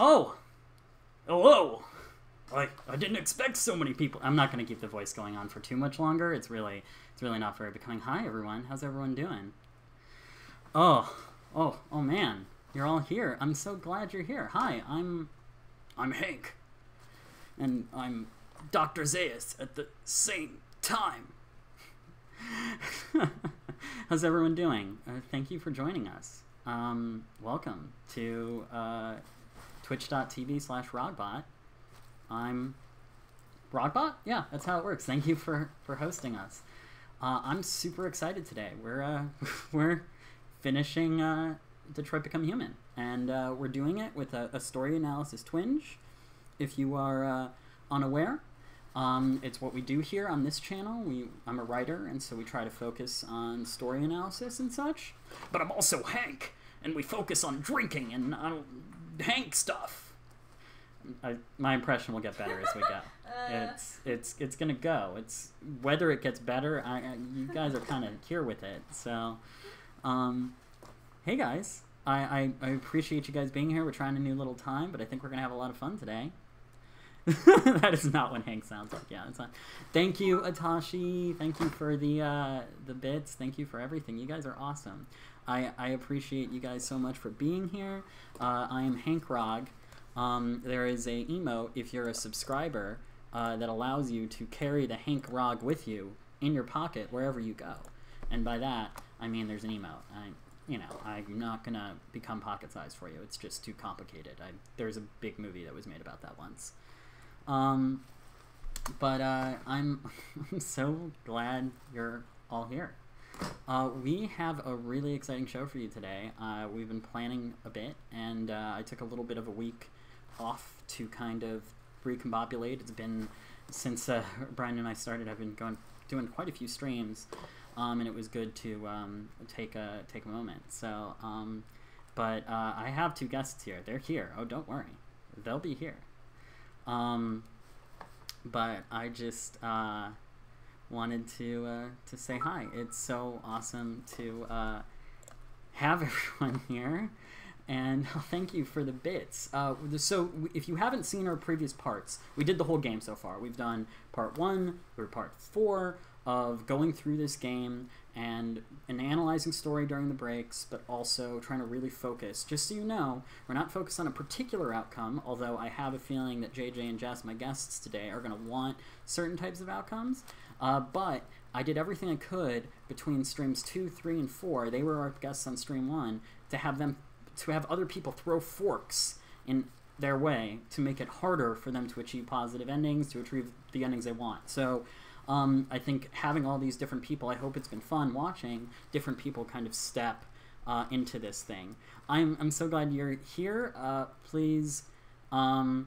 Oh! Hello! I didn't expect so many people. I'm not going to keep the voice going on for too much longer. It's really not very becoming. Hi, everyone. How's everyone doing? Oh man. You're all here. I'm so glad you're here. Hi, I'm Hank. And I'm Dr. Zaius at the same time. How's everyone doing? Thank you for joining us. Welcome to twitch.tv/Raagbot. I'm Raagbot? Yeah, that's how it works. Thank you for hosting us. I'm super excited today. We're finishing Detroit Become Human, and we're doing it with a story analysis twinge. If you are unaware, it's what we do here on this channel. I'm a writer, and so we try to focus on story analysis and such. But I'm also Hank, and we focus on drinking and Hank stuff. My impression will get better as we go. It's gonna go. It's whether it gets better. You guys are kind of here with it. So, hey guys, I appreciate you guys being here. We're trying a new little time, but I think we're gonna have a lot of fun today. That is not what Hank sounds like. Yeah, it's not. Thank you, Atashi. Thank you for the bits. Thank you for everything. You guys are awesome. I appreciate you guys so much for being here. I am Hank Raag. There is a emote if you're a subscriber that allows you to carry the Hank Raag with you in your pocket wherever you go. And by that, I mean there's an emote. I'm not gonna become pocket sized for you. It's just too complicated. There's a big movie that was made about that once. But I'm so glad you're all here. We have a really exciting show for you today. We've been planning a bit, and I took a little bit of a week off to kind of recombobulate. It's been since Bryan and I started. I've been doing quite a few streams, and it was good to take a moment. So, but I have two guests here. They're here. Oh, don't worry, they'll be here. But I just wanted to say hi. It's so awesome to have everyone here. And thank you for the bits. So if you haven't seen our previous parts, we did the whole game so far. We've done part 1 or part 4 of going through this game and analyzing story during the breaks, but also trying to really focus. Just so you know, we're not focused on a particular outcome, although I have a feeling that JJ and Jess, my guests today, are going to want certain types of outcomes. But I did everything I could between streams 2, 3, and 4. They were our guests on stream 1 to have other people throw forks in their way to make it harder for them to achieve positive endings, to achieve the endings they want. So I think having all these different people, I hope it's been fun watching different people kind of step into this thing. I'm so glad you're here. Please, and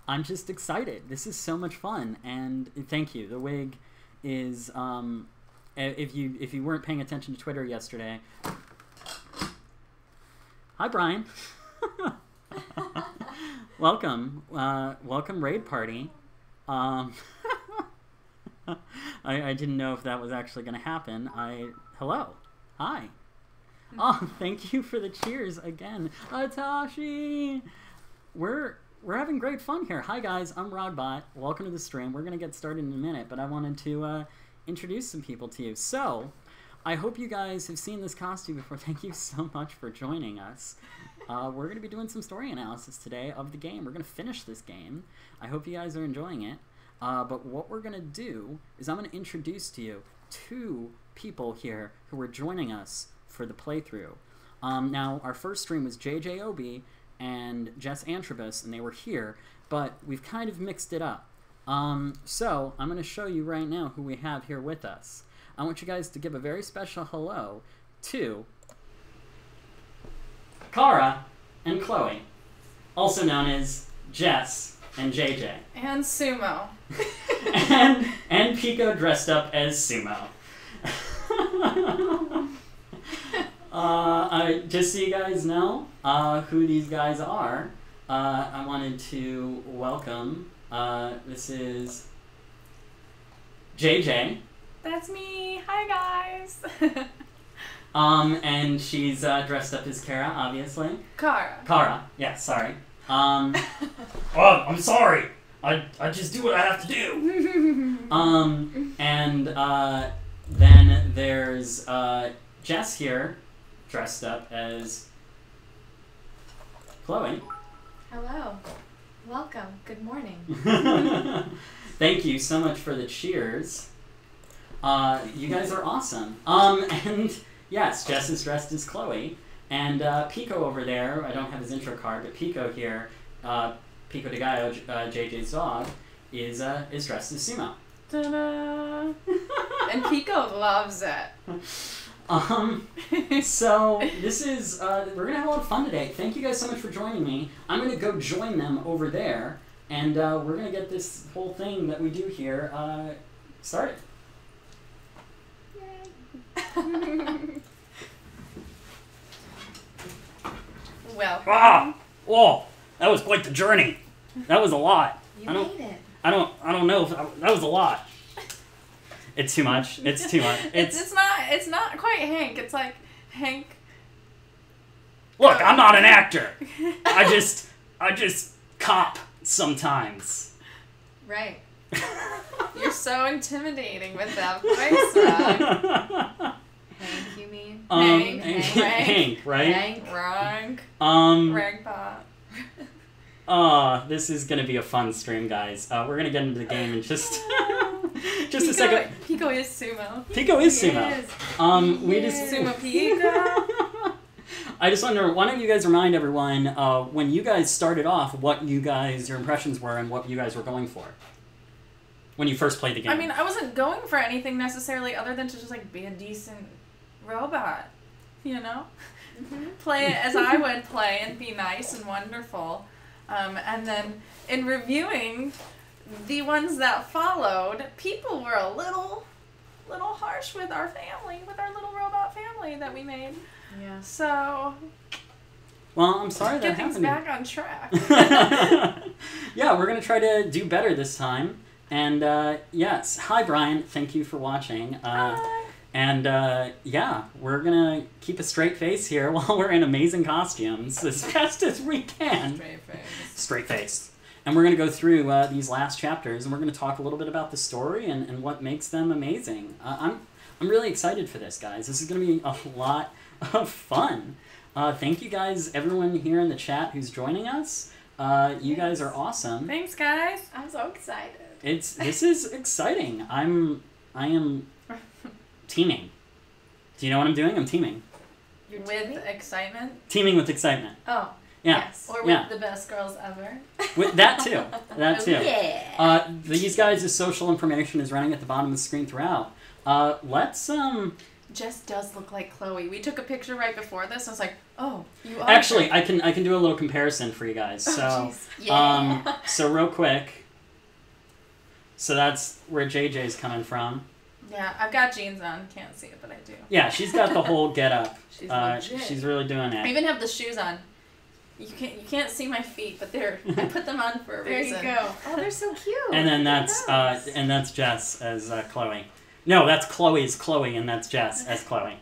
I'm just excited. This is so much fun, and thank you. The wig is if you weren't paying attention to Twitter yesterday. Hi, Bryan. Welcome, welcome raid party. I didn't know if that was actually going to happen. Hello, hi. Oh, thank you for the cheers again, Atashi. We're having great fun here. Hi guys, I'm Raagbot. Welcome to the stream. We're gonna get started in a minute, but I wanted to introduce some people to you. So, I hope you guys have seen this costume before. Thank you so much for joining us. We're gonna be doing some story analysis today of the game. We're gonna finish this game. I hope you guys are enjoying it. But what we're gonna do is I'm gonna introduce to you 2 people here who are joining us for the playthrough. Now, our first stream was JJ, Obee and Jess Antrobus, and they were here, but we've kind of mixed it up. So I'm going to show you right now who we have here with us. I want you guys to give a very special hello to Kara and Chloe, also known as Jess and JJ. And Sumo. and Pico dressed up as Sumo. Just so you guys know who these guys are, I wanted to welcome, this is JJ. That's me. Hi, guys. And she's dressed up as Kara, obviously. Kara. Yeah, sorry. Oh, I'm sorry. I just do what I have to do. And then there's Jess here, dressed up as Chloe. Hello. Welcome. Good morning. Thank you so much for the cheers. You guys are awesome. And yes, Jess is dressed as Chloe. And Pico over there, I don't have his intro card, but Pico here, Pico de Gallo, JJ's dog, is dressed as Sumo. Ta-da! And Pico loves it. So this is, we're gonna have a lot of fun today. Thank you guys so much for joining me. I'm gonna go join them over there, and we're gonna get this whole thing that we do here started. Well. Whoa! That was quite the journey. That was a lot. You made it. I don't know if that was a lot. It's too much. It's too much. It's not quite Hank. It's like Hank. Look, I'm not an actor. I just cop sometimes. Right. You're so intimidating with that voice, Raag. Hank, you mean? Hank, right? Hank, Raag. Raagbot. This is gonna be a fun stream, guys. We're gonna get into the game in just a second. Pico is Sumo. Pico is Sumo. We just Sumo Pico. I just wonder, why don't you guys remind everyone when you guys started off, what your impressions were and what you guys were going for when you first played the game. I mean, I wasn't going for anything necessarily other than to just like be a decent robot, you know? Play it as I would play and be nice and wonderful. And then in reviewing the ones that followed, people were a little harsh with our family, with our little robot family that we made. Yeah. So. Well, I'm sorry that get things happened. back on track. Yeah, we're gonna try to do better this time. And yes, hi Brian, thank you for watching. Hi. And yeah, we're gonna keep a straight face here while we're in amazing costumes as best as we can. Straight face. Straight face. And we're gonna go through these last chapters, and we're gonna talk a little bit about the story and what makes them amazing. I'm really excited for this, guys. This is gonna be a lot of fun. Thank you guys, everyone here in the chat who's joining us. You guys are awesome. Thanks, guys. I'm so excited. This is exciting. I am teaming. Do you know what I'm doing? I'm teaming. You're with excitement? Teaming with excitement. Oh. Yeah. Yes. Or with the best girls ever? With that too. That too. Yeah. These guys' social information is running at the bottom of the screen throughout. Let's Jess does look like Chloe. We took a picture right before this. I was like, oh, you are. Actually, I can do a little comparison for you guys. So, yeah. So real quick. So that's where JJ's coming from. Yeah, I've got jeans on. Can't see it, but I do. Yeah, she's got the whole get up. She's legit. She's really doing it. I even have the shoes on. You can't see my feet, but I put them on for a reason. There you go. Oh, they're so cute. And then that's Jess as Chloe. No, that's Chloe's Chloe, and that's Jess as Chloe.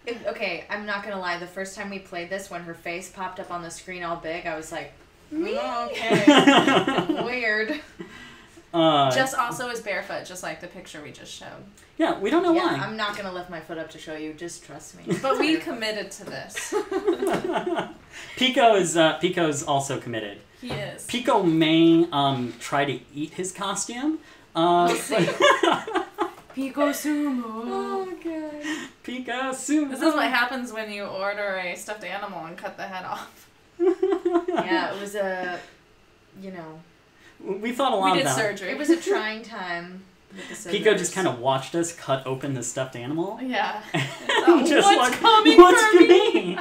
Okay, I'm not gonna lie. The first time we played this, when her face popped up on the screen all big, I was like, oh, okay, weird. Jess also is barefoot, just like the picture we just showed. Yeah, we don't know why. I'm not gonna lift my foot up to show you. Just trust me. But we committed to this. Pico's also committed. He is. Pico may try to eat his costume. We'll see. Pico Sumo. Oh god. Pico Sumo. This is what happens when you order a stuffed animal and cut the head off. Yeah, it was we thought a lot we did about surgery. It was a trying time with the scissors. Pico just kind of watched us cut open the stuffed animal. Yeah. Just what's like, coming what's for me?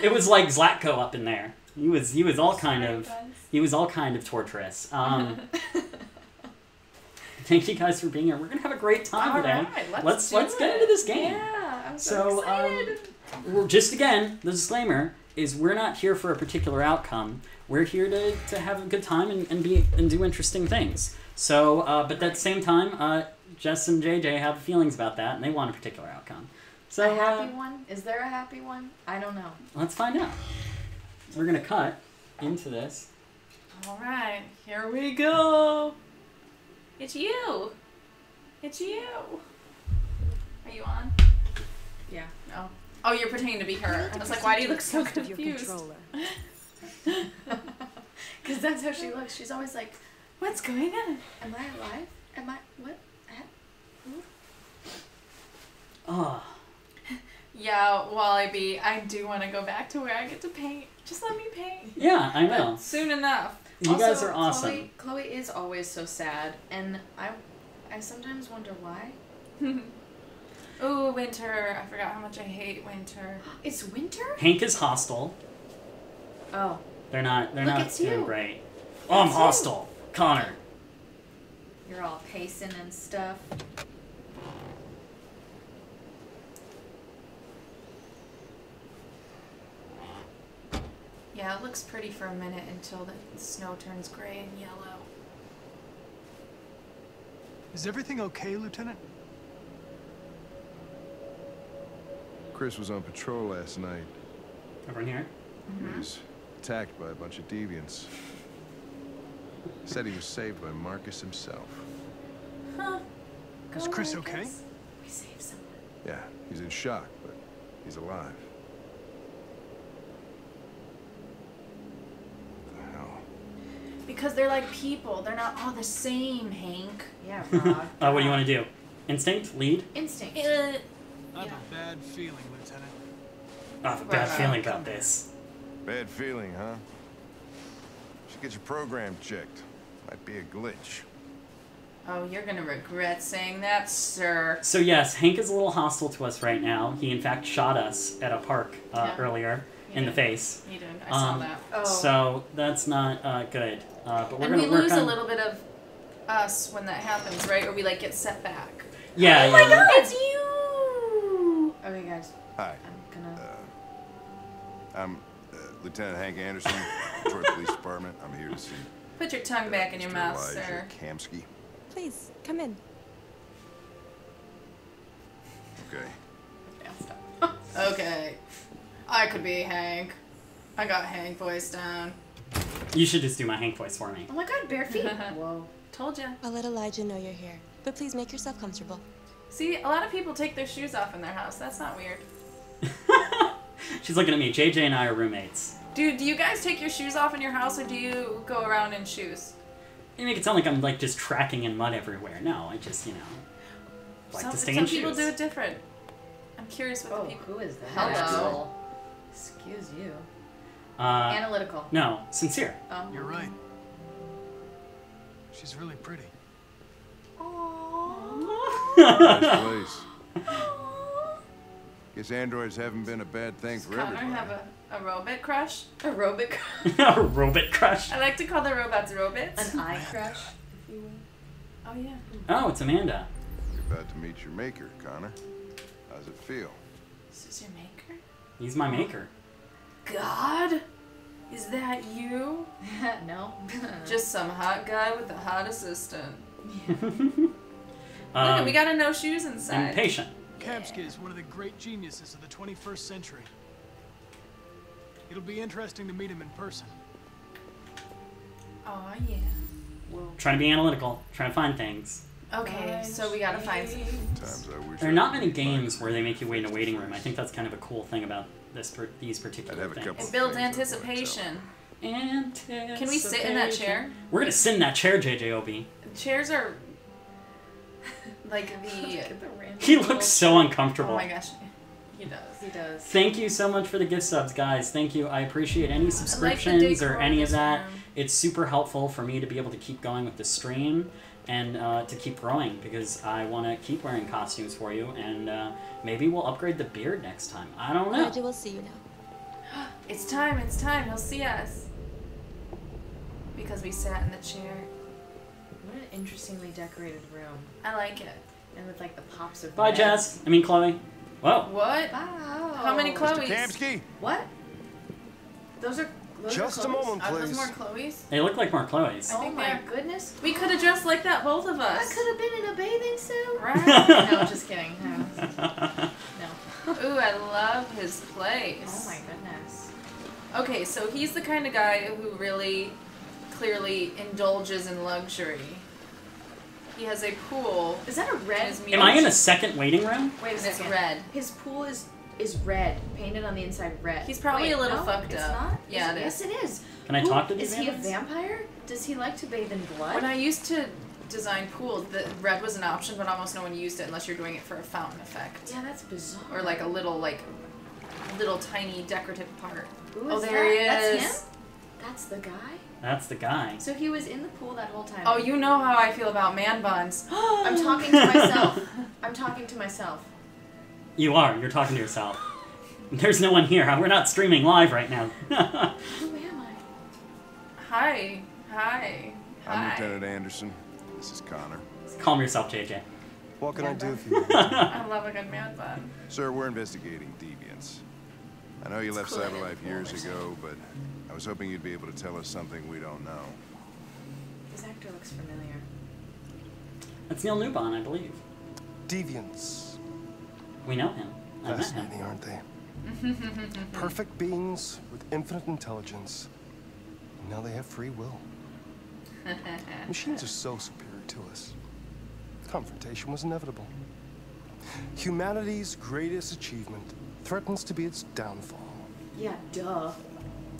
It was like Zlatko up in there. He was all kind of torturous. Thank you guys for being here. We're gonna have a great time today. Right, let's get into this game. Yeah, I'm so excited. Just again, the disclaimer is we're not here for a particular outcome. We're here to have a good time and do interesting things. So, but at the same time, Jess and JJ have feelings about that, and they want a particular outcome. So, a happy one? Is there a happy one? I don't know. Let's find out. We're gonna cut into this. All right, here we go. It's you. It's you. Are you on? Yeah. Oh. Oh, you're pretending to be her. I was like, why do you look so confused? Because that's how she looks. She's always like, what's going on? am I alive? Am I, what? Oh. Yeah, Wally B, I do want to go back to where I get to paint. Just let me paint. Yeah, I know. But soon enough. You guys are awesome. Chloe is always so sad, and I sometimes wonder why. Ooh, winter. I forgot how much I hate winter. It's winter? Hank is hostile. Oh. They're not it's doing you. great. Oh, I'm hostile. Connor. You're all pacing and stuff. Yeah, it looks pretty for a minute until the snow turns gray and yellow. Is everything okay, Lieutenant? Chris was on patrol last night. Everyone here? He was attacked by a bunch of deviants. Said he was saved by Marcus himself. Huh. Is Chris okay? We saved someone. Yeah, he's in shock, but he's alive. What the hell? Because they're like people. They're not all the same, Hank. Yeah, Raag. What do you want to do? Instinct? Lead? Instinct. I have a bad feeling, Lieutenant. I have a bad feeling about this. Bad feeling, huh? Should get your program checked. Might be a glitch. Oh, you're gonna regret saying that, sir. So yes, Hank is a little hostile to us right now. He in fact shot us at a park earlier in the face. He did. I saw that. Oh. So that's not good. But we're And gonna we work lose on... a little bit of us when that happens, right? Or we like get set back. Yeah. Oh my God, it's you! Okay, guys. Hi. I'm gonna... I'm Lieutenant Hank Anderson, Detroit Police Department. I'm here to see Put your tongue back in your Mr. mouth, Elijah sir. Kamsky. Please, come in. Okay. Okay. I could be Hank. I got Hank voice down. You should just do my Hank voice for me. Oh my God, bare feet. Whoa. Told ya. I'll let Elijah know you're here, but please make yourself comfortable. See, a lot of people take their shoes off in their house. That's not weird. She's looking at me. JJ and I are roommates. Dude, do you guys take your shoes off in your house, or do you go around in shoes? You make it sound like I'm like just tracking in mud everywhere. No, I just, like to stay in Some shoes. people do it different. I'm curious what the people... Who is that? Hello. Excuse you. Uh, Analytical. no, sincere. You're right. She's really pretty. Nice place. Guess androids haven't been a bad thing Does for Connor everybody. have a robot crush? Aerobic. A robot crush. I like to call the robots robots. An eye crush. Oh, yeah. Oh, it's Amanda. You're about to meet your maker, Connor. How's it feel? This is your maker? He's my maker. God? Is that you? No. Just some hot guy with a hot assistant. Um, Look, we got a no shoes inside. I'm patient. Kamsky is one of the great geniuses of the 21st century. It'll be interesting to meet him in person. Oh, yeah. Trying to be analytical. Trying to find things. Okay, so we gotta find some. Times I wish There are I not could many meet my games where they make you wait in a waiting room. I think that's kind of a cool thing about these particular I'd have a things. couple- It builds Things I wanna anticipation. Anticipation. Can we sit in that chair? We're gonna sit in that chair, JJ Obee. Chairs are like the... He looks so uncomfortable. Oh my gosh. He does. He does. Thank you so much for the gift subs, guys. Thank you. I appreciate any I like the subscriptions or decor any in of this that. room. It's super helpful for me to be able to keep going with the stream and to keep growing because I want to keep wearing costumes for you and maybe we'll upgrade the beard next time. I don't know. Elijah will see you now. It's time, it's time. He'll see us. Because we sat in the chair. What an interestingly decorated room. I like it. And with like the pops of Bye, red. Jess. I mean, Chloe. Whoa. What? Wow. How many Mr. Chloes? Kamsky? What? Those are Those Just are a Chloe's. moment, Are those please. more Chloe's? They look like more Chloe's. I Oh think my they're- goodness. We could have dressed like that, both of I us. could have been in a bathing suit. Right? No, just kidding. No. Ooh, I love his place. Oh my goodness. Okay, so he's the kind of guy who really clearly indulges in luxury. He has a pool. Is that a red? His Am I in a second waiting room? Wait a And it's second. red. His pool is red, painted on the inside red. He's probably Wait, a little no, fucked it's up. Not? Yeah, Yes, it is. Can I talk to these Is he a aliens? vampire? Does he like to bathe in blood? When I used to design pools, the red was an option, but almost no one used it unless you're doing it for a fountain effect. Yeah, that's bizarre. Or like a little tiny decorative part. Who Oh, is there he that? is. That's him? That's the guy? That's the guy. So he was in the pool that whole time. Oh, you know how I feel about man buns. I'm talking to myself. I'm talking to myself. You are. You're talking to yourself. There's no one here. We're not streaming live right now. Who am I? Hi. Hi. I'm Hi. Lieutenant Anderson. This is Connor. Calm yourself, JJ. What can I do for you? I love a good man bun. Sir, we're investigating deviants. I know you left cool in CyberLife it, years Anderson. ago, but I was hoping you'd be able to tell us something we don't know. This actor looks familiar. That's Neil Newbon, I believe. Deviants. We know him. I met him. Fascinating, aren't they? Perfect beings with infinite intelligence. And now they have free will. Machines are so superior to us. Confrontation was inevitable. Humanity's greatest achievement threatens to be its downfall. Yeah, duh.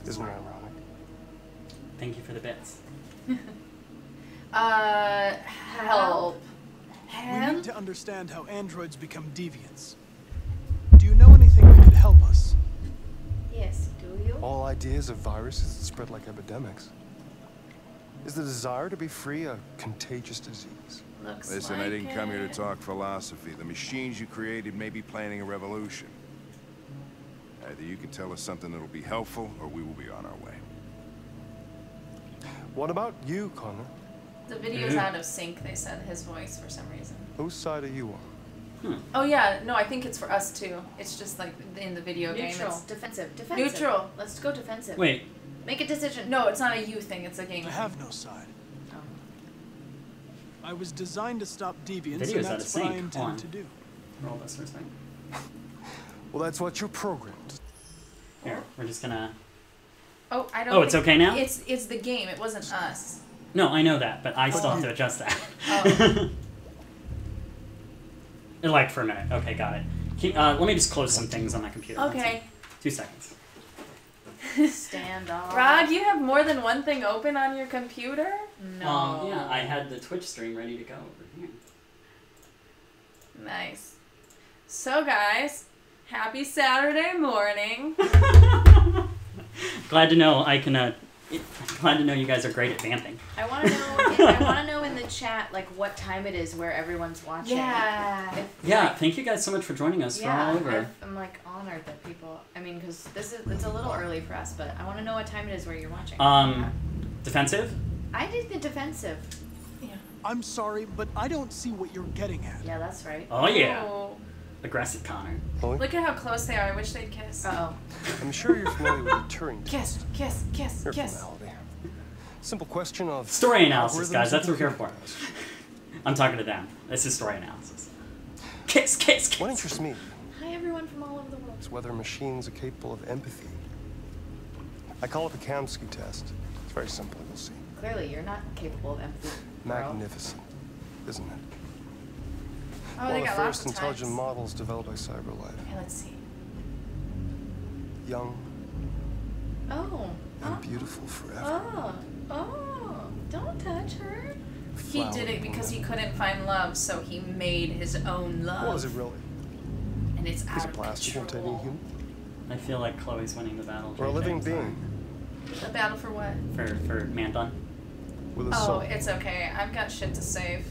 Isn't it ironic? Thank you for the bits. Help. We need to understand how androids become deviants. Do you know anything that could help us? Yes, do you? All ideas of viruses that spread like epidemics. Is the desire to be free a contagious disease? Looks Listen, like I didn't come here to it. talk philosophy. The machines you created may be planning a revolution. Either you can tell us something that'll be helpful, or we will be on our way. What about you, Connor? The video's out of sync, they said, his voice, for some reason. Whose side are you on? Oh yeah, no, I think it's for us too. It's just like in the video game. Neutral. It's... Defensive. Defensive. Neutral. Let's go defensive. Wait, Make a decision. No, it's not a you thing, it's a game I thing. have no side. Oh. I was designed to stop deviants, Video's and out of that's what I sync. intend Hold on. to do. roll this for a second. Well, that's what you're programmed. Here, we're just gonna... Oh, I don't Oh, it's think- okay now? It's the game, it wasn't us. No, I know that, but I still have to adjust that. Oh. It lagged for a minute. Okay, got it. Let me just close some things on my computer. Okay. 2 seconds. Stand off. Rag, you have more than one thing open on your computer? No. Yeah, I had the Twitch stream ready to go over here. Nice. So guys, happy Saturday morning. Glad to know I can. Glad to know you guys are great at vamping. I want to know. I want to know in the chat like what time it is where everyone's watching. Yeah. Yeah, thank you guys so much for joining us. Yeah, We're all over. I'm like honored that people. I mean, because it's a little early for us, but I want to know what time it is where you're watching. Defensive? I did the defensive. I'm sorry, but I don't see what you're getting at. Yeah, that's right. Oh yeah. Oh. Aggressive Connor. Chloe? Look at how close they are. I wish they'd kiss. Uh-oh. I'm sure you're familiar with the Turing Kiss, test. kiss, kiss, Your kiss. formality. Simple question of Story analysis, guys. That's what we're here algorithms for. and computers. I'm talking to them. This is story analysis. Kiss, kiss, kiss. What interests me Hi everyone from all over the world. is whether machines are capable of empathy. I call it the Kamsky test. It's very simple, you'll see. Clearly, you're not capable of empathy. bro. Magnificent, isn't it? Oh, One they of the got first lots of intelligent types. models developed by CyberLife. Okay, let's see. Young Oh. and beautiful forever. Oh. Oh. Don't touch her. He did it because he couldn't find love, so he made his own love. What was it really? And it's Is out a of plastic containing control. human? I feel like Chloe's winning the battle. Or a JJ, living I'm sorry. being The battle for what? For man bun. with a Oh, soul? it's okay. I've got shit to save.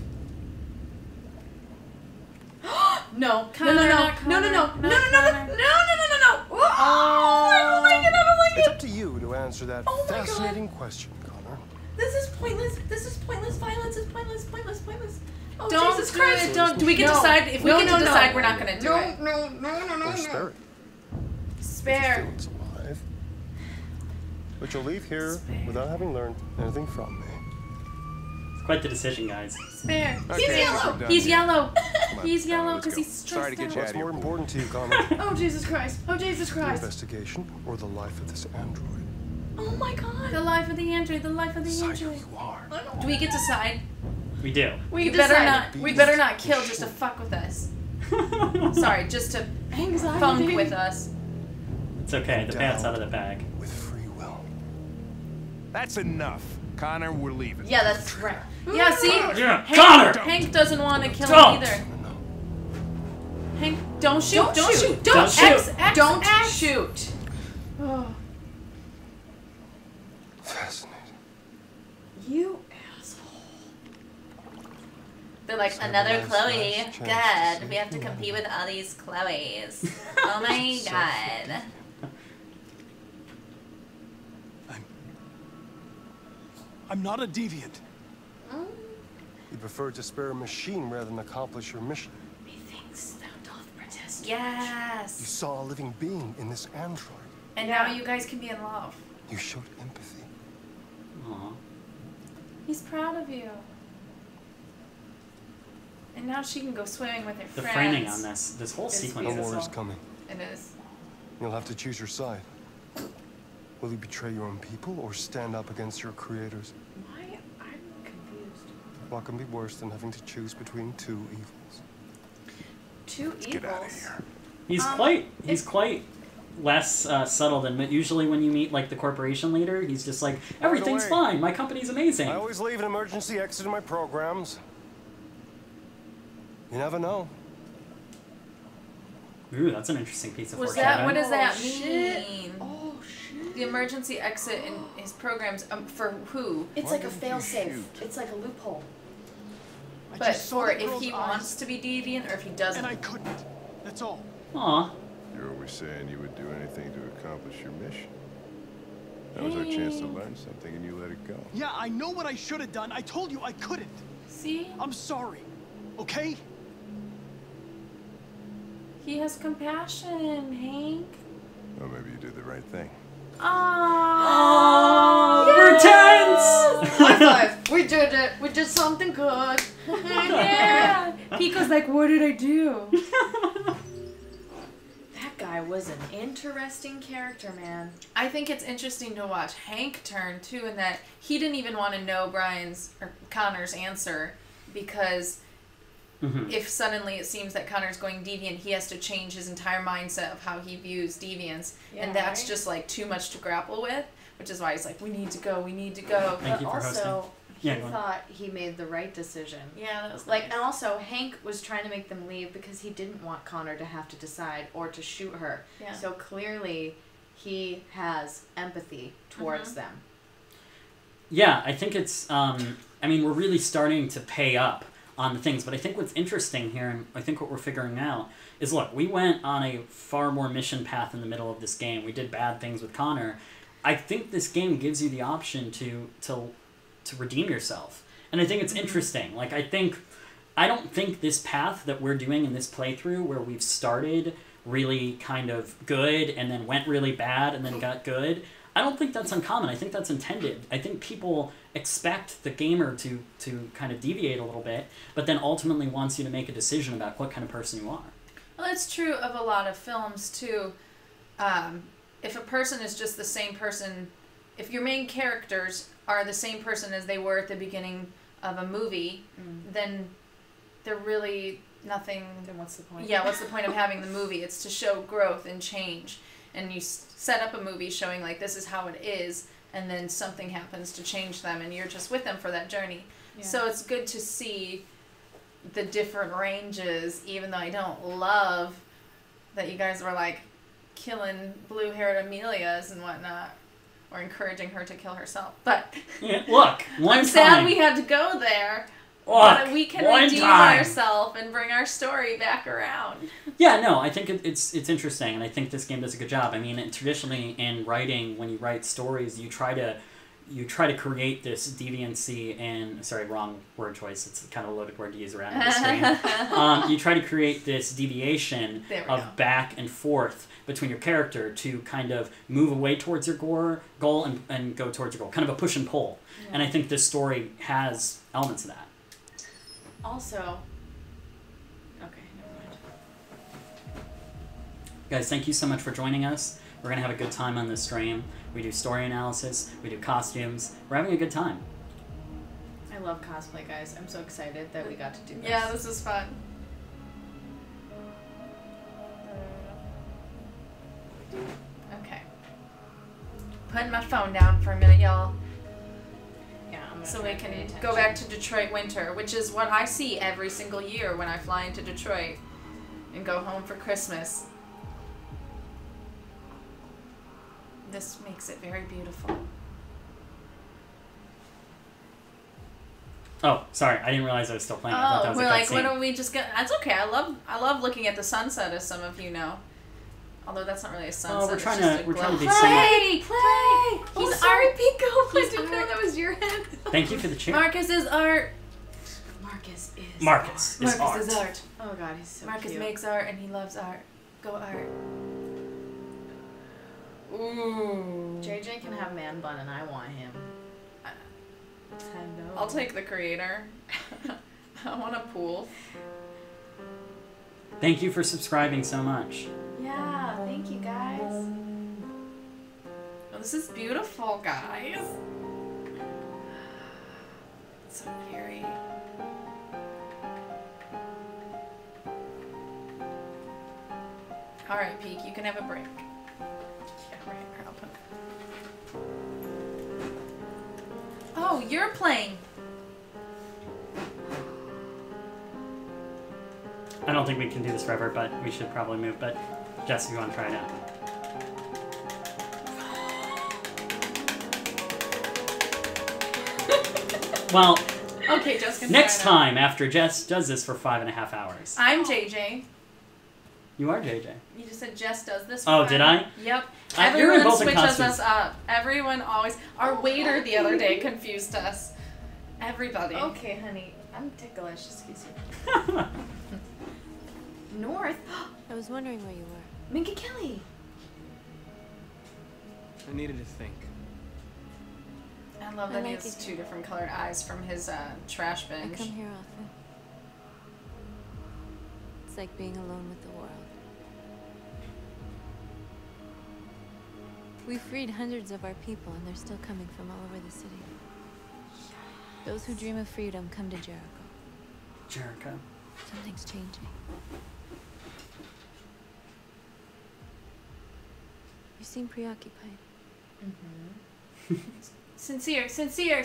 No. Connor, no. not No. No. No. Connor, No. No. No. not No. No. Connor. No. No. Oh, I don't like it. I don't like It's it. up to you to answer that Oh my God. fascinating question, Connor. This is pointless. This is pointless. Violence is pointless. Pointless. Pointless. Oh, Don't Jesus do Christ. it. Don't. Do we get to No. decide? If we No, get no, to no. decide, we're not gonna do it. No. Or spare it. Spare. If it's alive. But you'll leave here without having learned anything from me. It's quite the decision, guys. Spare. Okay, He's I think yellow. we're done He's here. yellow. Come on, He's Connor, yellow let's because go. he's Sorry to stressed get you out. What's out of more here. important to you, Connor? Oh, Jesus Christ. Oh, Jesus The Christ. investigation or the life of this android? Oh my God. The life of the android. The life of the Decide who android. you are. Do we get to decide? We do. We You better decided. not. We better not kill just to fuck with us. Sorry, just to Anxiety. funk with us. It's okay. The cat's out of the bag. With free will. That's enough. Connor, we're leaving. Yeah, that's right. Yeah, see? Yeah, Hank, Connor! Hank doesn't want to kill Don't! him either. No. Hank, don't shoot. Don't Don't shoot. shoot. Don't Don't shoot. X, Don't X. shoot. Oh. Fascinating. You asshole. They're like, Another Cyberlife's Chloe. last chance to God, save we have to humanity. compete with all these Chloes. Oh my God. I'm not a deviant. You prefer to spare a machine rather than accomplish your mission. Methinks thou doth protest. You Yes. saw a living being in this android. And now you guys can be in love. You showed empathy. Aw. He's proud of you. And now she can go swimming with her The friends. framing on this whole It's sequence. No beautiful. war is coming. It is. You'll have to choose your side. Will you betray your own people or stand up against your creators? Why? I'm confused. What can be worse than having to choose between two evils? Two Let's evils. get out of here. He's quite less subtle than usually when you meet like the corporation leader. He's just like, everything's way, fine. My company's amazing. I always leave an emergency exit in my programs. You never know. Ooh, that's an interesting piece of Was that, what foreshadowing. does that shit. mean? Oh shit. The emergency exit in his programs, for who? It's Why like a didn't you failsafe. shoot? It's like a loophole. I But just saw for that if girl's he eyes, wants to be deviant or if he doesn't. and I couldn't. That's all. Aw. You're always saying you would do anything to accomplish your mission. That was our chance to learn something, and you let it go. Yeah, I know what I should have done. I told you I couldn't. See? I'm sorry. Okay? He has compassion, Hank. Or maybe you did the right thing. Oh, We're tense! High five. We did it. We did something good. yeah. Pico's like, what did I do? That guy was an interesting character, man. I think it's interesting to watch Hank turn too, in that he didn't even want to know Brian's or Connor's answer because if suddenly it seems that Connor's going deviant, he has to change his entire mindset of how he views deviance, Yeah, and that's right? just like too much to grapple with, which is why he's like, we need to go, we need to go. Thank you But for also, hosting. he Yeah, go on. thought he made the right decision. Yeah, that was Like, nice. and also, Hank was trying to make them leave because he didn't want Connor to have to decide or to shoot her. Yeah. So clearly, he has empathy towards them. Yeah, I think it's, I mean, we're really starting to pay up on the things, but I think what's interesting here, and I think what we're figuring out, is look, we went on a far more mission path in the middle of this game. We did bad things with Connor. I think this game gives you the option to redeem yourself. And I think it's interesting. Like, I don't think this path that we're doing in this playthrough, where we've started really kind of good and then went really bad and then got good, I don't think that's uncommon. I think that's intended. I think people expect the gamer to kind of deviate a little bit, but then ultimately wants you to make a decision about what kind of person you are. Well, that's true of a lot of films too. If a person is just the same person, if your main characters are the same person as they were at the beginning of a movie, then they're really nothing. Then what's the point? Yeah, what's the point of having the movie? It's to show growth and change. And you set up a movie showing like this is how it is, and then something happens to change them, and you're just with them for that journey. Yeah. So it's good to see the different ranges, even though I don't love that you guys were like killing blue-haired Amelias and whatnot, or encouraging her to kill herself. But Yeah, look, one I'm sad time. we had to go there. Look, But we can one redeem time. ourselves and bring our story back around. Yeah, no, I think it's interesting, and I think this game does a good job. I mean, traditionally in writing, when you write stories, you try to you try to create this deviancy and, sorry, wrong word choice. It's kind of a loaded word to use around the stream. You try to create this deviation of back and forth between your character to kind of move away towards your goal and go towards your goal. Kind of a push and pull. Yeah. And I think this story has elements of that. Also, okay, never mind. Guys, thank you so much for joining us. We're going to have a good time on this stream. We do story analysis, we do costumes. We're having a good time. I love cosplay, guys. I'm so excited that we got to do this. Yeah, this is fun. Okay. Putting my phone down for a minute, y'all. Yeah, I'm gonna so we can go back to Detroit winter, which is what I see every single year when I fly into Detroit and go home for Christmas. This makes it very beautiful. Oh, sorry, I didn't realize I was still playing. I thought that was we're a like, cutscene. when are we just gonna? That's okay. I love looking at the sunset, as some of you know. Although that's not really a sunset. Oh, we're trying to be play. He's sorry, art. Pico. I didn't know that was your head. Thank you for the chair. Marcus's art. Marcus is Marcus art. Is art. Oh God, he's so Marcus cute. makes art and he loves art. Go art. Ooh. JJ can have man bun and I want him. Hello. I'll take the creator. I want a pool. Thank you for subscribing so much. Yeah, thank you guys. Oh, this is beautiful, guys. It's so eerie. Alright, Peak, you can have a break. Yeah, right. Here, I'll put it. Oh, you're playing. I don't think we can do this forever, but we should probably move. But Jess, if you want to try it out. Well, okay, Jess can next try it out. time after Jess does this for 5.5 hours. I'm JJ. You are JJ. You just said Jess does this. Oh, did I? Yep. You're in Everyone both the switches costumes. us up. Everyone always. Our waiter the other day confused us. Everybody. Okay, honey. I'm ticklish. Excuse you. North. I was wondering where you were. Minka Kelly. I needed to think. I love that he has two different colored eyes from his trash I binge. come here often. It's like being alone with the world. We freed hundreds of our people, and they're still coming from all over the city. Those who dream of freedom come to Jericho. Jericho. Something's changing. You seem preoccupied. Mm-hmm. Sincere.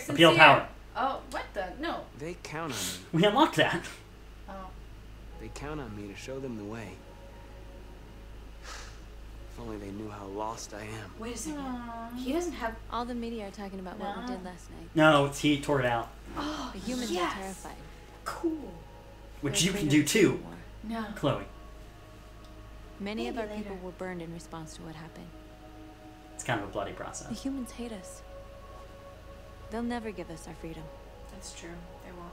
Appeal power. Oh, what the? No. They count on me. We unlocked that. Oh. They count on me to show them the way. If only they knew how lost I am. Wait a second. Aww. He doesn't have. All the media are talking about what we did last night. No, he tore it out. Oh, The humans yes. are terrified. Cool. Which They're you can afraid do of too, war. No. Chloe. Many of Maybe our people later. were burned in response to what happened. It's kind of a bloody The process. humans hate us. They'll never give us our freedom. That's true. They won't.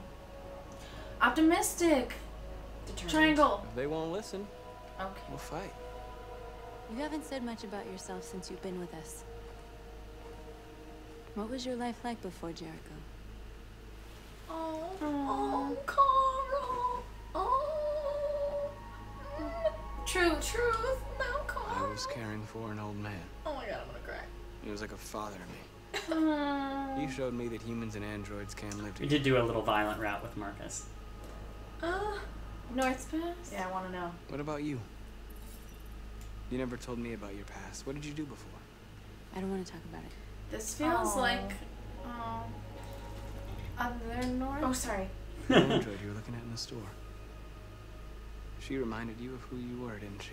Optimistic. Determined. Triangle. If they won't listen, Okay. we'll fight. You haven't said much about yourself since you've been with us. What was your life like before Jericho? Oh, Carl. Oh. Truth. No, Carl. I was caring for an old man. Oh my God, I'm gonna cry. He was like a father to me. Aww. He showed me that humans and androids can live We together. did do a little violent route with Marcus. North Pass? Yeah, I want to know. What about you? You never told me about your past. What did you do before? I don't want to talk about it. This feels Aw. like other North. Oh, sorry. The android you were looking at in the store. She reminded you of who you were, didn't she?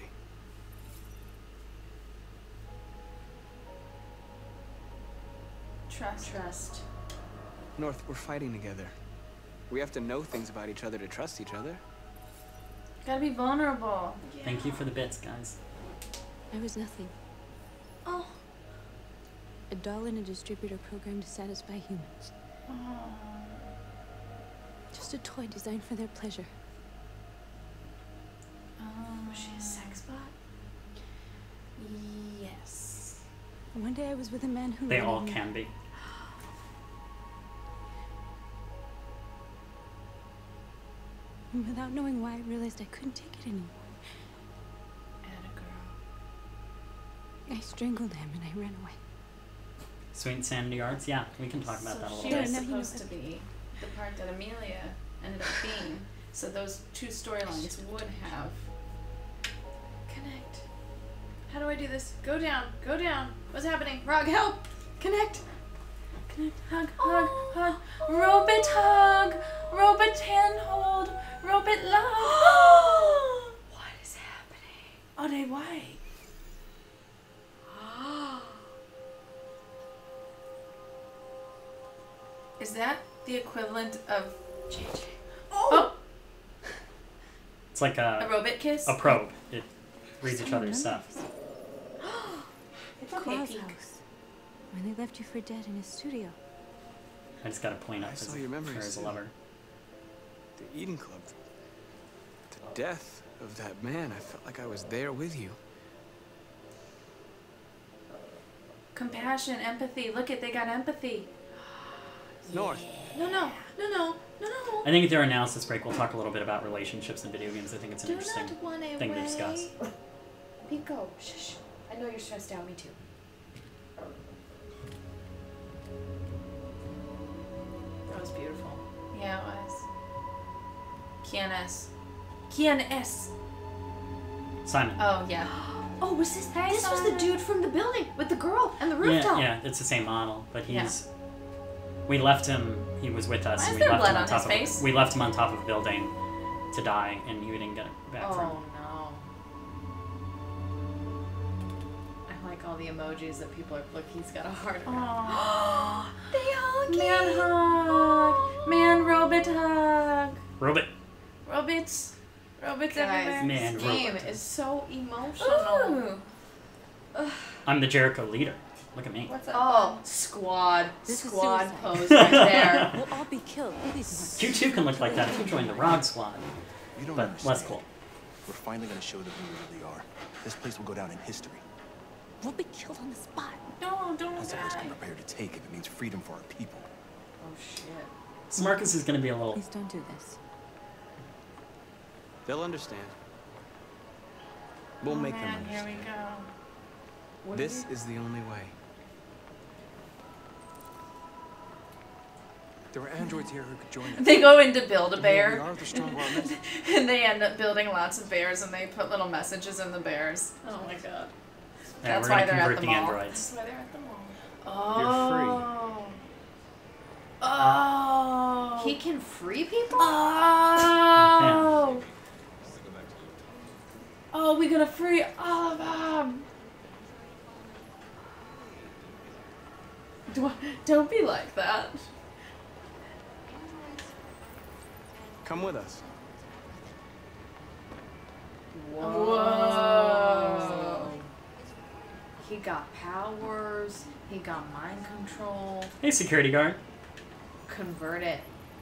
Trust. North, we're fighting together. We have to know things about each other to trust each other. Gotta be vulnerable. Thank you for the bits, guys. I was nothing. Oh. A doll in a distributor programmed to satisfy humans. Just a toy designed for their pleasure. Was she a sex bot? Yes. One day I was with a man who They wanted all me. can be. And without knowing why, I realized I couldn't take it anymore. And a girl. I strangled him and I ran away. Sweet Insanity Arts? Yeah, we can talk about that a So little she bit. was supposed to be the part that Amelia ended up being. So those two storylines would have connect. How do I do this? Go down. Go down. What's happening? Raag, help! Connect. Connect. Hug. Hug. Hug. Robot hug. Robot handhold. Robot love. What is happening? Oh, they white. Is that the equivalent of JJ? Oh! It's like A robot kiss? a probe. It reads each other's stuff. It's okay, Claw's Pete. house. When they left you for dead in his studio. I just gotta point out I saw his your memories her as a too. lover. The Eden Club. The death of that man. I felt like I was there with you. Compassion, empathy. Look they got empathy. North. No, no, no, no, no, no. I think at their analysis break, we'll talk a little bit about relationships in video games. I think it's an Do interesting not run away. thing to discuss. Pico, shh. I know you're stressed out. Me too. That was beautiful. Yeah, it was. Kian-S. Kian-S. Simon. Oh, yeah. Oh, was this? Hey, this was the Simon. dude from the building with the girl and the Yeah, rooftop. yeah, it's the same model, but he's. Yeah. We left him. He was with us. Why and is we there left him blood on on top his of. face? We left him on top of a building to die, and we didn't get it back from him. Oh no. I like all the emojis that people are. Look, he's got a heart. Aww. They hug. Man hug. Man robot hug. Robot. Robots. Robots Guys, everywhere. Man, this game robot. is so emotional. Ooh. I'm the Jericho leader. Look at me. What's up? Oh, squad. This is Squad suicide. pose right there. We'll all be killed. Please, You too can look like that if you join the Raag squad, You don't but understand. less cool. We're finally gonna show them who we really are. This place will go down in history. we'll be killed on the spot. No, don't That's the risk die. I'm prepared to take if it means freedom for our people. Oh shit. So Marcus is going to be a little. Please don't do this. They'll understand. We'll make them Man, here understand. we go. This is the only way. There were androids here who could join us. They go in to build a The more we bear, are, the stronger our message. and they end up building lots of bears, and they put little messages in the bears. Oh my god. Yeah, That's we're why going to they're at convert the the mall. androids. That's why they're at the mall. You're Oh. Oh. He can free people? Oh. Oh, we're gonna free all of them. Don't be like that. Come with us. Whoa. He got powers. He got mind control. Hey, security guard. Convert it.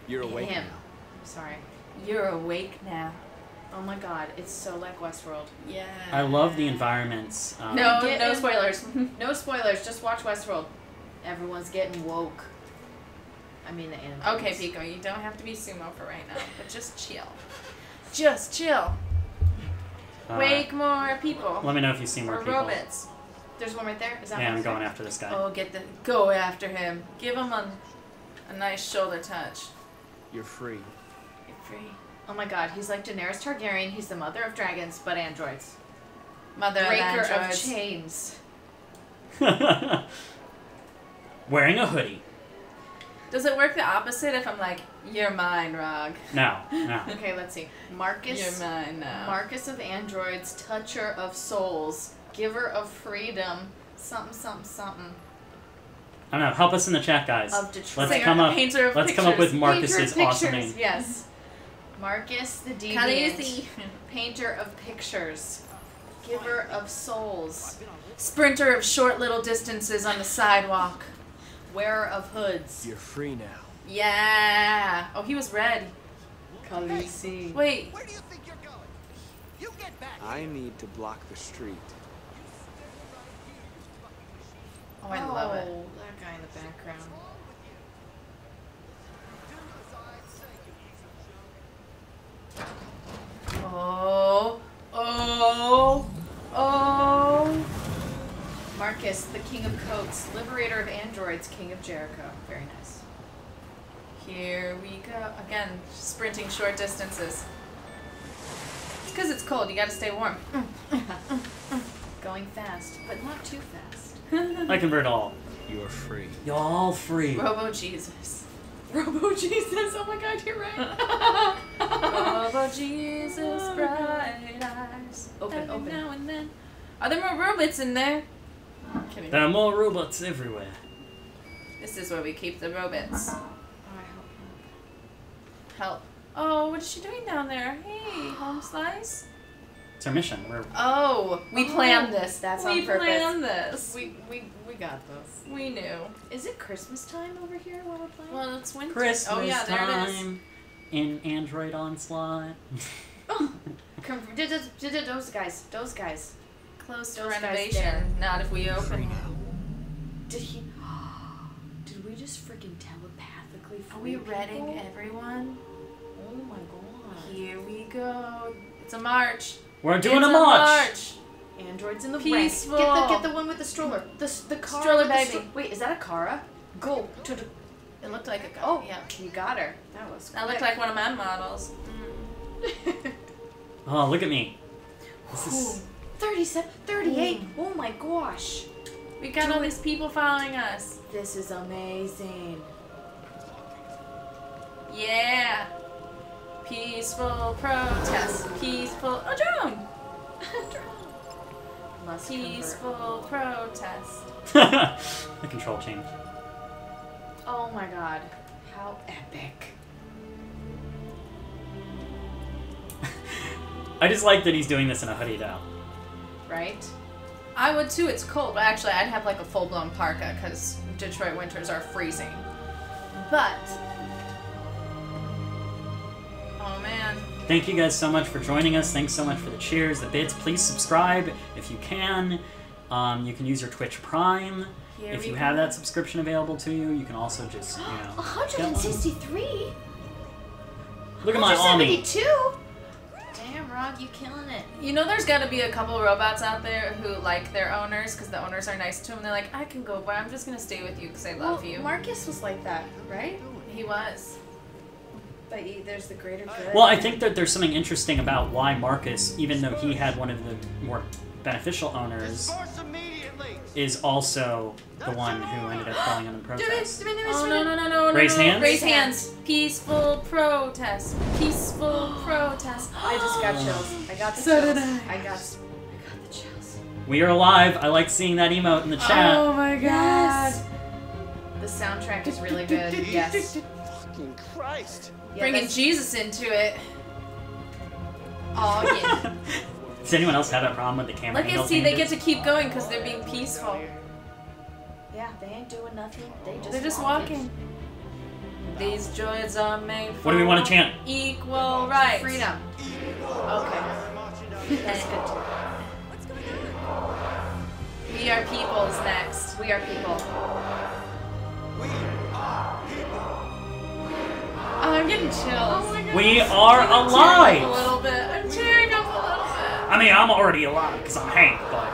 You're awake Him. now. I'm sorry. You're awake now. Oh my god, it's so like Westworld. Yeah. I love the environments. No, Get no in- spoilers. No spoilers, just watch Westworld. Everyone's getting woke. I mean the animals. Okay, Pico, you don't have to be sumo for right now, but just chill. Just chill. Wake more people. Let me know if you see more Or people. robots. There's one right there. Is that Yeah, one I'm there? going after this guy. Oh, go after him. Give him a nice shoulder touch. You're free. You're free. Oh my god, he's like Daenerys Targaryen. He's the mother of dragons, but androids. Mother Breaker of of androids. chains. Wearing a hoodie. Does it work the opposite if I'm like, you're mine, Raag? No, no. Okay, let's see. Marcus. You're mine now. Marcus of androids, toucher of souls, giver of freedom, something, something, something. I don't know. Help us in the chat, guys. Of Detroit. Let's come up. Painter of Let's come up with pictures. Marcus's Painter of awesome pictures, name. Yes. Marcus the Khaleesi. Deviant. Painter of pictures. Giver of souls. Sprinter of short little distances on the sidewalk. Wearer of hoods. You're free now. Yeah. Oh, he was red. Khaleesi. Wait. Where do you think you're going? You get back. I need to block the street. Oh, I love it. That guy in the background. Oh. Oh. Oh. Marcus, the king of coats, liberator of androids, king of Jericho. Very nice. Here we go. Again, sprinting short distances. It's because it's cold. You gotta stay warm. Going fast, but not too fast. I convert all. You're free. Y'all free. Robo Jesus. Robo Jesus. Oh my God, you're right. Robo Jesus, bright eyes. Open, open. Now and then. Are there more robots in there? Kidding. There are more robots everywhere. This is where we keep the robots. Oh, I hope Help. Oh, what is she doing down there? Hey, home slice. It's our mission. We're Oh, we planned this. That's we on purpose. planned this. we got this. We knew. Is it Christmas time over here while we're playing? Well, it's winter. Christmas oh yeah, there it is. time in Android Onslaught. Those guys. Close to Those guys renovation. there. Not if we open. Did we just freaking telepathically Are we free reading people? everyone? Oh my God. Here we go. It's a march. We're doing It's a march. Androids in the Peaceful. rank. Get the one with the stroller. The car. Stroller with the baby. Wait, is that a Kara? Go. It looked like a guy. Oh, yeah. You got her. That was. That looked like one of my models. Oh, look at me. This is 37, 38. Oh my gosh. We got all these people following us. This is amazing. Yeah. Peaceful protest. Peaceful. Oh, drone. Must Peaceful protest. the control change. Oh my God. How epic. I just like that he's doing this in a hoodie though. Right? I would too. It's cold. But actually, I'd have like a full-blown parka because Detroit winters are freezing. But oh man. Thank you guys so much for joining us. Thanks so much for the cheers, the bits. Please subscribe if you can. You can use your Twitch Prime Here if we you go. have that subscription available to you. You can also just, get one. 163. Look at my army. 172. Damn, Raag, you killing it. You know, there's got to be a couple robots out there who like their owners because the owners are nice to them. They're like, I can go, but I'm just gonna stay with you because I love you. Marcus was like that, right? He was. But there's the greater good. Well, I think that there's something interesting about why Marcus, even though he had one of the more beneficial owners, is also the one who ended up going on the protest. Oh no! Raise hands? Raise hands. Peaceful protest. Peaceful protest. I just got chills. I got the So chills. did I got the chills. We are alive. I like seeing that emote in the chat. Oh my god. Yes. The soundtrack is really good. Yes. Fucking Christ. Yeah, Bringing that's- Jesus into it. Oh yeah. Does anyone else have that problem with the camera Look angle and see, they get changes? to keep going because they're being peaceful. Yeah, they ain't doing nothing. They're just walking. These droids are made for What do we want to chant? equal rights. Freedom. Okay. That's good too. We are people's next. We are people. Oh, I'm getting chills. Oh my god. We are A alive! little bit. I'm tearing up a little bit. I mean, I'm already alive because I'm Hank, but...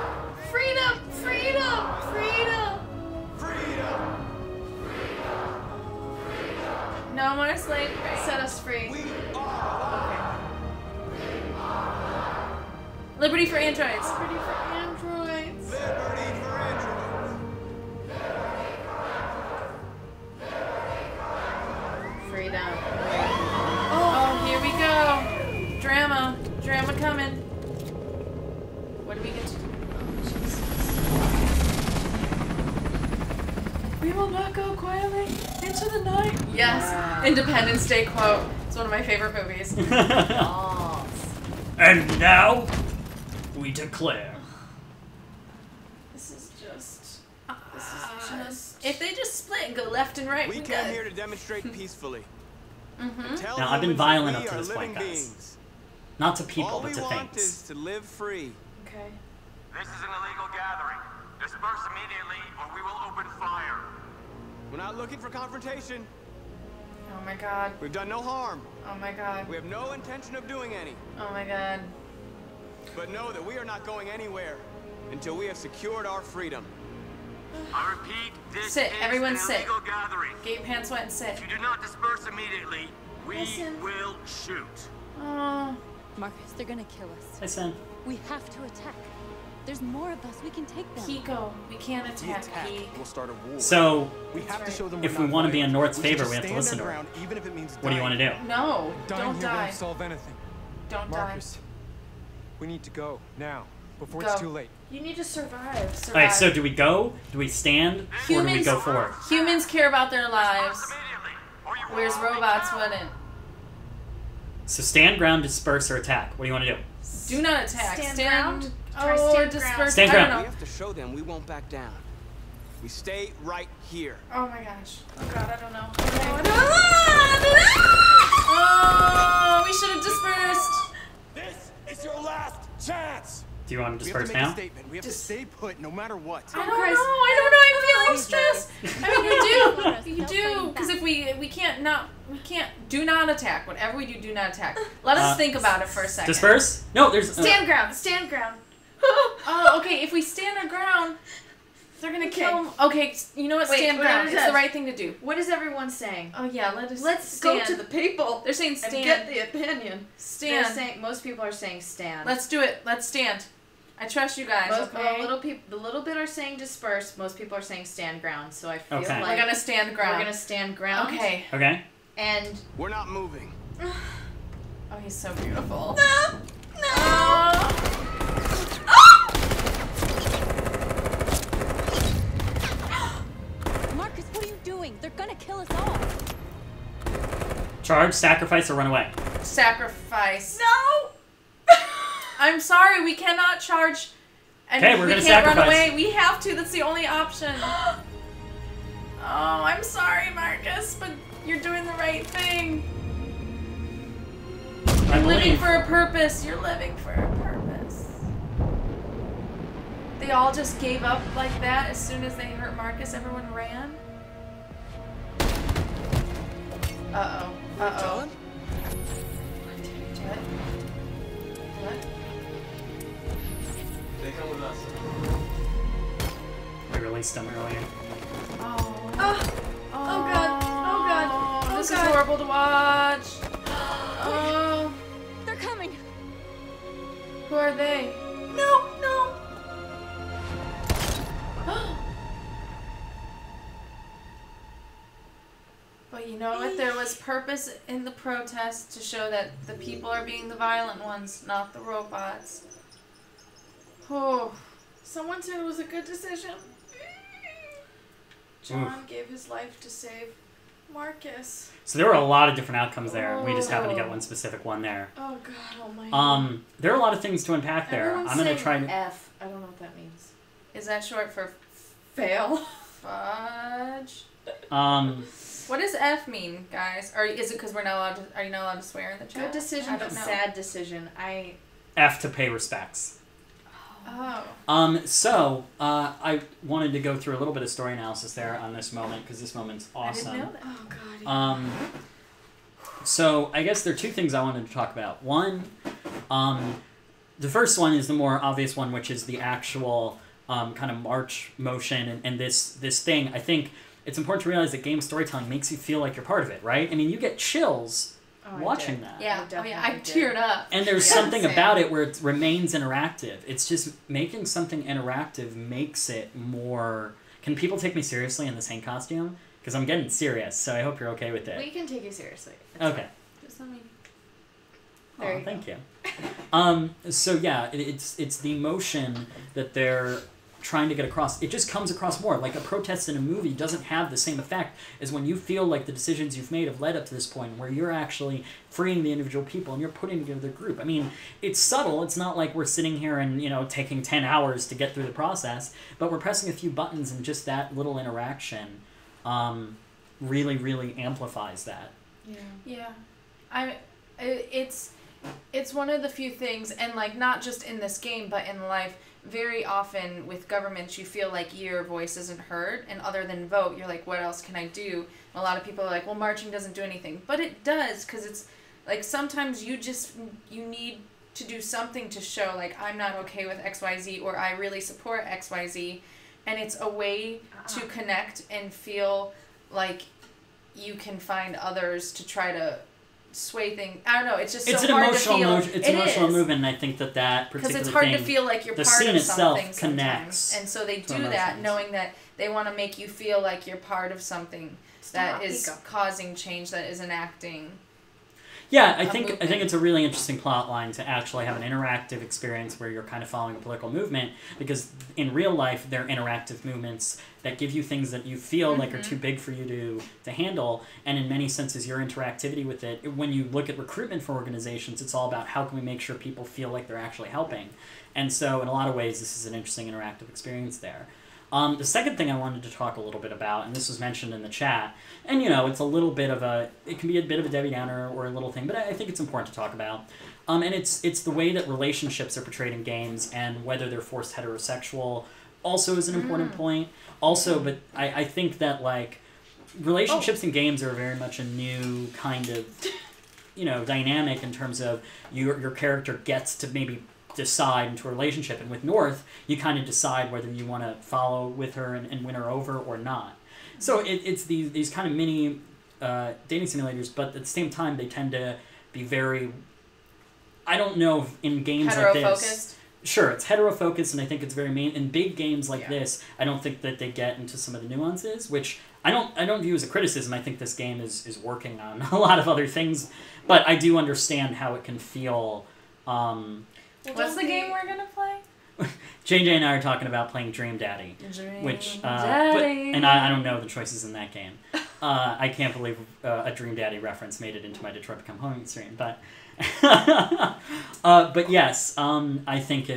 Freedom! Freedom! Freedom! No more slavery. Set us free. Liberty for androids. Liberty for androids. Freedom. Oh, here we go. Drama. Drama coming. What do we get to do? Oh, Jesus. We will not go quietly into the night. Yes. Wow. Independence Day quote. It's one of my favorite movies. Balls. And now, We declare. This is just. If they just split and go left and right, We came here to demonstrate peacefully. Mm-hmm. Now, I've been violent up to this point, guys. Not to people, All but we to want things. is to live free. Okay. This is an illegal gathering. Disperse immediately, or we will open fire. We're not looking for confrontation. Oh my god. We've done no harm. Oh my god. We have no intention of doing any. Oh my god. But know that we are not going anywhere until we have secured our freedom. I repeat, this Sit. is Everyone an sit. illegal gathering. Get your pants wet and sit. If you do not disperse immediately, we Listen. will shoot. Oh. Marcus, they're gonna kill us. Hi, Sen. We have to attack. There's more of us. We can take them. Kiko, we can't attack. We'll start a war. So, we have to show them if we're we not want to be in violent. Nord's We should favor, just we have to stand listen to our her. ground, even if it means What do you want to do? No, dying don't here die. won't solve anything. Don't Marcus, we need to go now before Go. it's too late. You need to survive. All right, so do we go? Do we stand? Or do we Humans- go forward? Humans care about their lives, whereas robots wouldn't. So stand ground, disperse, or attack. What do you want to do? Do not attack. Stand ground. Try Oh, stand disperse. ground. Stand I don't ground. We know. have to show them we won't back down. We stay right here. Oh my gosh. Oh god, I don't know. Oh, we should have dispersed. This is your last chance. Do you want to We have disperse to make now? a statement. We have to stay put no matter what. I don't know. I'm feeling stressed. I mean, you do, because if we can't do not attack. Whatever we do not attack. Let us think about it for a second. Disperse? No, there's... Stand ground. Stand ground. Oh, okay. If we stand our ground, they're gonna kill. Okay, you know what? Wait, Stand what ground. is It's this? the right thing to do. What is everyone saying? Oh yeah, let's go stand. to the people. They're saying And stand. get the opinion. Stand. They're saying, most people are saying stand. Let's do it. Let's stand. I trust you guys. Most, Okay. the little bit are saying disperse. Most people are saying stand ground. So I feel Okay. like We're gonna stand ground. We're gonna stand ground. Okay. Okay. And We're not moving. Oh, he's so beautiful. no. Marcus, what are you doing? They're gonna kill us all. Charge, sacrifice, or run away. Sacrifice. No. I'm sorry, we cannot charge. And Okay, we're we gonna can't run sacrifice. away. We have to. That's the only option. Oh, I'm sorry, Marcus, but you're doing the right thing. I You're living believe. for a purpose. You're living for a purpose. They all just gave up like that as soon as they hurt Marcus. Everyone ran. Uh-oh. Uh-oh. Done? What? What? They come with us. We released them earlier. Oh. Oh god. Oh god. Oh This god. is horrible to watch. Oh. They're coming. Who are they? No. No. But you know what? There was purpose in the protest to show that the people are being the violent ones, not the robots. Oh. Someone said it was a good decision. John gave his life to save Marcus. So there were a lot of different outcomes there. We just happened to get Oh. one specific one there. Oh god almighty. There are a lot of things to unpack there. Everyone's I'm gonna saying try to... F. I don't know what that means. Is that short for Fail. fudge? Um, What does F mean, guys? Or is it because we're not allowed to? Are you not allowed to swear in the chat? Good decision, I but don't know. sad decision. F to pay respects. Oh. So, I wanted to go through a little bit of story analysis there on this moment, because this moment's awesome. I didn't know that. Oh god. So, I guess there are two things I wanted to talk about. One, the first one is the more obvious one, which is the actual kind of march motion and this thing. I think it's important to realize that game storytelling makes you feel like you're part of it, right? I mean, you get chills watching that. Yeah. I Oh yeah. I definitely teared up. And there's Yeah, something same. about it where it remains interactive. It's just making something interactive makes it more... Can people take me seriously in this Hank costume? Because I'm getting serious, so I hope you're okay with it. We can take you seriously. It's Okay. fine. Just let me. There you Thank you. So yeah, it's the emotion that they're trying to get across. It just comes across more. Like a protest in a movie doesn't have the same effect as when you feel like the decisions you've made have led up to this point where you're actually freeing the individual people and you're putting together the group. I mean, it's subtle. It's not like we're sitting here and, you know, taking 10 hours to get through the process, but we're pressing a few buttons and just that little interaction really, really amplifies that. Yeah. It's one of the few things, and like not just in this game but in life, very often with governments you feel like your voice isn't heard, and other than vote you're like, what else can I do? And a lot of people are like, well, marching doesn't do anything, but it does, because it's like sometimes you need to do something to show like I'm not okay with XYZ or I really support XYZ, and it's a way to connect and feel like you can find others to try to sway things. I don't know. It's just so hard to feel. It's an emotional movement, and I think that particular thing... Because it's hard to feel like you're part of something itself sometimes. Connects and so they do that, knowing that they want to make you feel like you're part of something that is causing change, that is enacting. Yeah, I think it's a really interesting plot line to actually have an interactive experience where you're kind of following a political movement, because in real life they're interactive movements that give you things that you feel like are too big for you to handle, and in many senses your interactivity with it, when you look at recruitment for organizations, it's all about how can we make sure people feel like they're actually helping. And so in a lot of ways this is an interesting interactive experience there. The second thing I wanted to talk a little bit about, and this was mentioned in the chat, and you know, it's a little bit of it can be a bit of a Debbie Downer or a little thing, but I think it's important to talk about. And it's the way that relationships are portrayed in games, and whether they're forced heterosexual also is an important point. Also, but I think that like relationships in games are very much a new kind of, you know, dynamic in terms of your character gets to maybe decide into a relationship, and with North you kind of decide whether you want to follow with her and win her over or not. So it's these kind of mini dating simulators, but at the same time they tend to be very, I don't know if in games like this, sure, it's hetero-focused, and I think it's very in big games like this, I don't think that they get into some of the nuances, which I don't view as a criticism. I think this game is working on a lot of other things, but I do understand how it can feel. What's the game we're gonna play? JJ and I are talking about playing Dream Daddy, which and I don't know the choices in that game. I can't believe a Dream Daddy reference made it into my Detroit Become Home stream, but but yes, I think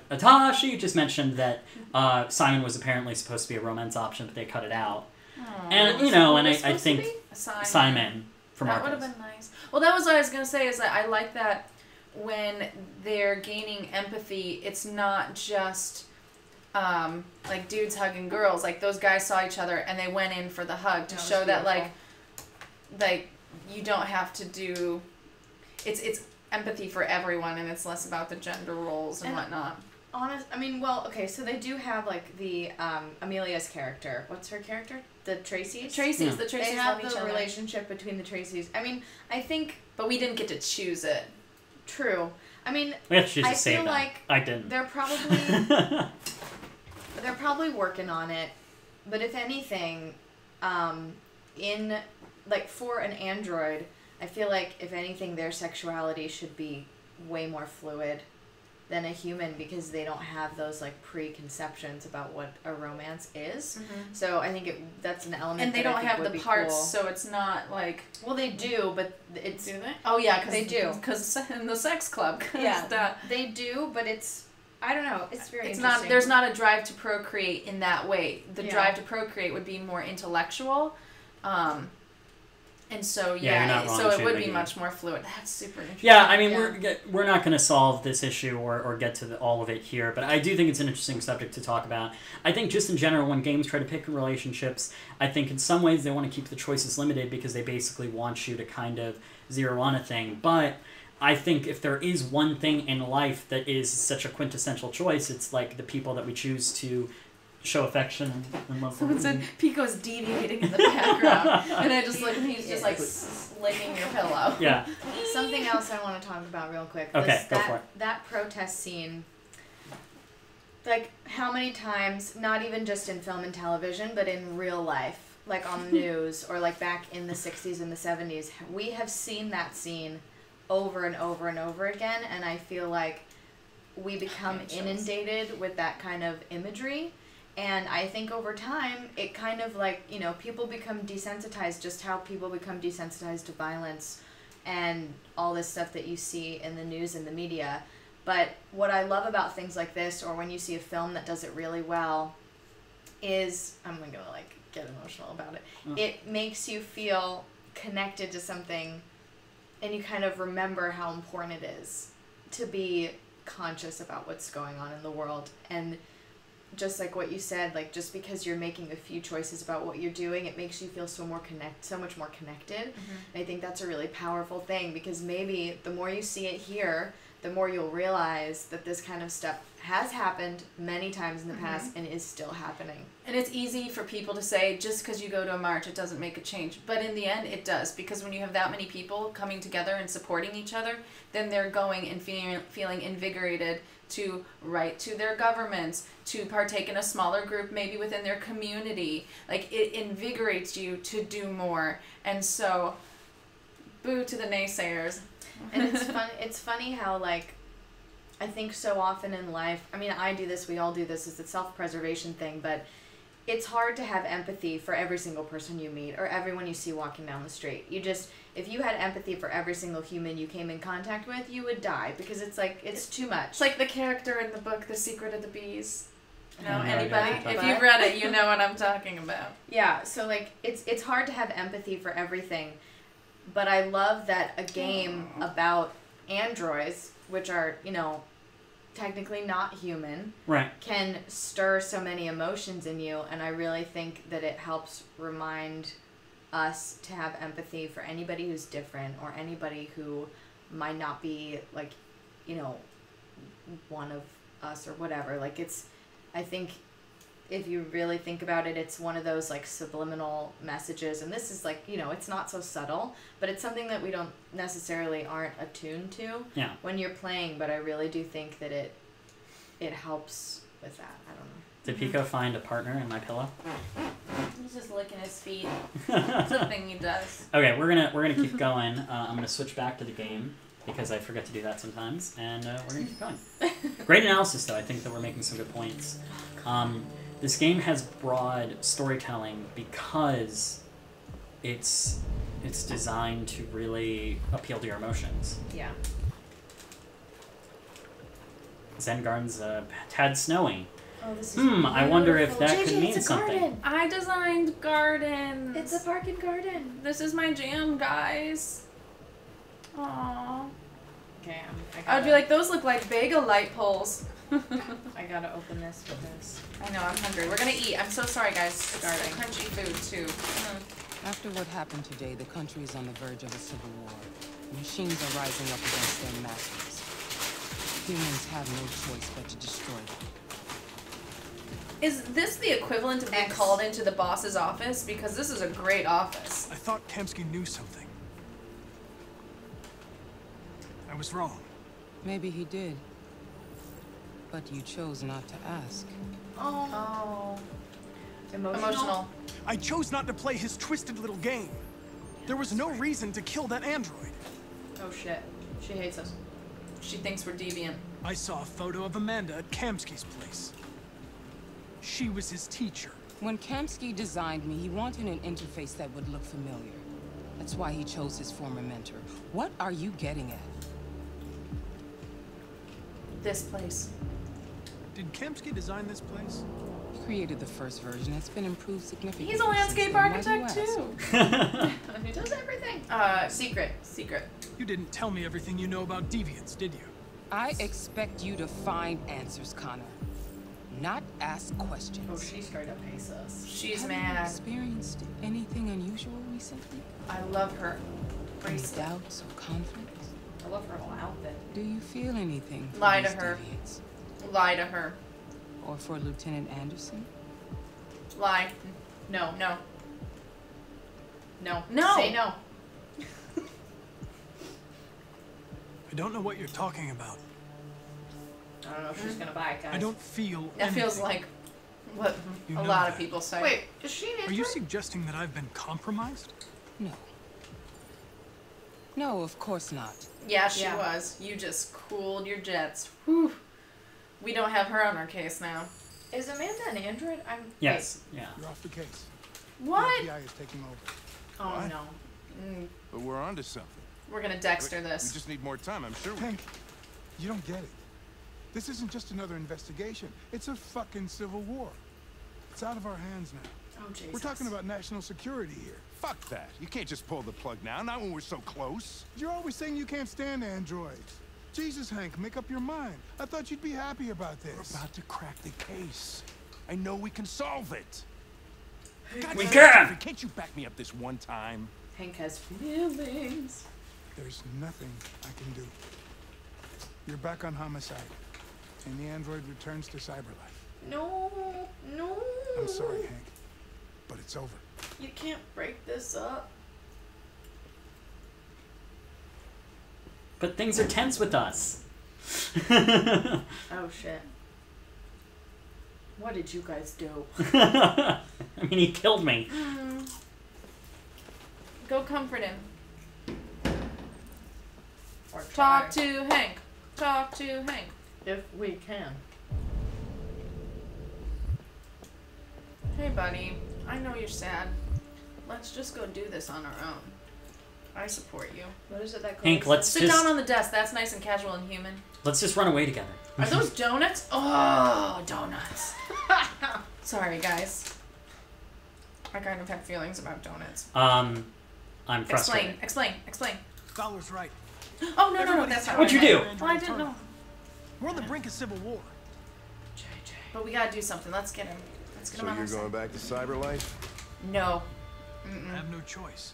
Atahashi just mentioned that Simon was apparently supposed to be a romance option, but they cut it out. And you know, and I think Simon. That would have been nice. Well, that was what I was going to say, is that I like that when they're gaining empathy, it's not just like dudes hugging girls. Like those guys saw each other and they went in for the hug to show that like you don't have to do... It's empathy for everyone, and it's less about the gender roles and whatnot. So they do have like the Amelia's character. What's her character? The Tracys? The Tracys they have love each the other. relationship between the Tracys. I mean, I think... But we didn't get to choose it. True. I mean, we have to choose I feel like I didn't. They're probably working on it, but if anything, in like for an android, I feel like if anything their sexuality should be way more fluid than a human, because they don't have those like preconceptions about what a romance is. So I think that's an element. And they that don't I think have would the be parts, cool. so it's not like... Well, they do, but it's... Do they? Oh yeah, cause they do. Because in the sex club. They do, but it's... I don't know. It's very it's interesting. not. There's not a drive to procreate in that way. The drive to procreate would be more intellectual. And so you're not wrong, so it would be much more fluid. That's super interesting. Yeah, I mean we're not going to solve this issue or get to all of it here, but I do think it's an interesting subject to talk about. I think just in general, when games try to pick relationships, I think in some ways they want to keep the choices limited because they basically want you to kind of zero on a thing. But I think if there is one thing in life that is such a quintessential choice, it's like the people that we choose to show affection and love. Someone said Pico's deviating in the background, and I just like he's just like licking your pillow. Yeah. Something else I want to talk about real quick. Okay, go for it. That protest scene. Like how many times, not even just in film and television, but in real life, like on the news or like back in the 60s and the 70s, we have seen that scene over and over and over again, and I feel like we become inundated with that kind of imagery. And I think over time, it kind of like, you know, people become desensitized, just how people become desensitized to violence and all this stuff that you see in the news and the media. But what I love about things like this, or when you see a film that does it really well, is, I'm going to like get emotional about it. It makes you feel connected to something, and you kind of remember how important it is to be conscious about what's going on in the world. And just like what you said, like just because you're making a few choices about what you're doing, it makes you feel so much more connected. And I think that's a really powerful thing, because maybe the more you see it here, the more you'll realize that this kind of stuff has happened many times in the past and is still happening. And it's easy for people to say, just because you go to a march, it doesn't make a change. But in the end, it does, because when you have that many people coming together and supporting each other, then they're going and feeling invigorated to write to their governments, to partake in a smaller group maybe within their community. Like, it invigorates you to do more. And so, boo to the naysayers. And it's funny how, like, I think so often in life, I mean, I do this, we all do this, it's a self-preservation thing, but it's hard to have empathy for every single person you meet or everyone you see walking down the street. You just, if you had empathy for every single human you came in contact with, you would die, because it's like, it's too much. It's like the character in the book, The Secret of the Bees. No, anybody? If you've read it, you know what I'm talking about. Yeah, so like, it's hard to have empathy for everything, but I love that a game about androids, which are, you know, technically not human, right, can stir so many emotions in you. And I really think that it helps remind us to have empathy for anybody who's different, or anybody who might not be, like, you know, one of us or whatever. Like, it's, I think if you really think about it, it's one of those like subliminal messages, and this is like, you know, it's not so subtle, but it's something that we don't necessarily aren't attuned to when you're playing. But I really do think that it helps with that. I don't know. Did Pico find a partner in my pillow? He's just licking his feet. It's a thing he does. Okay, we're gonna keep going. I'm gonna switch back to the game, because I forget to do that sometimes, and we're gonna keep going. Great analysis, though. I think that we're making some good points. This game has broad storytelling because it's designed to really appeal to your emotions. Yeah. Zen Garden's a tad snowy. Oh, this is I wonder if that JJ, could mean it's a something. garden. I designed gardens. It's a park and garden. This is my jam, guys. Aww. Okay, I would be like, those look like bagel light poles. I gotta open this with this. I know, I'm hungry. We're gonna eat. I'm so sorry, guys. It's crunchy food, too. After what happened today, the country is on the verge of a civil war. The machines are rising up against their masters. Humans have no choice but to destroy them. Is this the equivalent of being called into the boss's office? Because this is a great office. I thought Kamsky knew something. I was wrong. Maybe he did. But you chose not to ask. Oh. Emotional. I chose not to play his twisted little game. There was no reason to kill that android. Oh shit. She hates us. She thinks we're deviant. I saw a photo of Amanda at Kamsky's place. She was his teacher. When Kamsky designed me, he wanted an interface that would look familiar. That's why he chose his former mentor. What are you getting at? This place. Did Kamsky design this place? He created the first version. It's been improved significantly. He's a landscape architect, too. He does everything. Secret. You didn't tell me everything you know about deviants, did you? I expect you to find answers, Connor. Not ask questions. Oh, she straight up hates us. She's Have mad. you experienced anything unusual recently? I love her. Any doubts or conflicts? I love her whole outfit. Do you feel anything for Lie to these her. deviants? Lie to her. Or for Lieutenant Anderson? Lie. No. No. No. No. Say no. I don't know what you're talking about. I don't know if she's gonna buy it, guys. I don't feel That feels like what You a know lot of that. people say. Wait, is she an Are you android? suggesting that I've been compromised? No. No, of course not. Yeah, she was. You just cooled your jets. Whew. We don't have her on our case now. Is Amanda an android? Yes. Yeah. You're off the case. What? The FBI is taking over. Oh, What? no. Mm. But we're onto something. We're gonna Dexter We this. just need more time, I'm sure. Hank, you don't get it. This isn't just another investigation. It's a fucking civil war. It's out of our hands now. Oh, Jesus. We're talking about national security here. Fuck that. You can't just pull the plug now, not when we're so close. You're always saying you can't stand androids. Jesus, Hank, make up your mind. I thought you'd be happy about this. We're about to crack the case. I know we can solve it. God, We damn it, can! Jeffrey, can't you back me up this one time? Hank has feelings. There's nothing I can do. You're back on homicide, and the android returns to CyberLife. No, no. I'm sorry, Hank, but it's over. You can't break this up. But things are tense with us. Oh shit. What did you guys do? I mean, he killed me. Go comfort him. Or Talk try. to Hank. Talk to Hank. If we can. Hey, buddy. I know you're sad. Let's just go do this on our own. I support you. What is it that Hank, Chloe let's said? Sit just down on the desk. That's nice and casual and human. let's just run away together. Are those donuts? Oh, donuts. Sorry, guys. I kind of had feelings about donuts. I'm frustrated. Explain. Fowler's right. Oh, no, that's not What'd you do? Well, I didn't know. We're on the brink of civil war. JJ. But we gotta do something. Let's get him. Let's get So him on you're our side. going back to CyberLife? No. I have no choice.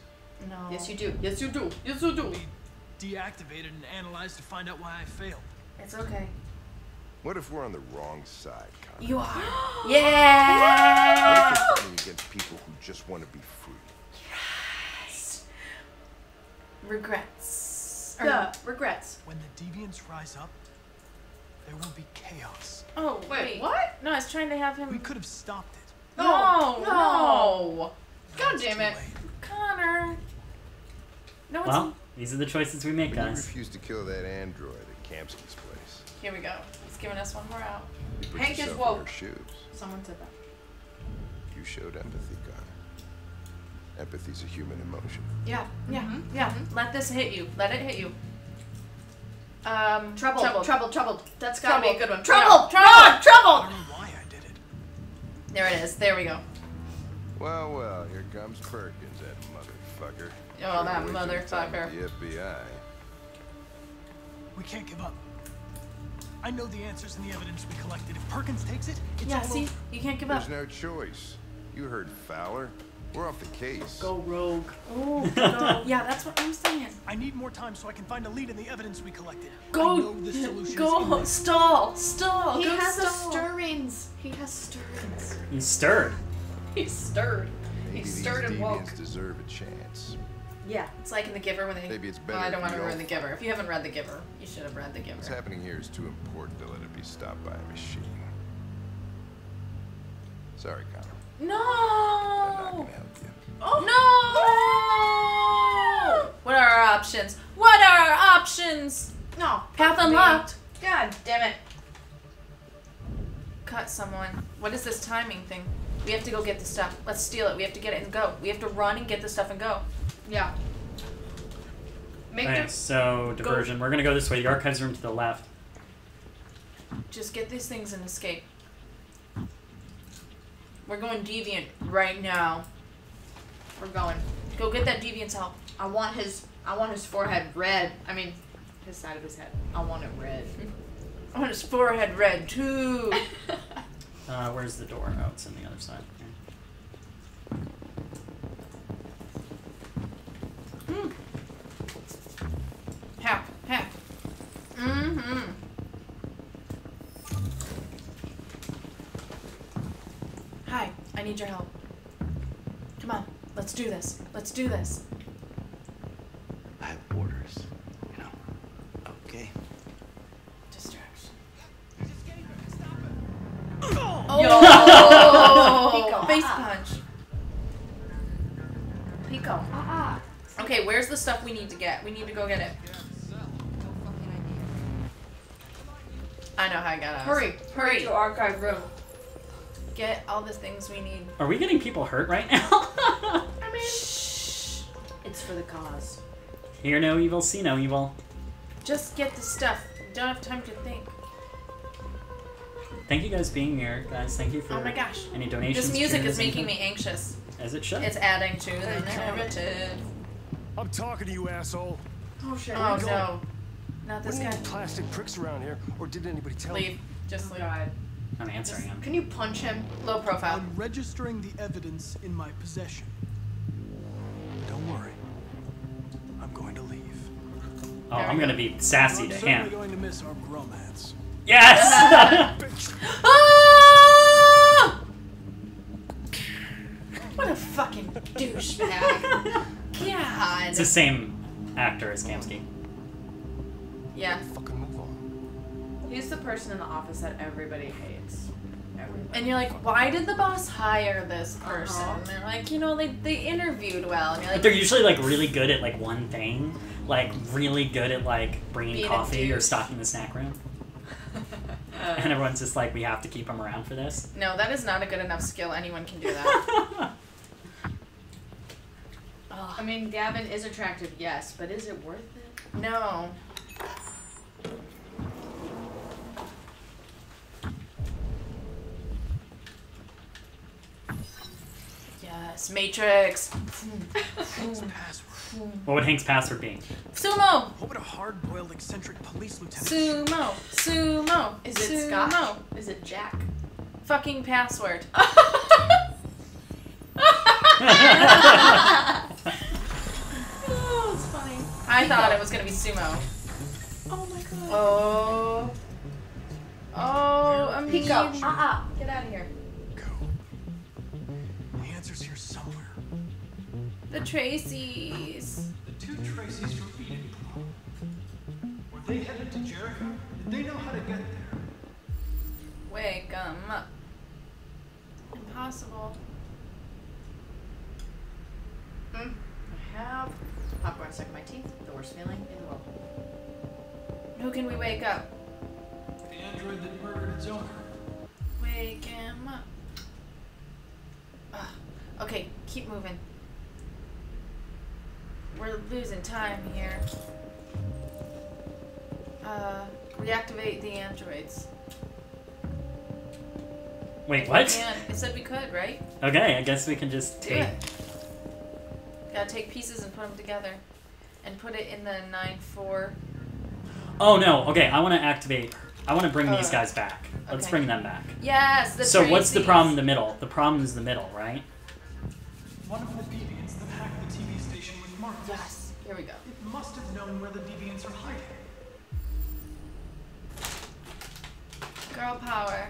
No. Yes, you do. Yes, you do. Yes, you do. We deactivated and analyzed to find out why I failed. It's okay. What if we're on the wrong side, Connor? You are. What Yeah! if we're fighting against people who just want to be free? Yes. Regrets. Yeah, regrets. When the deviants rise up, there will be chaos. Oh, Wait, what? No, I was trying to have him. We could have stopped it. No. God It's damn too it. late. Connor. No, it's. Well, these are the choices we make, You guys. refused to kill that android at Kamsky's place. Here we go. He's giving us one more out. You put Hank is yourself in woke. her shoes. Someone said that. You showed empathy, Connor. Empathy's a human emotion. Yeah. Let this hit you. Let it hit you. Troubled. That's gotta be a good one. Troubled. Troubled. I Troubled. don't know why I did it. There it is. There we go. Well, here comes Perkins, that motherfucker. Oh, that Sure wasted time motherfucker. with The FBI. We can't give up. I know the answers and the evidence we collected. If Perkins takes it, it's Yeah, all see? over. You can't give up. There's no choice. You heard Fowler. We're off the case. Go rogue. Oh, go. Yeah, that's what I'm saying. I need more time so I can find a lead in the evidence we collected. I Go. know the solution Go. is in there. Stall. He Go has a stall. stirrings. He has stirrings. He's stirred. He's stirred. Maybe He's these stirred and woke. deviants deserve a chance. Yeah. It's like in The Giver when they. Maybe it's better Well, I don't if want to we ruin all The Giver. If you haven't read The Giver, you should have read The Giver. What's happening here is too important to let it be stopped by a machine. Sorry, Connor. I'm not No. gonna help you. Oh no! What are our options? What are our options? No. Path unlocked. God damn it. Cut someone. What is this timing thing? We have to go get the stuff. Let's steal it. We have to get it and go. We have to run and get the stuff and go. Yeah. Make Alright, them. so diversion. We're gonna go this way. The archives room to the left. Just get these things and escape. We're going deviant right now. We're going. Go get that deviant's help. I want his forehead red. I mean, his side of his head. I want it red. I want his forehead red too. Where's the door? Oh, it's on the other side. Okay. Hap. Mm-hmm. Hi, I need your help. Come on, let's do this. Let's do this. I have orders, you know. Okay. Distraction. Yo! Face punch. Pico. Okay, where's the stuff we need to get? We need to go get it. I know how I got out. Hurry to archive room. Get all the things we need. Are we getting people hurt right now? I mean, shh. It's for the cause. Hear no evil, see no evil. Just get the stuff. Don't have time to think. Thank you guys being here, guys. Thank you for oh my gosh. any donations. This music is making me anxious. As it should. It's adding to the narrative. I'm talking to you, asshole. Oh shit. Oh no. Not this guy. Plastic pricks around here, or did anybody tell you? Leave. Just leave. God. I'm answering him. Can you punch him? Low profile. I'm registering the evidence in my possession. Don't worry. I'm going to leave. Oh, I'm gonna be sassy to him. I'm going to miss our bromance. Yes! Ah! What a fucking douchebag. God. It's the same actor as Kamsky. Yeah. Fucking move on. He's the person in the office that everybody hates. And you're like, why did the boss hire this person? And they're like, you know, they interviewed well. And you're like, But they're usually like really good at like one thing. Like really good at like bringing Being a coffee or douche. stocking the snack room. And everyone's just like, we have to keep them around for this. no, that is not a good enough skill. Anyone can do that. I mean, Gavin is attractive, yes, but is it worth it? No. Yes, Matrix. What would Hank's password be? Sumo. What would a hard-boiled eccentric police lieutenant? Sumo. Sumo. Is it Sumo. Scotch? Is it Jack? Fucking password. Oh, it's funny. I thought it was gonna be sumo. Oh my god. Oh. Oh, I'm Pico. Get out of here. The answer's here somewhere. The Tracys. The two Tracys from Eden. Were they headed to Jericho? Did they know how to get there? Wake 'em up. Impossible. I have popcorn stuck in my teeth. The worst feeling in the world. Who can we wake up? The android that murdered its owner. Wake 'em up. Okay, keep moving. We're losing time here. Reactivate the androids. Wait, what? Yeah, it said we could, right? Okay, I guess we can just Do take... it. Gotta take pieces and put them together. And put it in the 9-4. Oh no, okay, I want to activate... I want to bring these guys back. Let's okay. bring them back. Yes, the So what's the Tracys. problem in the middle? The problem is the middle, right? One of the deviants that hacked the TV station with Marcus. Yes, here we go. It must have known where the deviants are hiding. Girl power.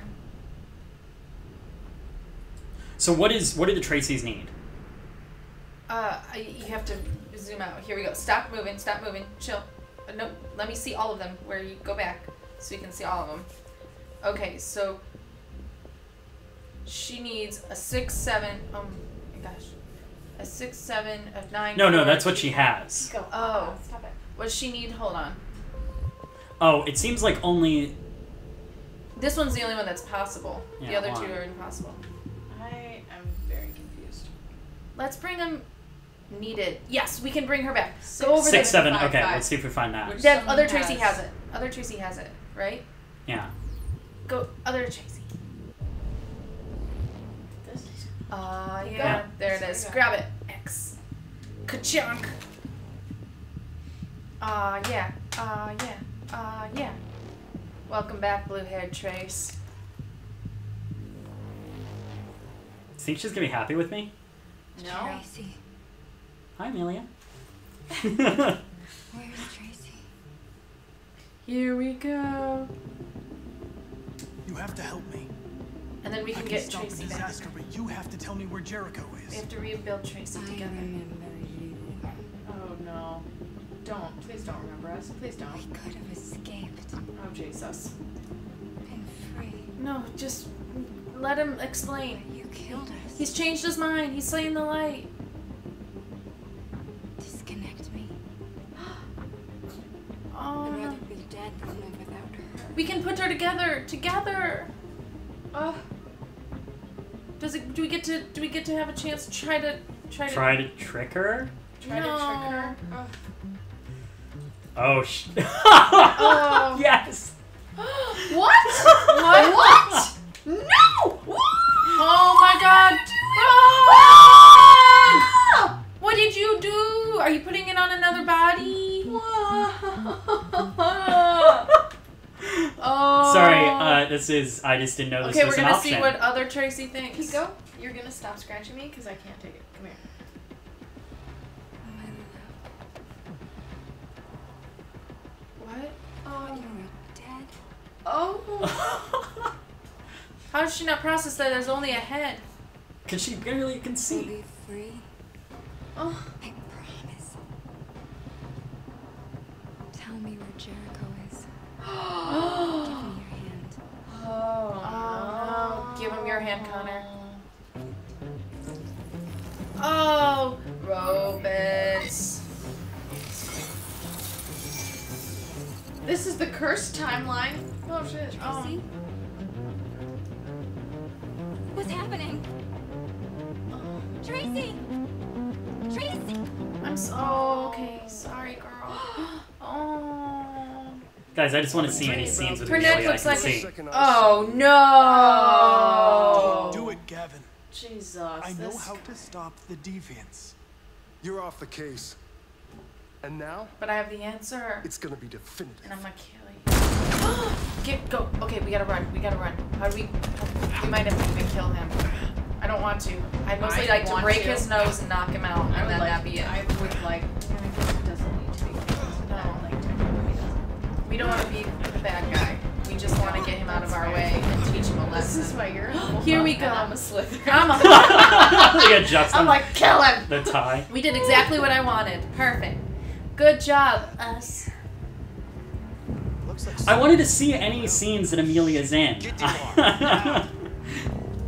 So what do the Tracys need? You have to zoom out. Here we go. Stop moving. Stop moving. Chill. No, let me see all of them. Where you go back, so you can see all of them. Okay, so she needs a 6-7. Oh my gosh, a 6-7, a 9. No, that's what she has. Go. Oh, Stop it. what does she need? Hold on. Oh, it seems like only... This one's the only one that's possible. Yeah, the other why? two are impossible. I am very confused. Let's bring them. Needed. Yes, we can bring her back. Go over 6, there. 7, okay, let's see if we find that. That other Tracy has it. Other Tracy has it, right? Yeah. Go, other Tracy. This? Yeah, there it is. Grab it. X. Ka-chunk. Yeah. Yeah. Welcome back, blue-haired Trace. Think she's gonna be happy with me? No. Tracy. Hi, Amelia. Where's Tracy? Here we go. You have to help me. And then we can I get stop Tracy the back. disaster, but you have to tell me where Jericho We is. have to rebuild Tracy together. Oh no. Don't. Please don't remember us. Please don't. We could have escaped. Oh Jesus. Been free. No, just let him explain. You killed us. He's changed his mind. He's slaying the light. Disconnected. We can put her together. Together. Do we get to have a chance to try to Try to trick her? Try to trick her. Oh, Oh. Yes! What? What? No! Oh my god! Oh! What did you do? Are you putting it on another body? Oh. Sorry, this is. I just didn't know this was an option. Okay, we're gonna see what other Tracy thinks. Pico, you're gonna stop scratching me because I can't take it. Come here. What? Oh, you're dead. Oh. How does she not process that there's only a head? Because she barely can see. We'll be free. Oh. I promise. Tell me where Jericho is. Give me your hand. Oh. No. Give him your hand, Connor. Oh, robots. This is the cursed timeline. Oh shit. Oh. Tracy? What's happening? Tracy! Tracy! I'm so okay. Sorry, girl. Oh. Guys, I just want to see any scenes with Her Amelia neck looks I like can see. Oh no! Do it, Gavin. Jesus. I know how to stop the deviants. You're off the case. And now? But I have the answer. It's gonna be definitive. And I'm gonna kill you. Go. Okay, we gotta run. We gotta run. How do we? We might have to even kill him. I don't want to. I'd mostly like to break his nose and knock him out, and then that'd be it. I would like. It doesn't need to be. No. We don't want to be the bad guy. We just want to get him out of our way and teach him a lesson. This is why you're. Here we go. And I'm a Slytherin. I'm like, kill him. The tie. We did exactly what I wanted. Perfect. Good job, us. I wanted to see any scenes that Amelia's in.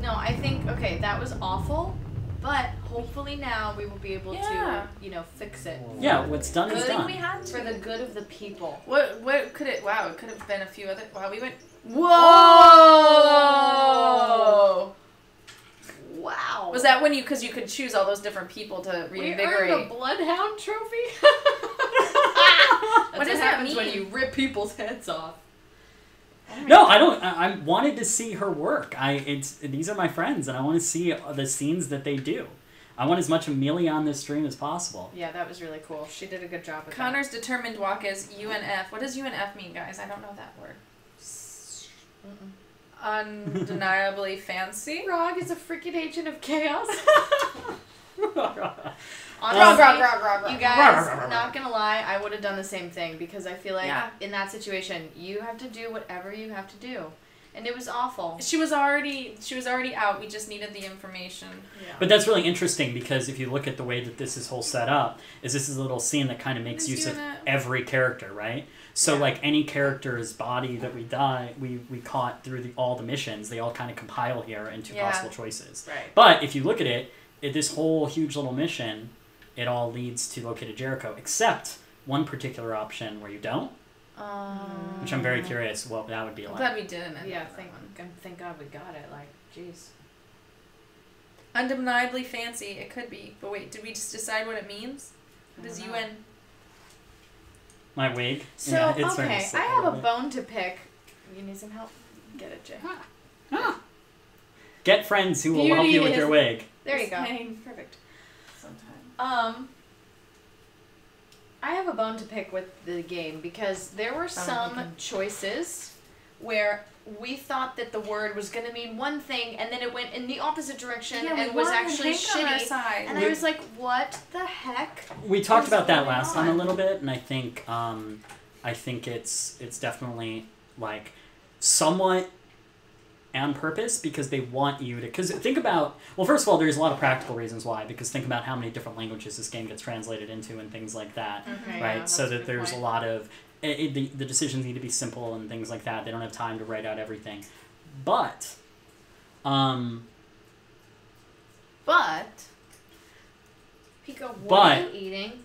No, I think okay, that was awful, but hopefully now we will be able to, fix it. Yeah, what's done is done. We had for the good of the people. What could it? Wow, it could have been a few other. Wow, we went. Whoa! Wow. Was that when because you could choose all those different people to reinvigorate? We earned a Bloodhound trophy. What does that happens mean? when you rip people's heads off? No, I don't. I wanted to see her work. These are my friends, and I want to see the scenes that they do. I want as much Amelia on this stream as possible. Yeah, that was really cool. She did a good job with Connor's determined walk is UNF. What does UNF mean, guys? I don't know that word. Undeniably fancy. Raag is a freaking agent of chaos. Honestly, you guys, not gonna lie, I would have done the same thing because I feel like in that situation, you have to do whatever you have to do, and it was awful. She was already out. We just needed the information. Yeah. But that's really interesting because if you look at the way that this is whole set up, this is a little scene that kind of makes use of every character, right? So like any character's body that we caught through all the missions, they all kind of compile here into possible choices. Right. But if you look at it, this whole huge little mission, it all leads to locate a Jericho, except one particular option where you don't. Which I'm very curious what that would be like. I'm glad we didn't. Yeah, thank God we got it. Like, jeez. Undeniably fancy. It could be. But wait, did we just decide what it means? What does UN? My wig. So, yeah, it's okay, I have a bone to pick. You need some help? Get it, Jay. Get friends who will help you with your wig. There you go. Perfect. I have a bone to pick with the game because there were some choices where we thought that the word was going to mean one thing and then it went in the opposite direction and was actually shitty. And I was like, what the heck? We talked about that last time a little bit, and I think it's definitely like somewhat on purpose because they want you to. Because think about, well, first of all, there's a lot of practical reasons why. Because think about how many different languages this game gets translated into and things like that, right? Yeah, so that there's a lot of the decisions need to be simple and things like that. They don't have time to write out everything, but Pico, what are you eating?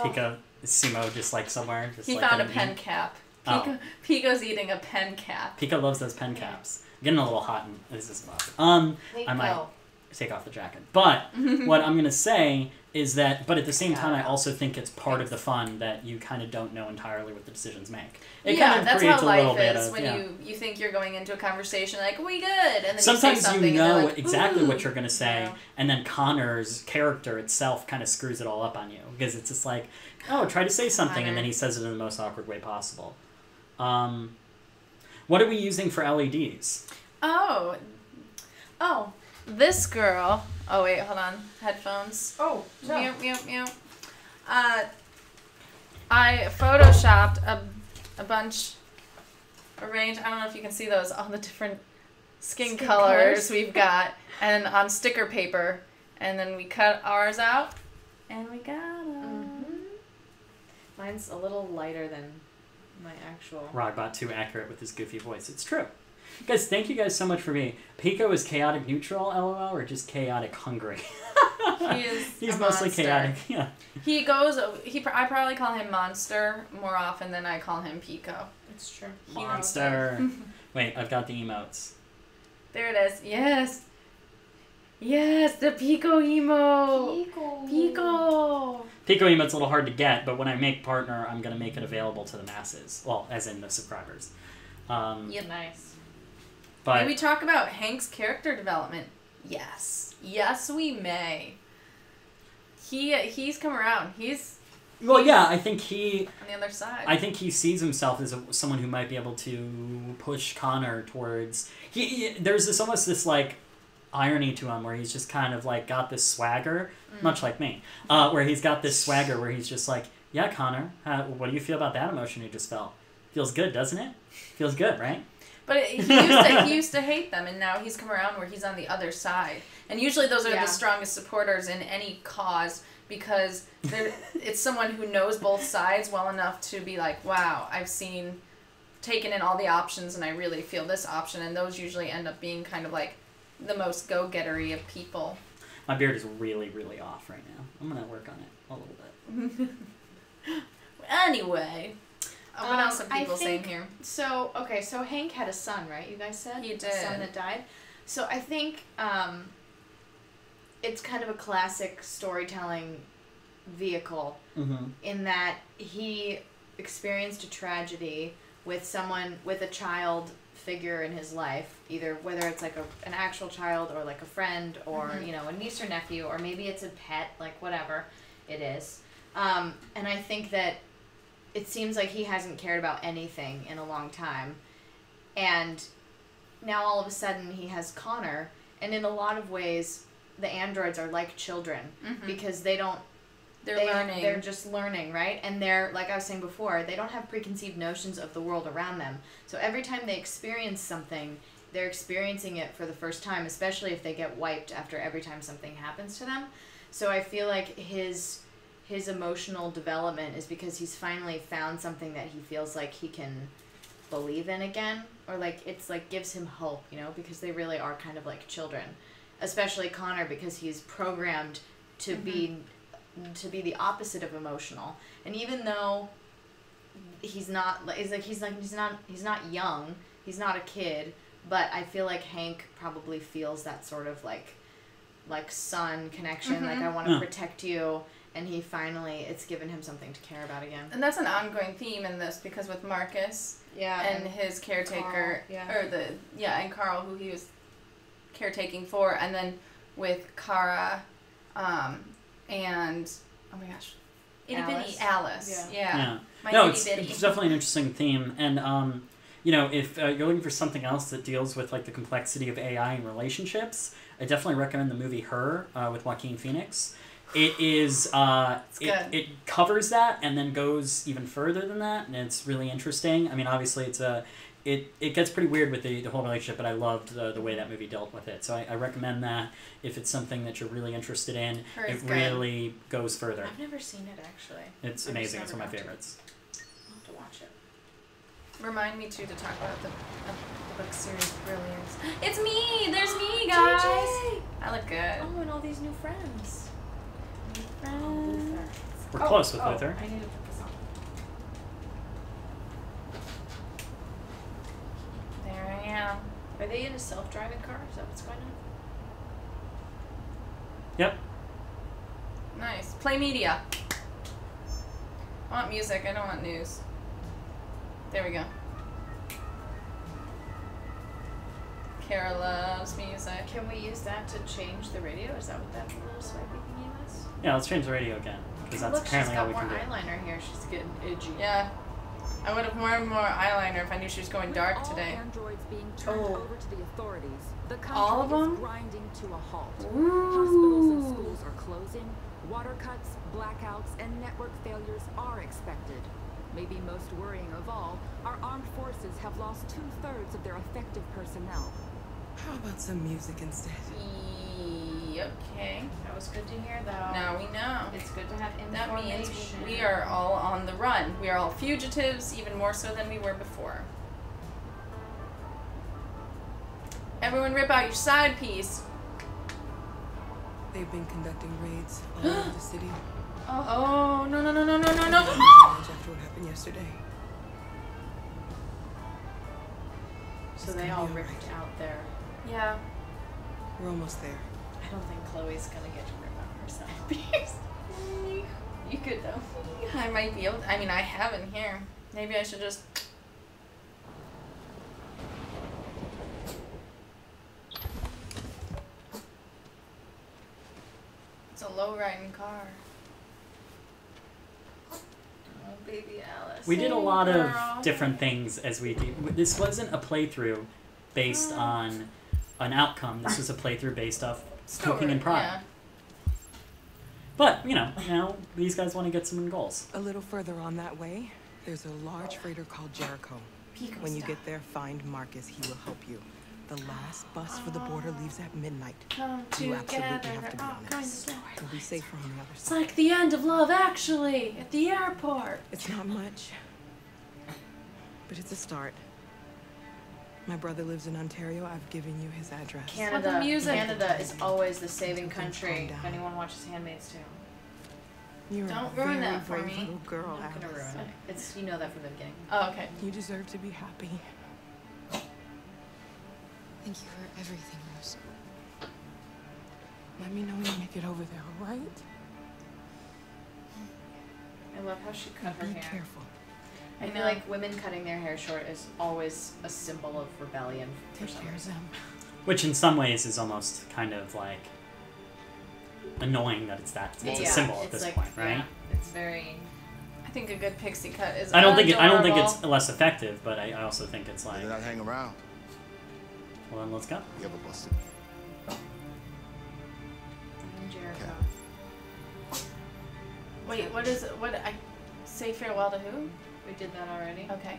Pico, Simo just like somewhere. Just he like found a pen cap. Pico's eating a pen cap. Pico loves those pen caps. I'm getting a little hot in this is I might take off the jacket. But what I'm gonna say is that, but at the same time, I also think it's part of the fun that you kind of don't know entirely what the decisions make. It kind of that's creates how a little life bit is of, when you think you're going into a conversation like, we good, and then sometimes you say something know and like, exactly what you're going to say, Yeah. and then Connor's character itself kind of screws it all up on you, because it's just like, oh, try to say something, and then he says it in the most awkward way possible. What are we using for LEDs? Oh, this girl. Oh wait, hold on. Headphones. Oh, no. Mute. I photoshopped a bunch, a range. I don't know if you can see those, all the different skin colors we've got, and on sticker paper, and then we cut ours out, and we got them. Mine's a little lighter than my actual. Raagbot too accurate with his goofy voice. It's true. Guys, thank you guys so much for being. Pico is chaotic neutral, LOL, or just chaotic hungry? He's mostly monster. chaotic. Yeah. I probably call him Monster more often than I call him Pico. It's true. Monster. Wait, I've got the emotes. There it is. Yes. Yes, the Pico emo. Pico. Pico emote's a little hard to get, but when I make partner, I'm gonna make it available to the masses. Well, as in the subscribers. Nice. But may we talk about Hank's character development? Yes. Yes, we may. He's come around. He's I think he on the other side. I think he sees himself as someone who might be able to push Connor towards. There's almost this like irony to him where he's just kind of like got this swagger, much like me, where he's got this swagger where he's just like, yeah, Connor, what do you feel about that emotion you just felt? Feels good, doesn't it? Feels good, right? But he used to hate them, and now he's come around where he's on the other side. And usually those are the strongest supporters in any cause, because it's someone who knows both sides well enough to be like, wow, I've taken in all the options, and I really feel this option. And those usually end up being kind of like the most go-gettery of people. My beard is really, really off right now. I'm going to work on it a little bit. Anyway... what else are people saying here? So Hank had a son, right? You guys said? He did. A son that died. So I think it's kind of a classic storytelling vehicle in that he experienced a tragedy with a child figure in his life, either whether it's like an actual child or like a friend or, a niece or nephew, or maybe it's a pet, like whatever it is. And I think that it seems like he hasn't cared about anything in a long time. And now all of a sudden he has Connor. And in a lot of ways, the androids are like children because they're learning. They're just learning, right? And they're, like I was saying before, they don't have preconceived notions of the world around them. So every time they experience something, they're experiencing it for the first time, especially if they get wiped after every time something happens to them. So I feel like his emotional development is because he's finally found something that he feels like he can believe in again, or like it's like gives him hope, because they really are kind of like children, especially Connor, because he's programmed to be the opposite of emotional. And even though he's not young, he's not a kid, but I feel like Hank probably feels that sort of like son connection, like I want to protect you. And he finally, it's given him something to care about again. And that's an ongoing theme in this, because with Marcus and his caretaker, Carl, and Carl, who he was caretaking for, and then with Kara, and, oh my gosh, itty bitty Alice. Yeah. No, it's definitely an interesting theme. And, if you're looking for something else that deals with like the complexity of AI and relationships, I definitely recommend the movie Her with Joaquin Phoenix. It is it covers that and then goes even further than that, and it's really interesting. I mean, obviously it gets pretty weird with the whole relationship, but I loved the way that movie dealt with it. So I recommend that if it's something that you're really interested in. It really goes further. I've never seen it actually. It's amazing. It's one of my favorites. I'll have to watch it. Remind me too to talk about the book series Brilliance. It's me! There's me, guys! JJ. I look good. Oh, and all these new friends. We're close with Luther. I need to put this on. they in a self-driving car? Is that what's going on? Yep. Nice. Play media. I want music. I don't want news. There we go. Kara loves music. Can we use that to change the radio? Is that what that little swipey thingy was? Yeah, let's change the radio again. Because that's Look, apparently all we can do. she's got more eyeliner here. She's getting edgy. Yeah. I would have worn more eyeliner if I knew she was going dark today. Androids being turned over to the authorities. The All of country them? is grinding to a halt. Ooh. Hospitals and schools are closing. Water cuts, blackouts, and network failures are expected. Maybe most worrying of all, our armed forces have lost 2/3 of their effective personnel. How about some music instead? Okay. That was good to hear, though. Now we know. It's good to have information. That means we are all on the run. We are all fugitives, even more so than we were before. Everyone rip out your side piece. They've been conducting raids all over the city. Oh, no. After what happened yesterday. So they all ripped out their... Yeah. We're almost there. I don't think Chloe's gonna get to rip out her side piece. You could, though. I might be able to, I mean, I have in here. Maybe I should just... It's a low-riding car. Oh, baby Alice. We did a Hey, lot girl. of different things as we did. This wasn't a playthrough based on an outcome. This was a playthrough based off Smoking and Pride. Yeah. But, you know, these guys want to get some goals. A little further on that way, there's a large freighter called Jericho. When you get there, find Marcus. He will help you. The last bus for the border leaves at midnight. Come You absolutely together, have to be all on kinds it. of We'll be safer on the other It's side. like the end of Love Actually at the airport. It's not much, but it's a start. My brother lives in Ontario. I've given you his address. Canada. music. Canada is always the saving country. Calm If down. anyone watches Handmaid's Tale. You're Don't a ruin very that for brave me. little girl, I'm not gonna Alice. ruin it. It's, you know that from the beginning. Oh, okay. You deserve to be happy. Thank you for everything, Rose. Let me know when you make it over there, all right? I love how she cut her Be hair. careful. I feel like women cutting their hair short is always a symbol of rebellion for Take some care of reason. them. Which in some ways is almost kind of like annoying that it's a symbol at it's this like, point, right? Yeah, it's very... I think a good pixie cut is I don't think adorable. it's less effective, but I also think it's like. They're not hang around. Well, then let's go. You ever busted? I'm Jericho. Wait, what I say farewell to who? We did that already. Okay.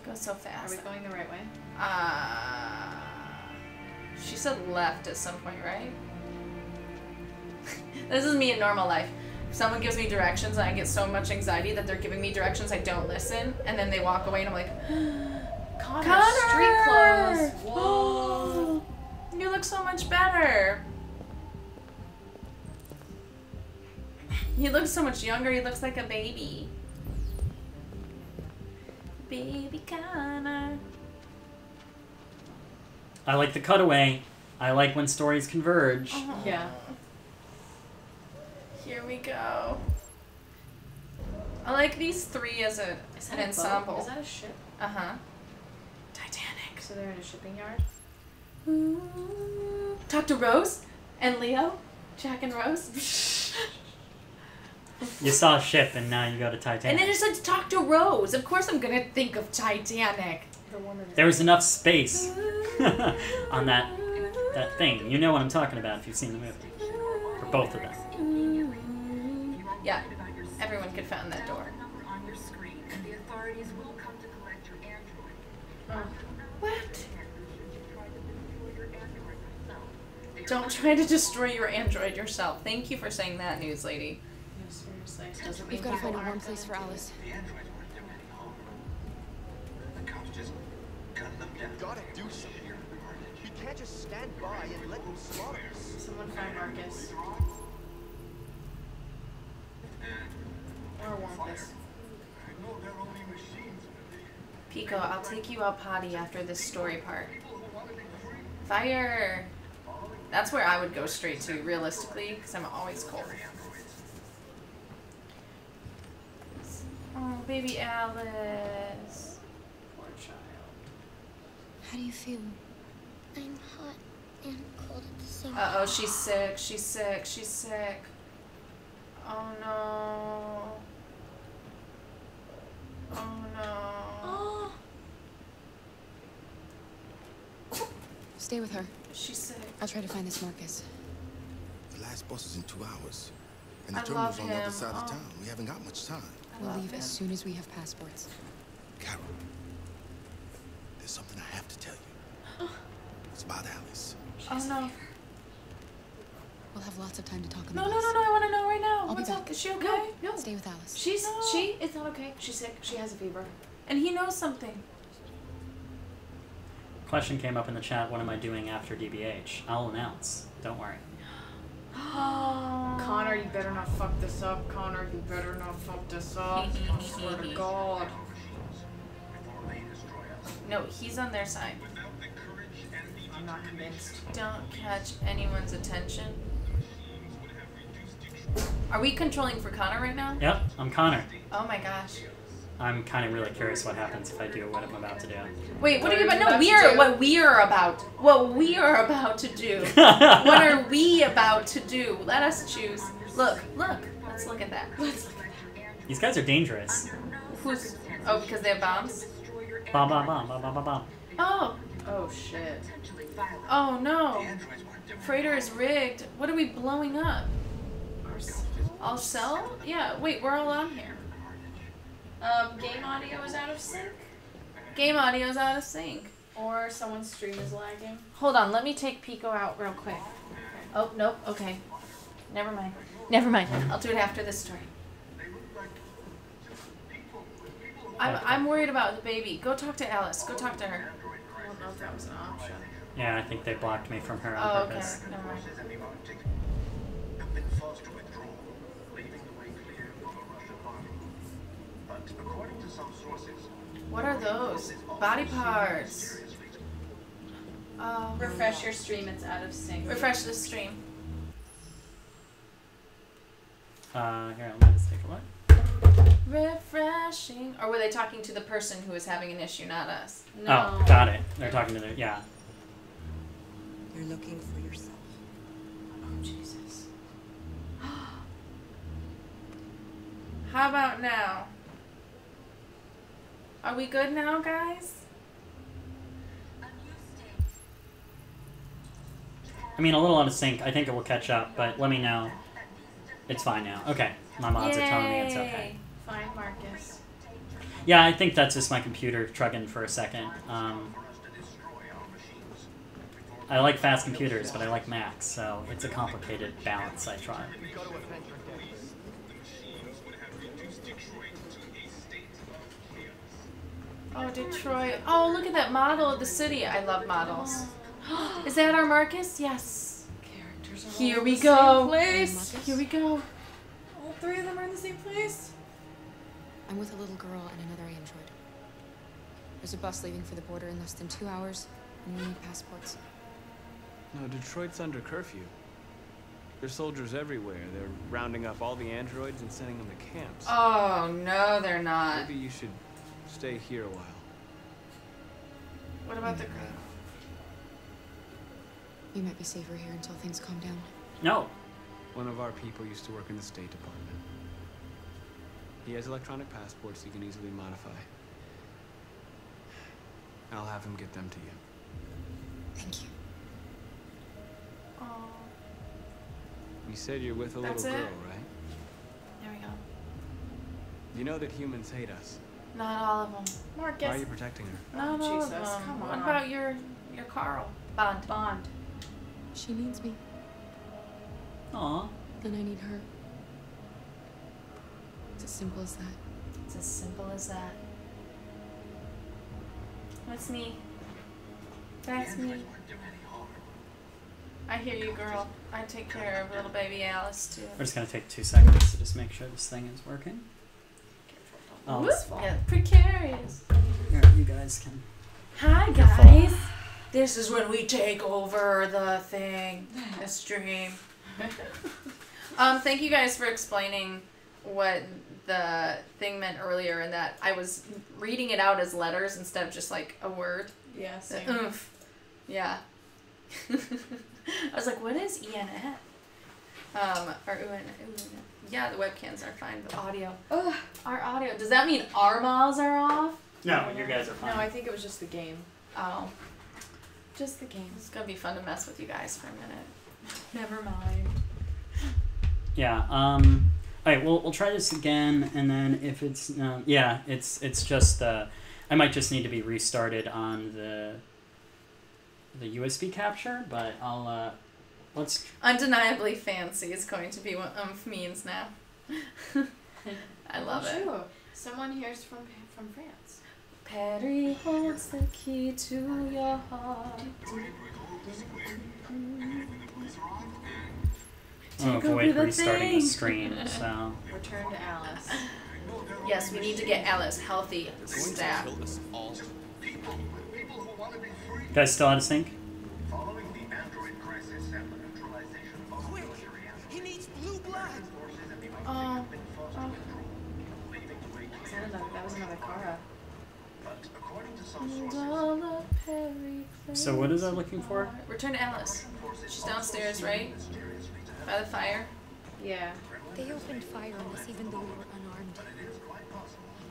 Go so Are fast. we going the right way? She said left at some point, right? This is me in normal life. If someone gives me directions and I get so much anxiety that they're giving me directions, I don't listen, and then they walk away and I'm like, Connor! Street clothes! Whoa! You look so much better. He looks so much younger. He looks like a baby. Baby Connor. I like the cutaway. I like when stories converge. Yeah. Here we go. I like these three as an a ensemble. boat? Is that a ship? Uh-huh. Titanic. So they're in a shipping yard? Talk to Rose and Leo. Jack and Rose. You saw a ship, and now you go to Titanic. And then it said to talk to Rose. Of course I'm gonna think of Titanic. The woman There was enough space on that thing. You know what I'm talking about if you've seen the movie. For both of them. Yeah. Everyone could find that door. What? Don't try to destroy your android yourself. Thank you for saying that, news lady. We've got to find a warm place for Alice. Gotta do something. You can't just stand by and let them slaughter us. Someone find Marcus. Or Wampus. Pico, I'll take you out potty after this story part. Fire. That's where I would go straight to, realistically, because I'm always cold. Oh, baby Alice. Poor child. How do you feel? I'm hot and cold at the same time. Uh-oh, she's sick. She's sick. She's sick. Oh, no. Oh, no. Oh. Stay with her. She's sick. I'll try to find this Marcus. The last bus is in 2 hours. And the I terminal's love on the other him. side of Oh. town. We haven't got much time. We'll leave as soon as we have passports. Carol, there's something I have to tell you. It's about Alice. Oh, no. We'll have lots of time to talk on No, the no, bus. no, no, I want to know right now. I'll be What's back. up? Is she okay? No. Stay with Alice. It's not okay. She's sick. She has a fever. And he knows something. Question came up in the chat, what am I doing after DBH? I'll announce. Don't worry. Connor, you better not fuck this up. Connor, you better not fuck this up. I swear to God. No, he's on their side. I'm not convinced. Don't catch anyone's attention. Are we controlling for Connor right now? Yep, I'm Connor. Oh my gosh. I'm kind of really curious what happens if I do what I'm about to do. Wait, what are you about? No, what we are about. What we are about to do. What are we about to do? Let us choose. Look. Let's look at that. These guys are dangerous. Who's? Oh, because they have bombs? Bomb, bomb, bomb, bomb, bomb, bomb, bomb. Oh. Oh, shit. Oh, no. Freighter is rigged. What are we blowing up? All cell? Yeah, wait, we're all on here. Game audio is out of sync. Game audio is out of sync. Or someone's stream is lagging. Hold on, let me take Pico out real quick. Oh, nope, okay. Never mind. Never mind. I'll do it after this story. I'm worried about the baby. Go talk to Alice. Go talk to her. I don't know if that was an option. Yeah, I think they blocked me from her on purpose. Okay. Never mind. What are those? Body parts. Refresh your stream, it's out of sync. Refresh the stream. Here, let me just take a look. Refreshing. Or were they talking to the person who is having an issue, not us? No. Oh, got it. They're talking to the, yeah. You're looking for yourself. Oh, Jesus. How about now? Are we good now, guys? I mean, a little out of sync. I think it will catch up, but let me know. It's fine now. Okay. My mods are telling me it's okay. Fine, Marcus. Yeah, I think that's just my computer trucking for a second. I like fast computers, but I like Macs, so it's a complicated balance I try. Oh, Detroit. Oh, look at that model of the city. I love models. Is that our Marcus? Yes. Characters are Here all we in the go. same place. Here we go. All three of them are in the same place. I'm with a little girl and another android. There's a bus leaving for the border in less than 2 hours, and we need passports. No, Detroit's under curfew. There's soldiers everywhere. They're rounding up all the androids and sending them to camps. Oh, no, they're not. Maybe you should stay here a while. What about the girl? You might be safer here until things calm down. No. One of our people used to work in the State Department. He has electronic passports he can easily modify. I'll have him get them to you. Thank you. Oh, You said you're with a That's little it? girl, right? there we go. You know that humans hate us. Not all of them. Marcus. Why are you protecting her? Not all of Jesus, them. come What on. about your Carl? Bond. She needs me, Aw. and I need her. It's as simple as that. It's as simple as that. That's me. That's me. I hear you, girl. I take care of little baby Alice, too. We're just going to take 2 seconds to just make sure this thing is working. Oh, Whoop. it's Yeah, precarious. Here, you guys can... Hi, Careful. guys. This is when we take over the thing, the stream. Thank you guys for explaining what the thing meant earlier, and that I was reading it out as letters instead of just like a word. Yeah, same. Oomph. Yeah. I was like, what is ENF? Or UN. Yeah, the webcams are fine, but audio. Ugh, our audio. Does that mean our miles are off? No, you guys are fine. No, I think it was just the game. Oh. Just the game. It's gonna be fun to mess with you guys for a minute. Never mind. Yeah. All right. We'll try this again, and then if it's yeah, it's just I might just need to be restarted on the USB capture, but I'll let's. Undeniably fancy is going to be what means now. I love it. True. Someone here's from France. Perry holds the key to your heart. Oh, avoid restarting the stream, so. Return to Alice. Yes, we need to get Alice healthy stat. You guys still out of sync? He needs blue blood. Oh. That was another Kara. So what is I looking for? Return to Alice. She's downstairs, right? By the fire. Yeah. They opened fire on us even though we were unarmed.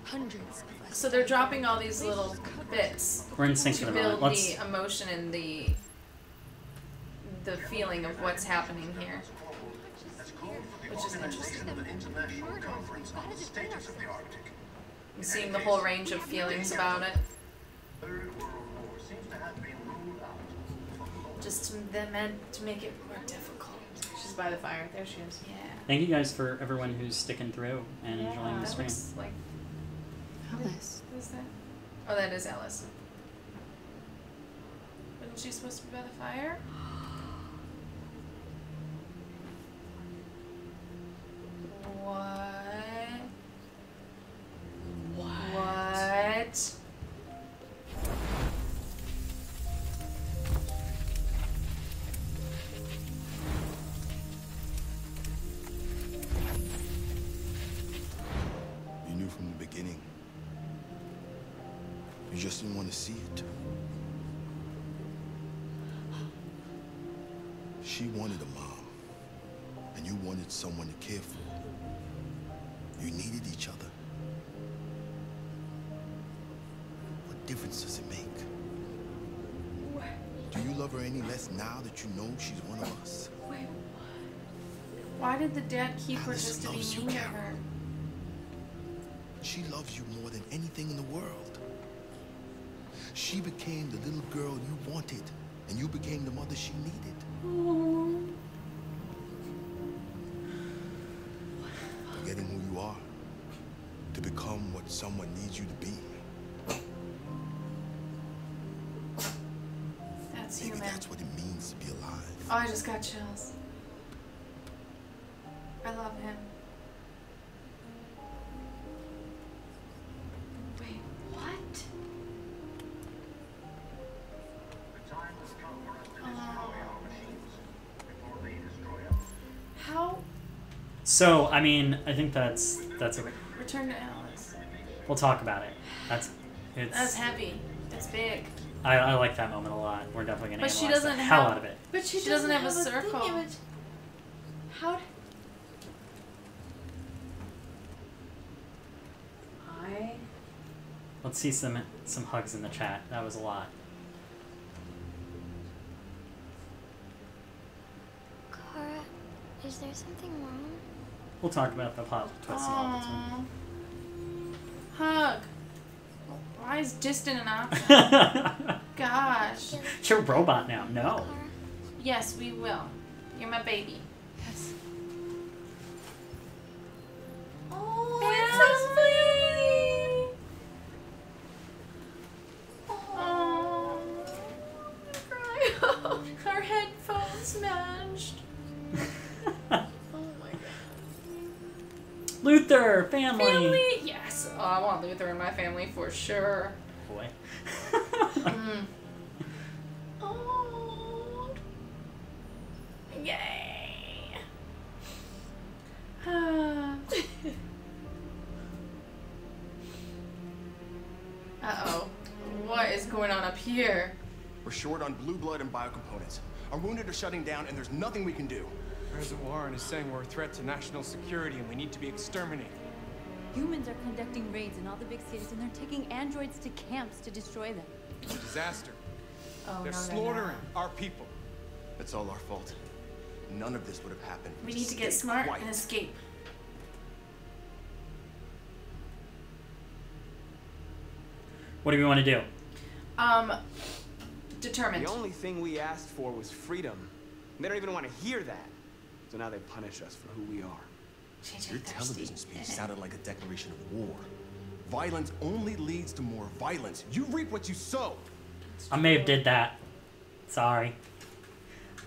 Hundreds of us. So they're dropping all these little bits We're in sync to for the build moment. the emotion and the feeling of what's happening here, which is interesting. And seeing the whole range of feelings about it. Just meant to make it more difficult. She's by the fire. There she is. Yeah. Thank you guys for everyone who's sticking through and enjoying the stream. Like, Alice. What is that? Oh, that is Alice. Wasn't she supposed to be by the fire? What? What? You knew from the beginning. You just didn't want to see it. She wanted a mom, and you wanted someone to care for. You needed each other. What difference does it make? Do you love her any less now that you know she's one of us? Wait. Why did the dad keep her just to be mean to her? She loves you more than anything in the world. She became the little girl you wanted, and you became the mother she needed. Aww. Forgetting who you are to become what someone needs you to be. That's Maybe human. that's what it means to be alive. Oh, I just got chills. I love him. Wait, what? How? So, I mean, I think that's a. Return to Alice. We'll talk about it. That's heavy. It's big. I like that moment a lot. We're definitely gonna But she analyze doesn't the hell have- out of it. But she doesn't have a thing circle. image. How? Let's see some hugs in the chat. That was a lot. Kara, is there something wrong? We'll talk about the plot twist and all this one. Hug. Why is distant an option? Gosh. You're a robot now. No. Yes, we will. You're my baby. Yes. Oh, it's so sweet. Oh, I'm gonna cry. Our headphones smashed. Luther, family. Family, yes. Oh, I want Luther in my family for sure. Boy. Oh. Yay. Uh-oh. What is going on up here? We're short on blue blood and biocomponents. Our wounded are shutting down, and there's nothing we can do. President Warren is saying we're a threat to national security and we need to be exterminated. Humans are conducting raids in all the big cities, and they're taking androids to camps to destroy them. It's a disaster. Oh, They're no, slaughtering our people. It's all our fault. None of this would have happened. We need to get smart and escape. What do we want to do? Determined. The only thing we asked for was freedom. They don't even want to hear that. So now they punish us for who we are. Your television speech sounded like a declaration of war. Violence only leads to more violence. You reap what you sow. I may have did that. Sorry.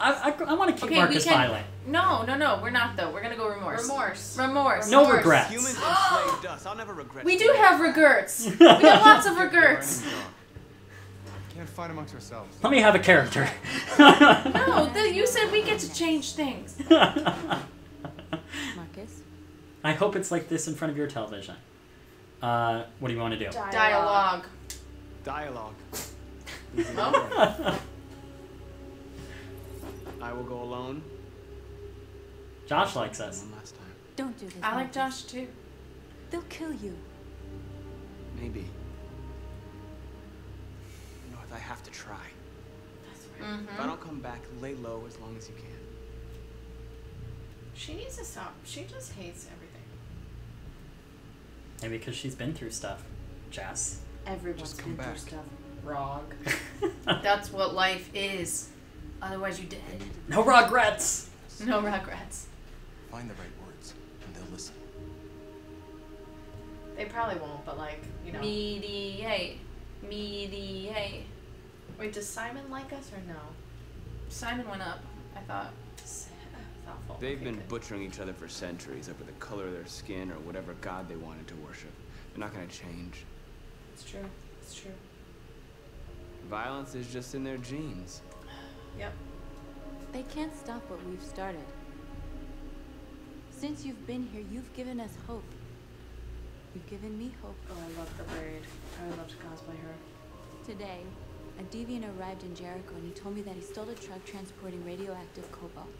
I want to keep Marcus violent. No, we're not though. We're gonna go remorse. No regrets. Humans enslaved us. I'll never regret. We do have regrets. We got lots of regrets. Can't fight amongst ourselves. Let me have a character. No, you said we get to change things. Marcus? I hope it's like this in front of your television. What do you want to do? Dialogue. Oh. I will go alone. Josh likes us. One last time. Don't do this. I like Josh too. They'll kill you. Maybe. North, I have to try. That's right. If I don't come back, lay low as long as you can. She needs to stop. She just hates everything. Maybe because she's been through stuff. Jess. Everyone's been through stuff. Raag. That's what life is. Otherwise, you dead. No regrets. No regrets. Find the right words, and they'll listen. They probably won't, but like, you know. Mediate. Wait, does Simon like us or no? Simon went up, I thought. Thoughtful. They've been butchering each other for centuries over the color of their skin or whatever god they wanted to worship. They're not going to change. It's true. It's true. Violence is just in their genes. Yep. They can't stop what we've started. Since you've been here, you've given us hope. You've given me hope. Oh, I love her braid. I would love to cosplay her. Today, a deviant arrived in Jericho and he told me that he stole a truck transporting radioactive cobalt.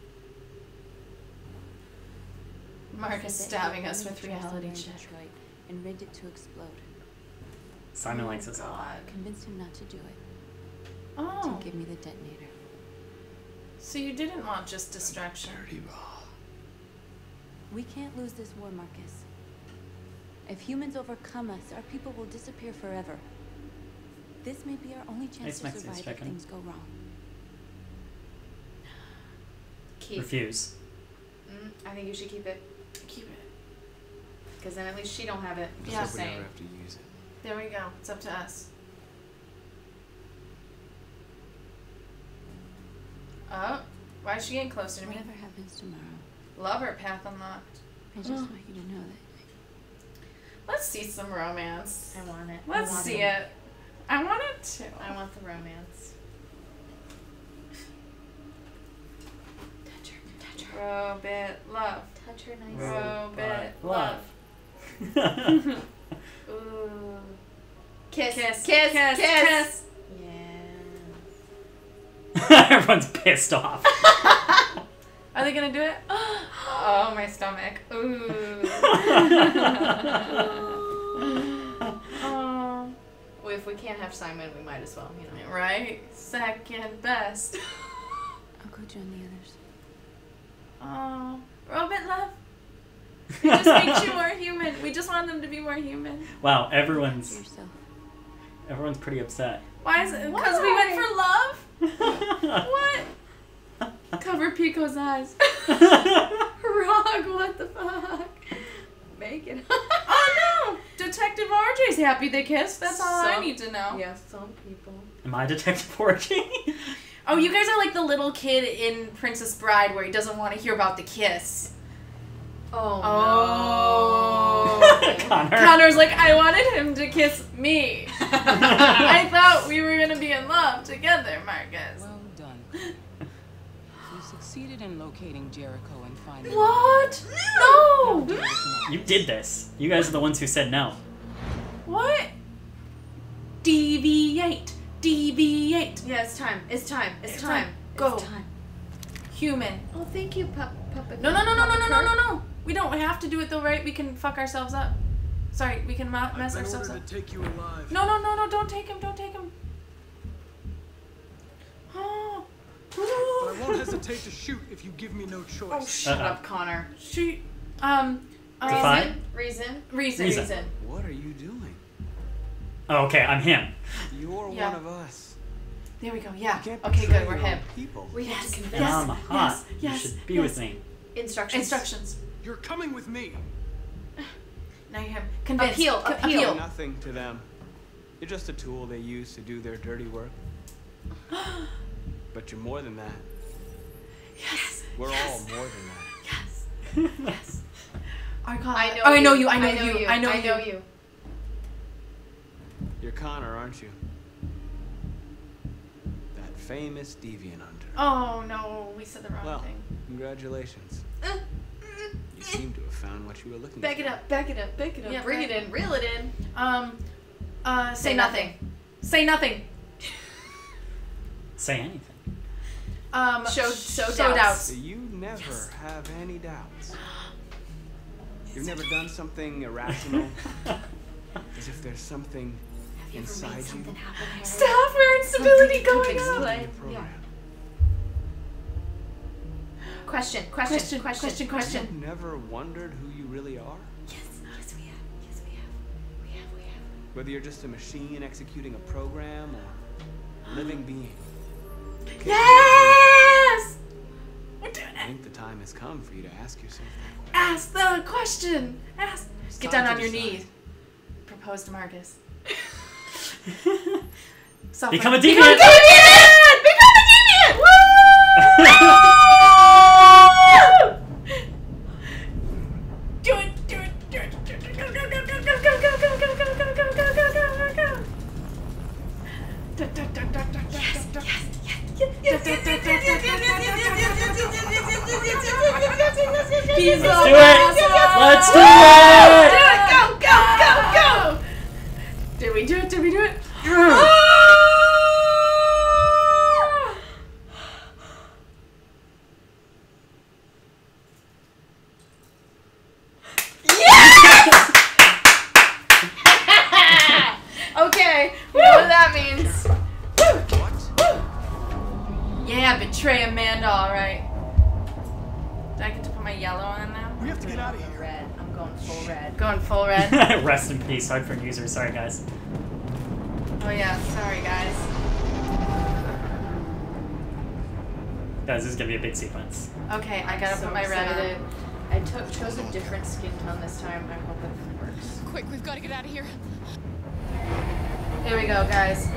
Marcus stabbing us with reality check. Detroit and rigged it to explode. Simon likes us a lot. Convinced him not to do it. Oh. To give me the detonator. So you didn't want just destruction. We can't lose this war, Marcus. If humans overcome us, our people will disappear forever. This may be our only chance to survive if things go wrong. Keep. Refuse. I think you should keep it. Keep it. Because then at least she don't have it. Yeah, we never have to use it. There we go. It's up to us. Oh, why is she getting closer to me? Whatever happens tomorrow. Lover path unlocked. I just want you to know that. Let's see some romance. I want it. Let's see it. I want it too. I want the romance. Touch her. Robit love. Touch her nice. Robit love. Ooh. Kiss. Kiss. Kiss. Kiss. Kiss. Kiss. Yeah. Everyone's pissed off. Are they gonna do it? Oh, my stomach. Ooh. Oh. Well, if we can't have Simon, we might as well, you know. Right? Second best. I'll go join the others. Oh, Robit love. It just makes you more human. We just want them to be more human. Wow, everyone's pretty upset. Why is it? Because we went for love? What? Cover Pico's eyes. Raag, what the fuck? Make it. Oh no! Detective RJ's happy they kissed. That's all I need to know. Yeah, some people. Am I Detective Orgy? Oh, you guys are like the little kid in Princess Bride where he doesn't want to hear about the kiss. Oh, Connor's like, I wanted him to kiss me. I thought we were gonna be in love together, Marcus. Well done. You succeeded in locating Jericho and finding. What? No! You did this. You guys are the ones who said no. What? Deviate. Deviate. Yeah, it's time. It's time. It's time. Go. It's time. Human. Oh, thank you, puppet. No. We don't have to do it though, right? We can fuck ourselves up. Sorry, we can mess ourselves up. To take you alive. No, don't take him. Don't take him. Oh. But I won't hesitate to shoot if you give me no choice. Oh, shut up, Connor. Shoot. Reason. What are you doing? Oh, okay, I'm him. You're one of us. There we go. Yeah. You can't Okay, betray good. We're your him. own people. We have to convince. And I'm hot. You should be with me. Instructions. You're coming with me. Now you're him. Convince. Appeal. Nothing to them. You're just a tool they use to do their dirty work. But you're more than that. Yes. We're all more than that. Yes. Archon. I know you. I know you. You're Connor, aren't you? That famous deviant hunter. Oh no, we said the wrong Well, thing. congratulations. You seem to have found what you were looking Back for. it up. Yeah, Bring it in. Reel it in. Say nothing. Say nothing. Say anything. Show doubts. You never have any doubts. You've never done something irrational, as if there's something inside you. Stop, our instability going up. Yeah. Question. You've never wondered who you really are? Yes, we have. We have. Whether you're just a machine executing a program or a living being. Yes! We're doing I it. think the time has come for you to ask yourself that. Ask the question. Get down time on to your decide. knees. Propose to Marcus. Become a deviant! Become a deviant! Woo! Do it! Let's do it! Go! Did we do it? Okay, we know what that means. Yeah, betray Amanda, alright. Do I get to put my yellow on now? We have to get out of here. Red. I'm going full red. Going full red. Rest in peace, hard for users. Sorry, guys. Oh yeah, sorry guys. Guys, this is gonna be a big sequence. Okay, I gotta So put my red excited. on. I chose a different skin tone this time. I hope it works. Quick, we've got to get out of here. Here we go, guys.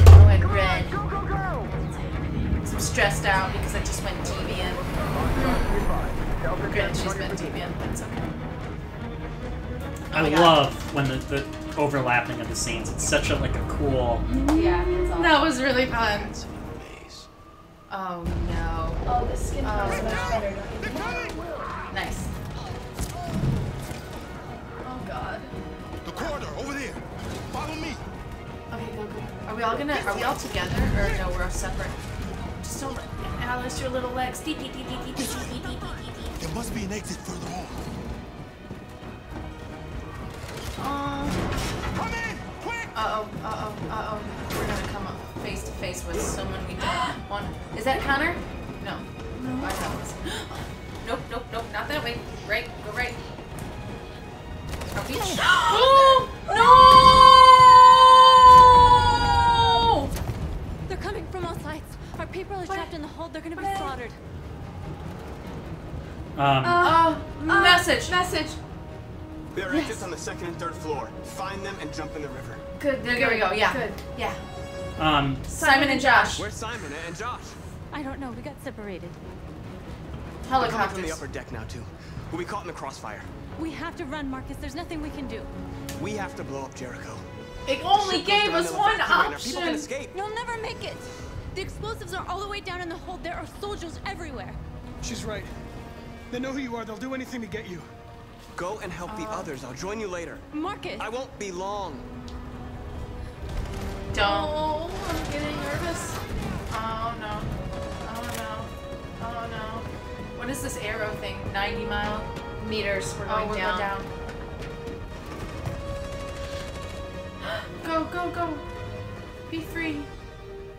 Going red. I'm stressed out because I just went deviant. Granted, she's been deviant, but it's okay. I love when the overlapping of the scenes. It's such a cool. Yeah, it's awesome. That was really fun. Oh no. Oh, the skin tone is much better. Nice. Oh god. The corridor over there. Follow me. Okay, go. Are we all together? Or no, we're all separate? Just don't let Alice, your little legs. There must be an exit further on. Come in! Quick! Uh-oh. We're gonna come up face to face with someone we don't want. Is that Connor? No. I thought it was. Nope, not that way. Right, go right. Are we? Oh! No! They're coming from all sides. Our people are trapped in the hold. They're gonna be slaughtered. Message. There are exits on the second and third floor. Find them and jump in the river. Good. There we go. Yeah. Good. Yeah. Simon and Josh. Where's Simon and Josh? I don't know. We got separated. They're coming from the Helicopters. upper deck now too. We'll be caught in the crossfire. We have to run, Marcus. There's nothing we can do. We have to blow up Jericho. It only gave us one People can option. escape. You'll never make it. The explosives are all the way down in the hold. There are soldiers everywhere. She's right. They know who you are. They'll do anything to get you. Go and help the others. I'll join you later. Marcus. I won't be long. Don't. Oh, I'm getting nervous. Oh no. Oh no. Oh no. What is this arrow thing? 90 mile meters. We're going we're down. going down. Go, go, go. Be free.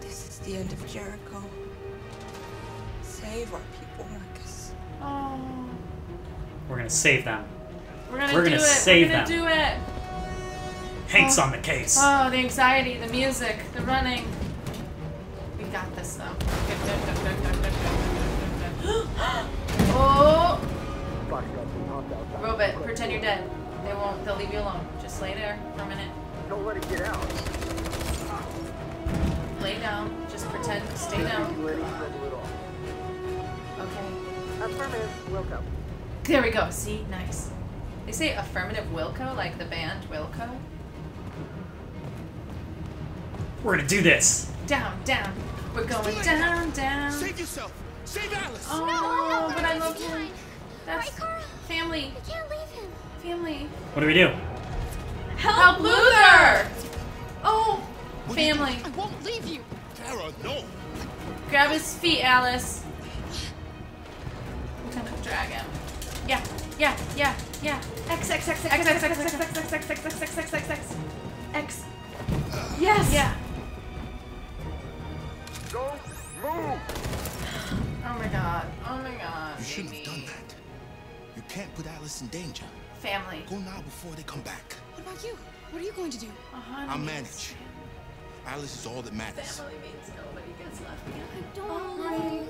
This is the end of Jericho. Save our people, Marcus. Oh. We're gonna save them. We're gonna do it. Save We're gonna them. do it. Hank's on the case. Oh, the anxiety, the music, the running. We got this though. Oh! Robot, pretend you're dead. They won't. They'll leave you alone. Just lay there for a minute. Don't let it get out. Lay down. Just pretend. Stay down. Okay. Affirmative, Wilco. There we go. See? Nice. They say affirmative Wilco, like the band Wilco. We're gonna do this. Down, down. We're going down, down. Save yourself. Save Alice. Oh, No, but I love he's him. fine. That's Right, Carl? family. We can't leave him. Family. What do we do? Help Luther! Oh, family. I won't leave you. Tara, no. Grab his feet, Alice. I'm gonna drag him. Yeah, yeah, yeah, yeah. X, X, X, X, X, X, X, X, X, X, X, X, X, X, X, X, X. X. Yes. Yeah. Go, move. Oh my god. Oh my god. You shouldn't have done that. You can't put Alice in danger. Family. Go now before they come back. What about you? What are you going to do? I'll manage. Alice is all that matters. Family means nobody gets left behind. Don't worry.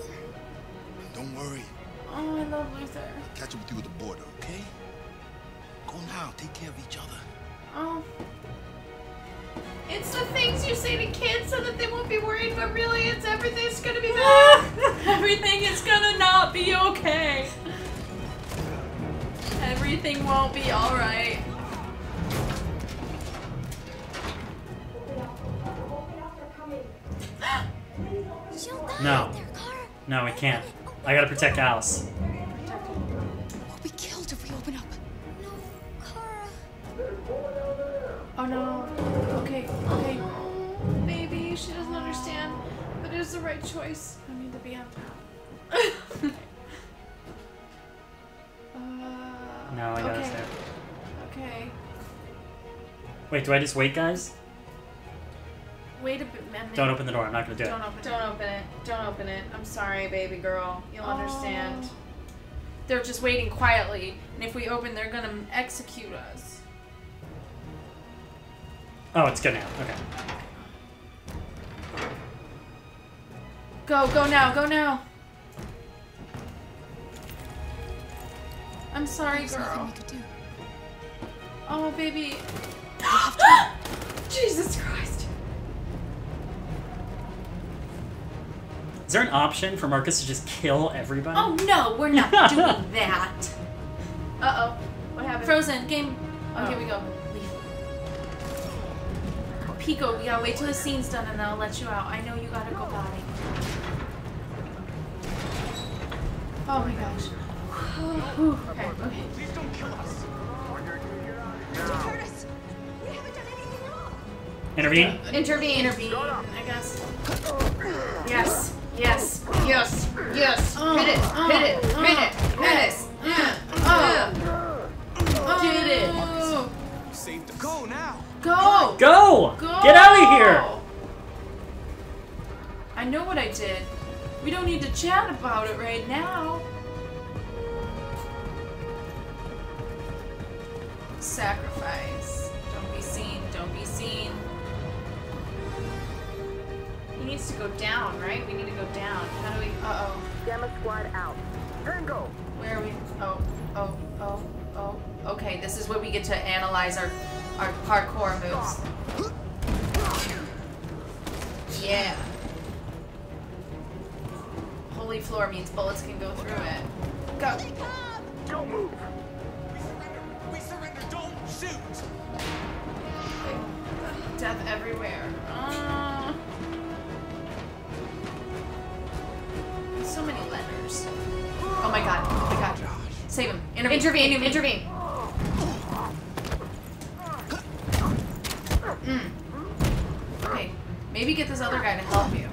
Don't worry. Oh, I love Luther. Catch up with you at the border, okay? Go now. Take care of each other. Oh. It's the things you say to kids so that they won't be worried, but really it's everything's gonna be bad. Everything is gonna not be okay. Everything won't be alright. No. No, we can't. I gotta protect Alice. We'll be killed if we open up. No, Kara. Oh no. Okay, okay. Maybe she doesn't understand, but it is the right choice. I need to be on top. No, I gotta okay. stay. Okay. Wait, do I just wait, guys? Wait a minute. Don't open the door. I'm not gonna do it. Don't open it. Don't open it. I'm sorry, baby girl. You'll understand. They're just waiting quietly, and if we open, they're gonna execute us. Oh, it's good now. Okay. Go now, go now. I'm sorry, There's girl. nothing we could do. Oh, baby. Jesus Christ. Is there an option for Marcus to just kill everybody? Oh no, we're not doing that. Uh-oh. What happened? Frozen. Game. Oh, here we go. Leave. Pico, we gotta wait till the scene's done and then I'll let you out. I know you gotta go potty. Oh my gosh. Okay, okay. Please don't kill us. Don't hurt us. We haven't done anything wrong. Intervene? Intervene, I guess. Yes, yes, yes, yes. Hit it, hit it, hit it, hit it. Get it. Save them. Go now. Go. Go! Go. Get out of here! I know what I did. We don't need to chat about it right now. Sacrifice. Don't be seen. Don't be seen. He needs to go down, right? We need to go down. How do we? Uh-oh. Gamma squad out. Tango. Where are we? Oh. Okay, this is where we get to analyze our parkour moves. Yeah. Holy floor means bullets can go through it. Go. Don't move. Shoot! Death everywhere. So many letters. Oh my god. Oh my god. Save him. Intervene. Intervene. Okay. Maybe get this other guy to help you.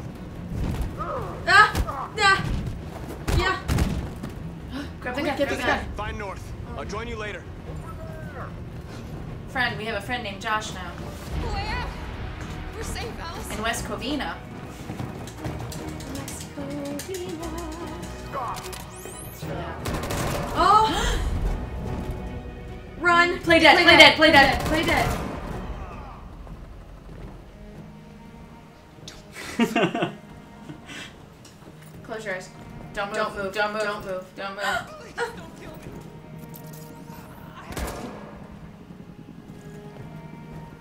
Yeah. Grab the gun. Get the gun. Find North. I'll join you later. Friend, we have a friend named Josh now. Where? We're safe, Alice. In West Covina. Oh! Run! Play dead. Play dead. Play dead. Play dead. Close your eyes. Don't move. Don't move. Don't move. Don't move. Don't move.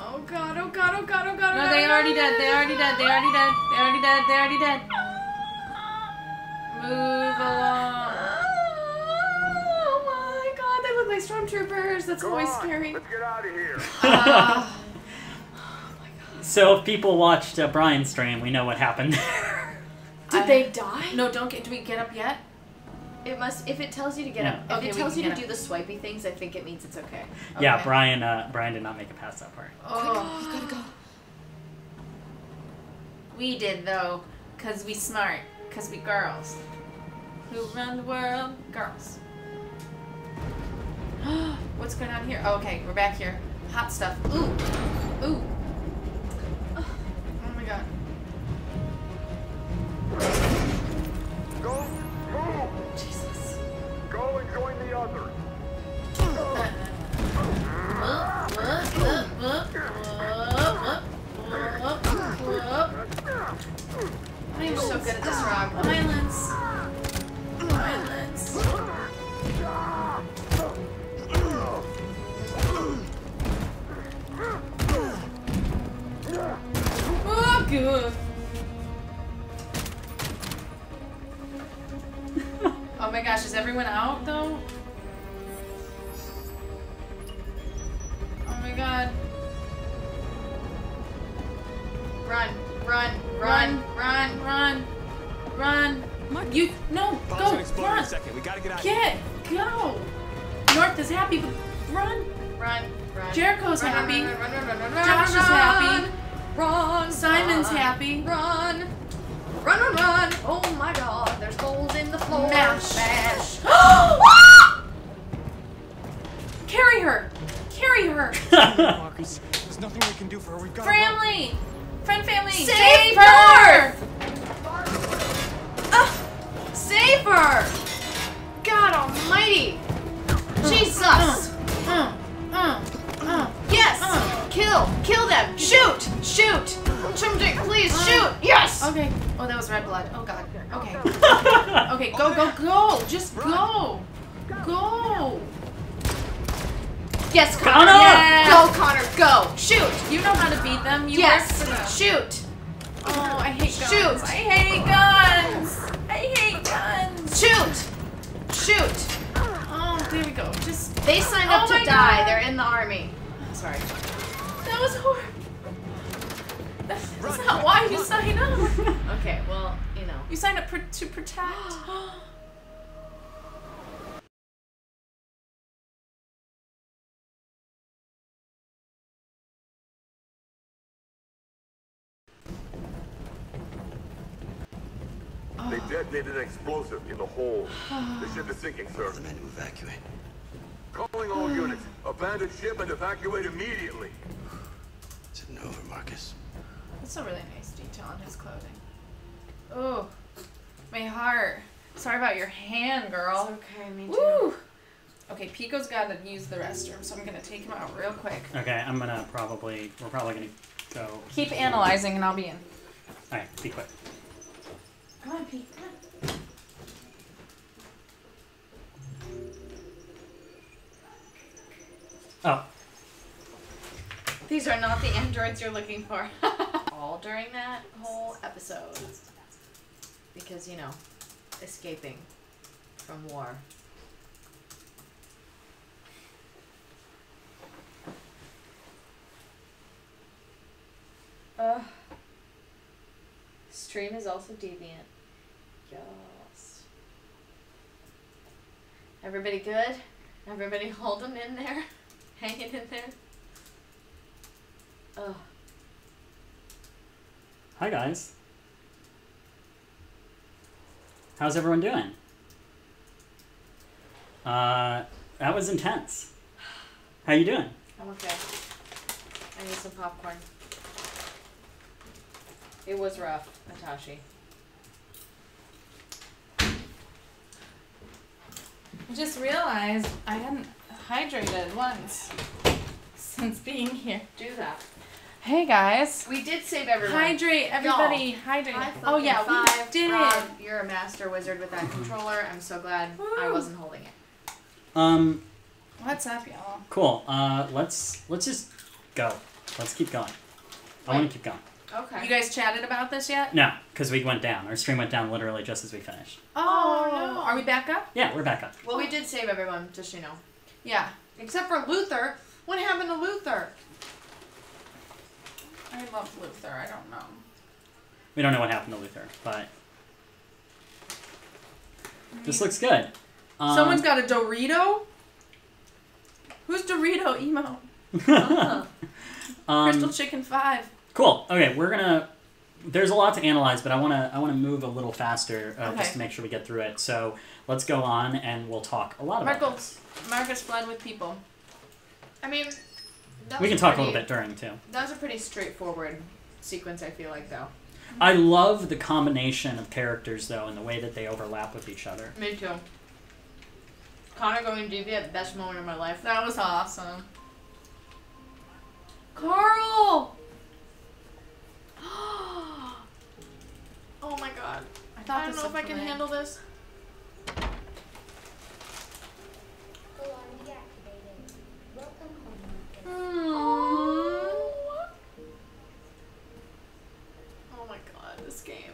Oh god, oh god, oh god, oh god. No, they already dead. They already dead. They already dead. They already dead. They already dead. Move along. Oh my god, they look like stormtroopers. That's always scary. Let's get out of here. So if people watched Brian's stream, we know what happened there. Did they die? No, don't get. Do we get up yet? It must. If it tells you to get up, if it tells you to do the swipey things, I think it means it's okay. Yeah, Brian did not make it past that part. Oh, you gotta go. We did though, cause we smart, cause we girls. Who run the world? Girls. What's going on here? Oh, okay, we're back here. Hot stuff. Ooh, ooh. Oh my god. Go, move! Jesus. Go and join the others. I'm so good at this, Raag. Violence. Violence. Oh, good. Oh my gosh, is everyone out though? Oh my god. Run, run, Run, run, run, run. You no, go, run. In a second. We gotta get out of Get, go. North is happy, but run. Run, run. Jericho's run, happy. Run, run, run, run, run, run, Josh is happy. Run. Simon's run, happy. Run. Run, run, run. Oh my god, there's gold in the floor. Mash. Mash. Carry her. Carry her. Marcus, there's nothing we can do for her. We've got Family. Friend family. Save her. Save her. God almighty. Jesus. Yes. Kill them. Shoot. Shoot. Somebody, please shoot. Yes. Okay. Oh, that was red blood. Oh god. Okay. Okay. Go. Go. Go. Just go. Go. Yes, Connor. Yes. Go, Connor. Go. Shoot. You know how to beat them. You yes. work for them. Shoot. Oh, I hate guns. Shoot. I hate guns. I hate guns. Shoot. Shoot. Oh, there we go. Just. They signed up to die. God. They're in the army. Sorry. That was horrible. That's not why you signed up. Okay, well, you know. You signed up to protect. They detonated an explosive in the hole. The ship is sinking, sir. The men to evacuate. Calling all units. Abandon ship and evacuate immediately. Is it over, Marcus? That's a really nice detail on his clothing. Oh, my heart. Sorry about your hand, girl. It's okay, me too. Woo! Okay, Pico's got to use the restroom, so I'm gonna take him out real quick. Okay, we're probably gonna go. Keep analyzing, and I'll be in. All right, be quick. Come on, Pete. Come on. Oh. These are not the androids you're looking for. All during that whole episode. Because, you know, escaping from war. Stream is also deviant. Yes. Everybody good? Everybody holding in there? Hanging in there? Ugh. Hi guys. How's everyone doing? That was intense. How you doing? I'm okay. I need some popcorn. It was rough, Atashi. I just realized I hadn't hydrated once since being here. Do that. Hey guys. We did save everyone. Hydrate, everybody. Y'all. Hydrate. High Oh yeah, fucking we five. did Rob, it. you're a master wizard with that controller. I'm so glad I wasn't holding it. What's up, y'all? Cool. Let's just go. Let's keep going. I want to keep going. Okay. You guys chatted about this yet? No, because we went down. Our stream went down literally just as we finished. Oh no. Are we back up? Yeah, we're back up. Well, we did save everyone, just so you know. Yeah. Except for Luther. What happened to Luther? I love Luther. I don't know. We don't know what happened to Luther, but this looks good. Someone's got a Dorito? Who's Dorito emo? Crystal Chicken 5. Cool. Okay, we're gonna. There's a lot to analyze, but I wanna move a little faster just to make sure we get through it. So let's go on, and we'll talk a lot about this. Marcus fled with people. I mean, We can talk a little bit during too. That was a pretty straightforward sequence, I feel like, though. I love the combination of characters, though, and the way that they overlap with each other. Me too. Connor going deviant, best moment of my life. That was awesome. Carl! Oh my god. I don't know if I can handle this. Oh my god, this game.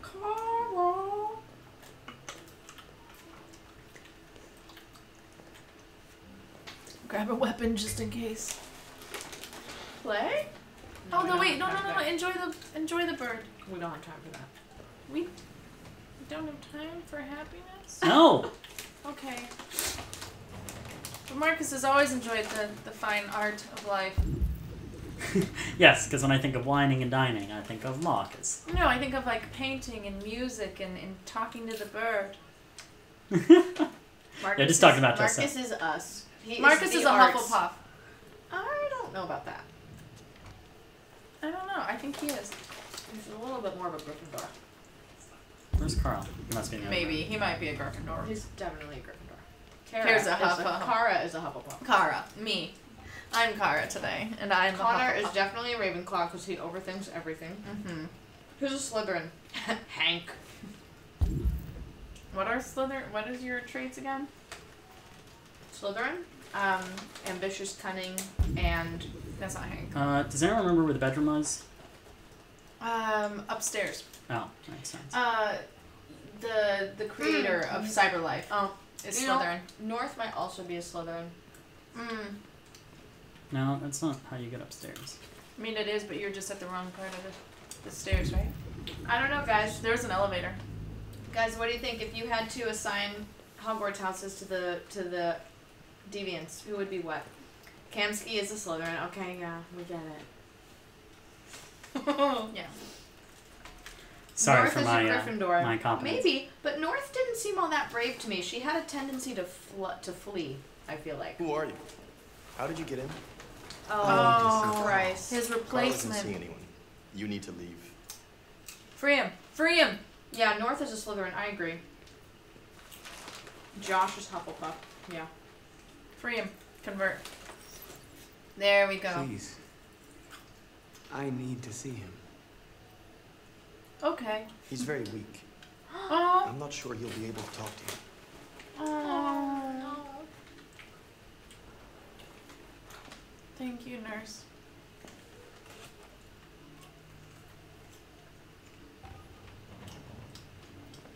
Carl! Grab a weapon just in case. Play? Oh no! Wait! No! Enjoy the bird. We don't have time for that. We don't have time for happiness. No. Okay. But Marcus has always enjoyed the fine art of life. Yes, because when I think of whining and dining, I think of Marcus. No, I think of like painting and music and talking to the bird. Yeah, just talking about Marcus Jess. is us. Marcus is a Hufflepuff. I don't know about that. I don't know. I think he is. He's a little bit more of a Gryffindor. Where's Carl? He must be in the other Maybe. room. He might be a Gryffindor. He's definitely a Gryffindor. Kara's a Hufflepuff. Kara is a Hufflepuff. Kara. Me. I'm Kara today, and I'm Connor a is definitely a Ravenclaw because he overthinks everything. Mm-hmm. Who's a Slytherin? Hank. What are Slytherin? What is your traits again? Slytherin? Ambitious, cunning, and... That's not Hank. Does anyone remember where the bedroom was? Upstairs. Oh, makes sense. The creator of CyberLife. Oh, is Slytherin. North might also be a Slytherin. No, that's not how you get upstairs. I mean, it is, but you're just at the wrong part of the stairs, right? I don't know, guys. There's an elevator. Guys, what do you think? If you had to assign Hogwarts houses to the deviants, who would be what? Kamsky is a Slytherin. Okay, yeah, we get it. Yeah. Sorry North for is my a Gryffindor. my incompetence. Maybe, but North didn't seem all that brave to me. She had a tendency to flee, I feel like. Who are you? How did you get in? Oh, Christ. His Carl replacement. doesn't see anyone. You need to leave. Free him. Free him. Yeah, North is a Slytherin. I agree. Josh is Hufflepuff. Yeah. Free him. Convert. There we go. Please. I need to see him. Okay. He's very weak. Oh. I'm not sure he'll be able to talk to you. Oh. No. Thank you, nurse.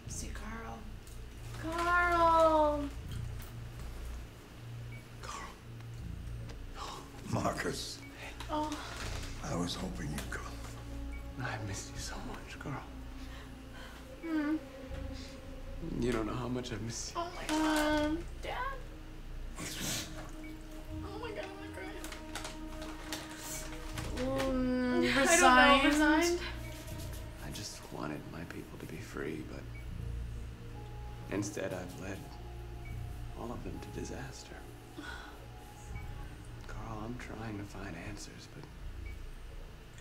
See Carl. Carl. Marcus. Oh. I was hoping you'd come. I missed you so much, girl. Hmm. You don't know how much I've missed you. Oh my god. Dad? Oh my god, I'm crying. Resigned. I don't know, resigned? I just wanted my people to be free, but instead I've led all of them to disaster. Carl, I'm trying to find answers, but...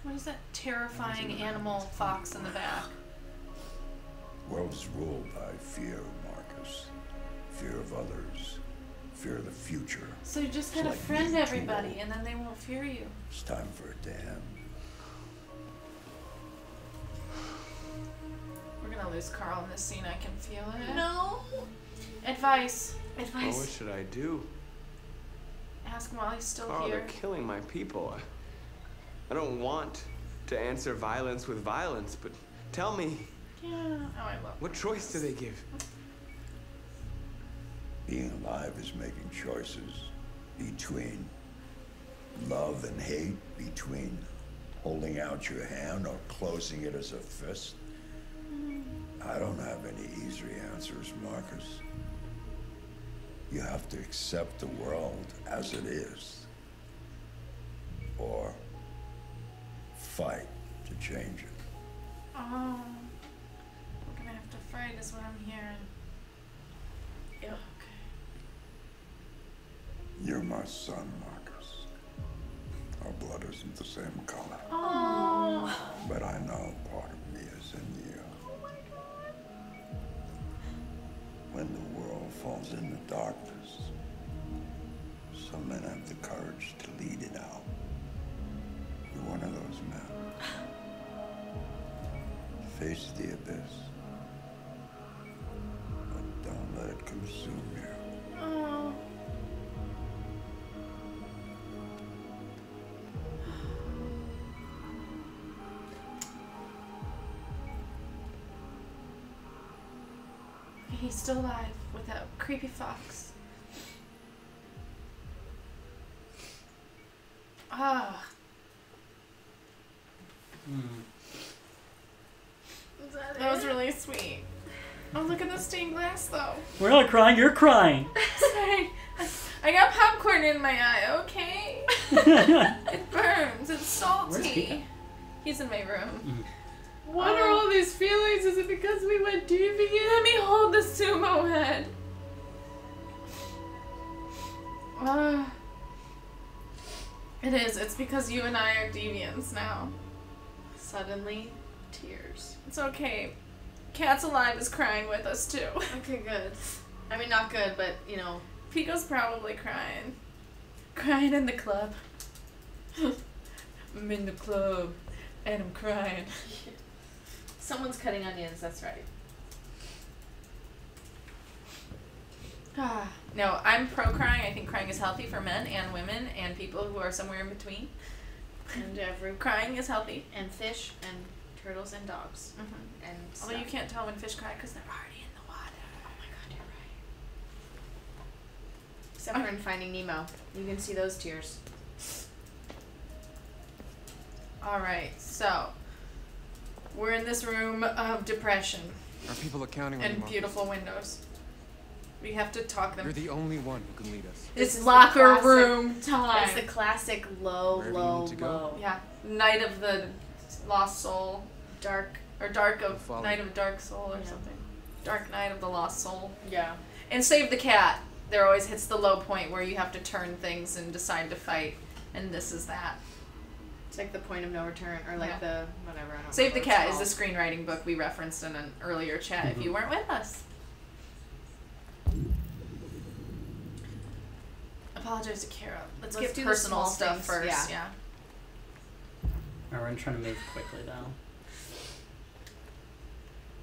What is that terrifying animal fox in the back? World's ruled by fear, Marcus. Fear of others. Fear of the future. So you just gotta friend everybody and then they won't fear you. It's time for a dam. We're gonna lose Carl in this scene, I can feel it. No! Advice. Advice. Well, what should I do? Ask him while he's still Carl, here. they're killing my people. I don't want to answer violence with violence, but tell me. Yeah. Oh, I love what choice do they give? Being alive is making choices between love and hate, between holding out your hand or closing it as a fist. I don't have any easy answers, Marcus. You have to accept the world as it is, or fight to change it. Oh. We're gonna have to fight is what I'm hearing. Yeah. Okay. You're my son, Marcus. Our blood isn't the same color. Oh. But I know part of me is in you. When the world falls into darkness, some men have the courage to lead it out. You're one of those men. Face the abyss, but don't let it consume you. Oh. He's still alive with that creepy fox. Ah. That was really sweet. Oh, look at the stained glass, though. We're not crying, you're crying. Sorry. I got popcorn in my eye, okay? It burns. It's salty. Where's Pika? He's in my room. What are all these feelings? Is it because we went deviant? Let me hold the sumo head. It is. It's because you and I are deviants now. Suddenly, tears. It's okay. Cat's Alive is crying with us too. Okay, good. I mean, not good, but you know. Pico's probably crying. Crying in the club. I'm in the club and I'm crying. Someone's cutting onions, that's right. No, I'm pro crying. I think crying is healthy for men and women and people who are somewhere in between. And every crying is healthy. And fish and turtles and dogs. Mm-hmm. And although you can't tell when fish cry because they're already in the water. Oh my god, you're right. Except for in Finding Nemo. You can see those tears. Alright, so we're in this room of depression. Are people accounting on and beautiful windows. We have to talk them. You're the only one who can lead us. It's locker room time. It's the classic low. Yeah. Night of the Lost Soul. Dark of Night of Dark Soul or something. Dark Night of the Lost Soul. Yeah. And Save the Cat. There always hits the low point where you have to turn things and decide to fight. And this is that. It's like the point of no return, or like the whatever. I don't Save the know Cat is the screenwriting book we referenced in an earlier chat. If you weren't with us. Apologize to Kara. Let's get do the personal small stuff things, first. yeah. Alright, we're gonna try to move quickly though.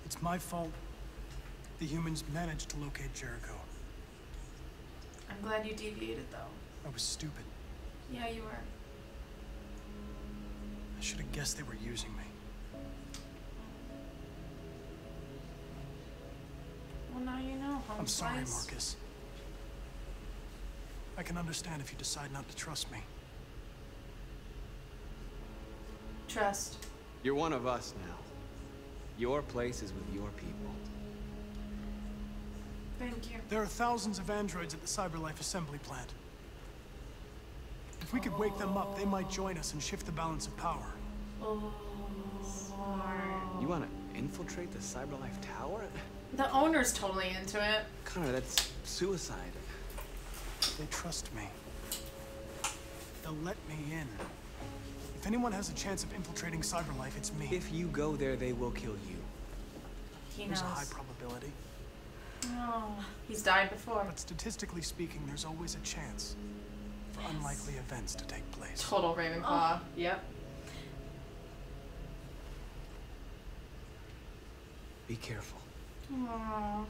It's my fault. The humans managed to locate Jericho. I'm glad you deviated though. I was stupid. Yeah, you were. I should have guessed they were using me. Well, now you know, Home I'm sorry, Slice. Marcus. I can understand if you decide not to trust me. Trust. You're one of us now. Your place is with your people. Thank you. There are thousands of androids at the CyberLife assembly plant. If we could wake them up, they might join us and shift the balance of power. Oh, smart. You want to infiltrate the CyberLife tower? The owner's totally into it. Connor, that's suicide. They trust me. They'll let me in. If anyone has a chance of infiltrating CyberLife, it's me. If you go there, they will kill you. He There's knows. a high probability. Oh, he's died before. But statistically speaking, there's always a chance for unlikely events to take place. Total Ravenclaw. Oh, yep. Be careful. Aww.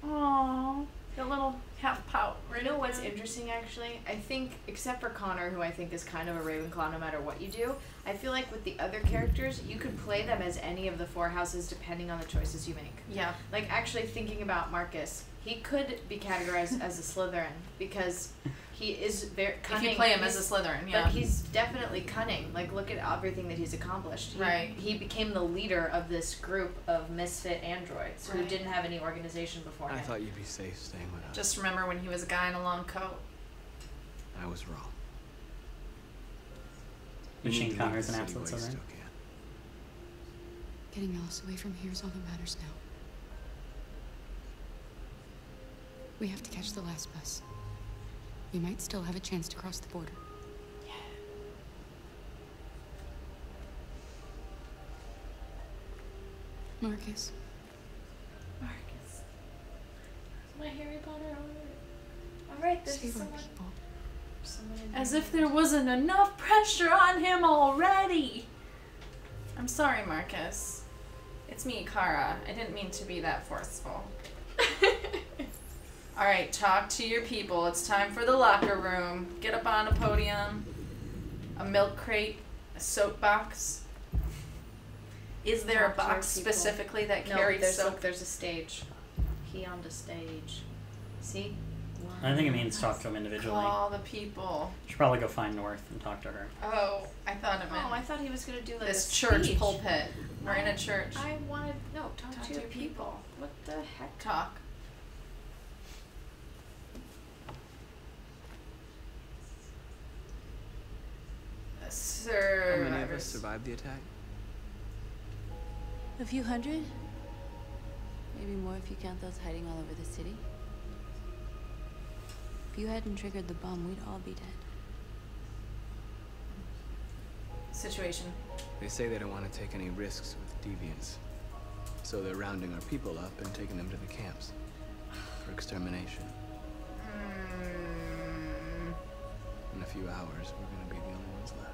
Aww. A little half pout. You know what's interesting, actually? I think, except for Connor, who I think is kind of a Ravenclaw no matter what you do, I feel like with the other characters, you could play them as any of the 4 houses depending on the choices you make. Yeah. Like, actually thinking about Marcus, he could be categorized as a Slytherin because he is very cunning. If you play him as a Slytherin, yeah. But he's definitely cunning. Like, look at everything that he's accomplished. Right. He became the leader of this group of misfit androids who Right. didn't have any organization before I him. thought you'd be safe staying with us. Just remember when he was a guy in a long coat. I was wrong. Machine Connor's an absolute Slytherin. Getting Alice away from here is all that matters now. We have to catch the last bus. We might still have a chance to cross the border. Yeah. Marcus. Marcus. My Harry Potter heart. Alright, this is someone. As if there wasn't enough pressure on him already. I'm sorry, Marcus. It's me, Kara. I didn't mean to be that forceful. Alright, talk to your people. It's time for the locker room. Get up on a podium. A milk crate. A soapbox. Is there Talk a to your box people. specifically that No, carries there's soap? there's a stage. He on the stage. See? I think it means talk to them individually. Call the people. Should probably go find North and talk to her. Oh, I thought it meant Oh, I thought he was gonna do like this a church speech. pulpit. We're in a church. I wanted talk to your people. What the heck? Talk. How many of us survived the attack? A few hundred? Maybe more if you count those hiding all over the city. If you hadn't triggered the bomb, we'd all be dead. Situation. They say they don't want to take any risks with deviants. So they're rounding our people up and taking them to the camps for extermination. In a few hours, we're going to be the only ones left.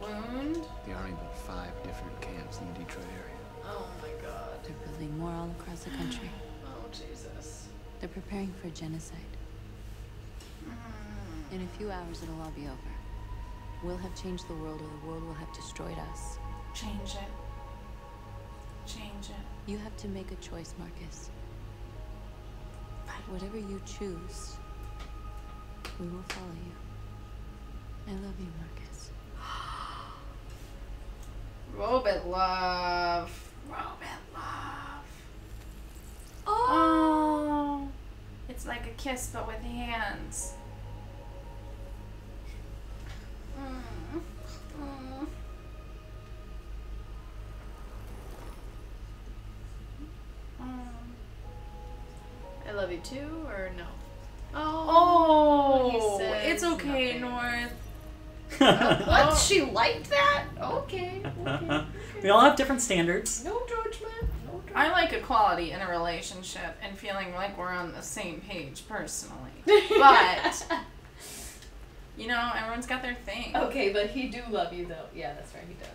Wound? The Army built 5 different camps in the Detroit area. Oh my god. They're building more all across the country. Oh, Jesus. They're preparing for genocide. In a few hours, it'll all be over. We'll have changed the world, or the world will have destroyed us. Change it. Change it. You have to make a choice, Marcus. Whatever you choose, we will follow you. I love you, Marcus. Robot love. Robot love. Oh. It's like a kiss, but with hands. I love you too, or no? Oh, he says it's okay, nothing. North. What? She liked that? Okay. We all have different standards. No judgment. No judgment. I like equality in a relationship and feeling like we're on the same page personally. But, you know, everyone's got their thing. Okay, but he do love you though. Yeah, that's right, he does.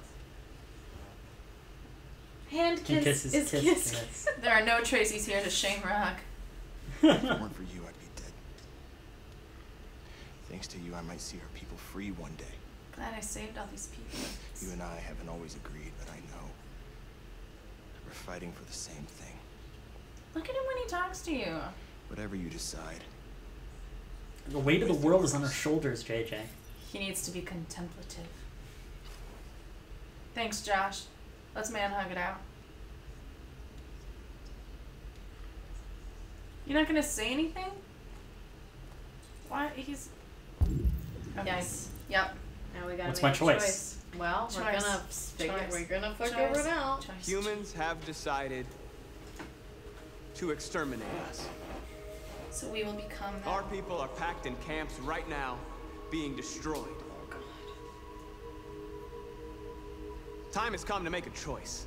Hand kiss is kiss. There are no Tracys here to shame Raag. If it weren't for you, I'd be dead. Thanks to you, I might see our people free one day. Glad I saved all these people. You and I haven't always agreed, but I know we're fighting for the same thing. Look at him when he talks to you. Whatever you decide, The weight of the world is on her shoulders, JJ. He needs to be contemplative. Thanks, Josh. Let's man hug it out. You're not gonna say anything? Why? He's... Okay. Yes. Yep. Now we gotta What's make my choice? Well, we're gonna figure it out. Humans have decided to exterminate us. So we will become them. Our people are packed in camps right now, being destroyed. Oh, God. Time has come to make a choice.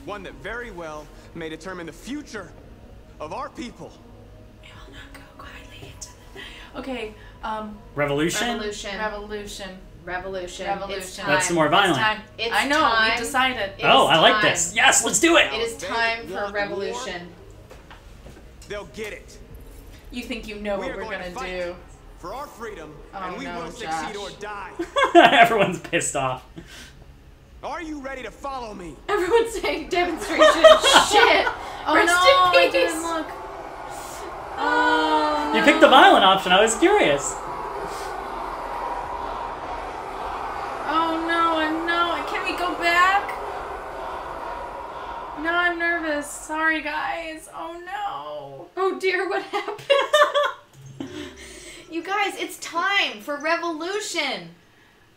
One that very well may determine the future of our people. We will not go quietly into the night. Okay, Revolution? Revolution. It's time. That's more violent. It's time. It's I know, time. we decided. Oh, I like this. Yes, let's do it. It is time for revolution. They'll get it. You think you know what we're gonna do. For our freedom, Oh, and we no, will succeed Josh. or die. Everyone's pissed off. Are you ready to follow me? Everyone's saying demonstration. Shit. Oh Rest no, in I peace. didn't look. Oh, You picked the violent option. I was curious. Oh no, can we go back? No, I'm nervous. Sorry, guys. Oh no. Oh dear, what happened? You guys, it's time for revolution.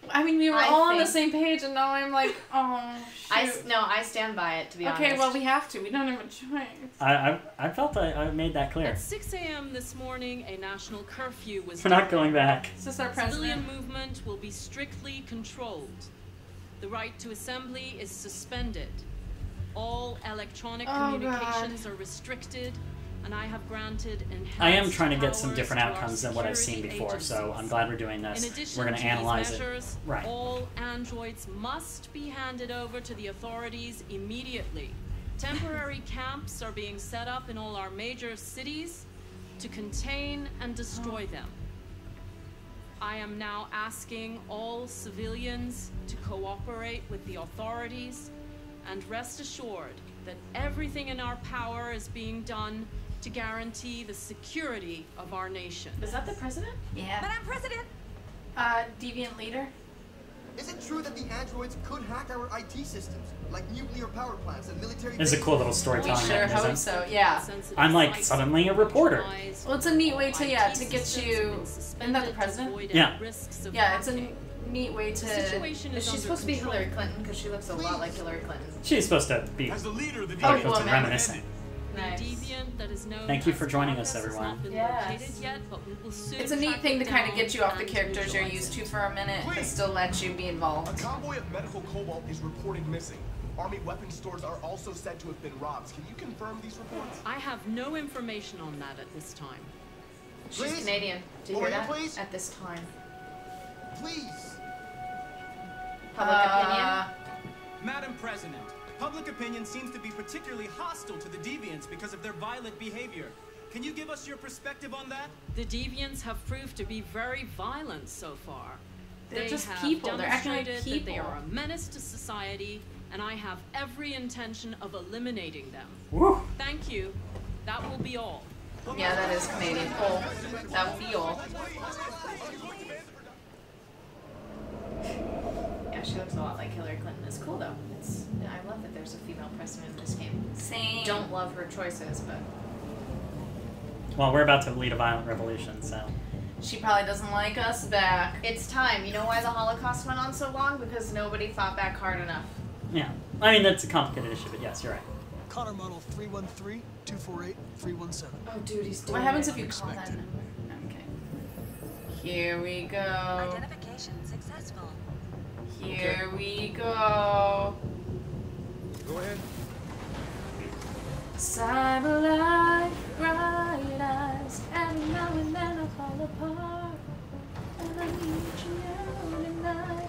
I mean, we were all on the same page, and now I'm like, oh, shoot. I stand by it, to be honest. Okay, well, we have to. We don't have a choice. I felt I made that clear. At 6 a.m. this morning, a national curfew was We're not going back. Is this our Civilian president? movement will be strictly controlled. The right to assembly is suspended. All electronic communications are restricted, and I have granted enhanced I am trying to get some powers different to our outcomes than what I've seen security before, so agencies. I'm glad we're doing this. In addition We're going to to analyze these measures, it. Right. all androids must be handed over to the authorities immediately. Temporary camps are being set up in all our major cities to contain and destroy them. I am now asking all civilians to cooperate with the authorities and rest assured that everything in our power is being done to guarantee the security of our nation. Is that the president? Yeah. Madam President! Deviant leader? Is it true that the androids could hack our IT systems, like nuclear power plants and military This is a cool little storytelling We sure hope so, yeah. I'm like suddenly a reporter. Well, it's a neat way to, to get you... Isn't that the president? Yeah. Yeah, it's a neat way to... Is she supposed to be Hillary Clinton? Because she looks a lot like Hillary Clinton. She's supposed to be reminiscent. Nice. Thank you for joining us, everyone. Yes. It's a neat thing to kind of get you off the characters you're used to for a minute, but still let you be involved. A convoy of medical cobalt is reported missing. Army weapons stores are also said to have been robbed. Can you confirm these reports? I have no information on that at this time. She's Canadian. Do you hear that? Please? At this time. Please. Public opinion? Madam President, public opinion seems to be particularly hostile to the Deviants because of their violent behavior. Can you give us your perspective on that? The Deviants have proved to be very violent so far. They're They just have people. They're acting like demonstrated that they people. are a menace to society, and I have every intention of eliminating them. Woo. Thank you. That will be all. Yeah, that is Canadian. Oh, that will be all. Yeah, she looks a lot like Hillary Clinton. It's cool though. I love that there's a female president in this game. Same. Don't love her choices, but Well, we're about to lead a violent revolution, so... She probably doesn't like us back. It's time. You know why the Holocaust went on so long? Because nobody fought back hard enough. Yeah. I mean, that's a complicated issue, but yes, you're right. Connor model 313-248-317. Oh, dude, he's doing What happens it. if you call that? Okay. Here we go. Identification successful. Here we go. Go ahead. CyberLife, bright eyes, and now and then I fall apart, and I need you tonight.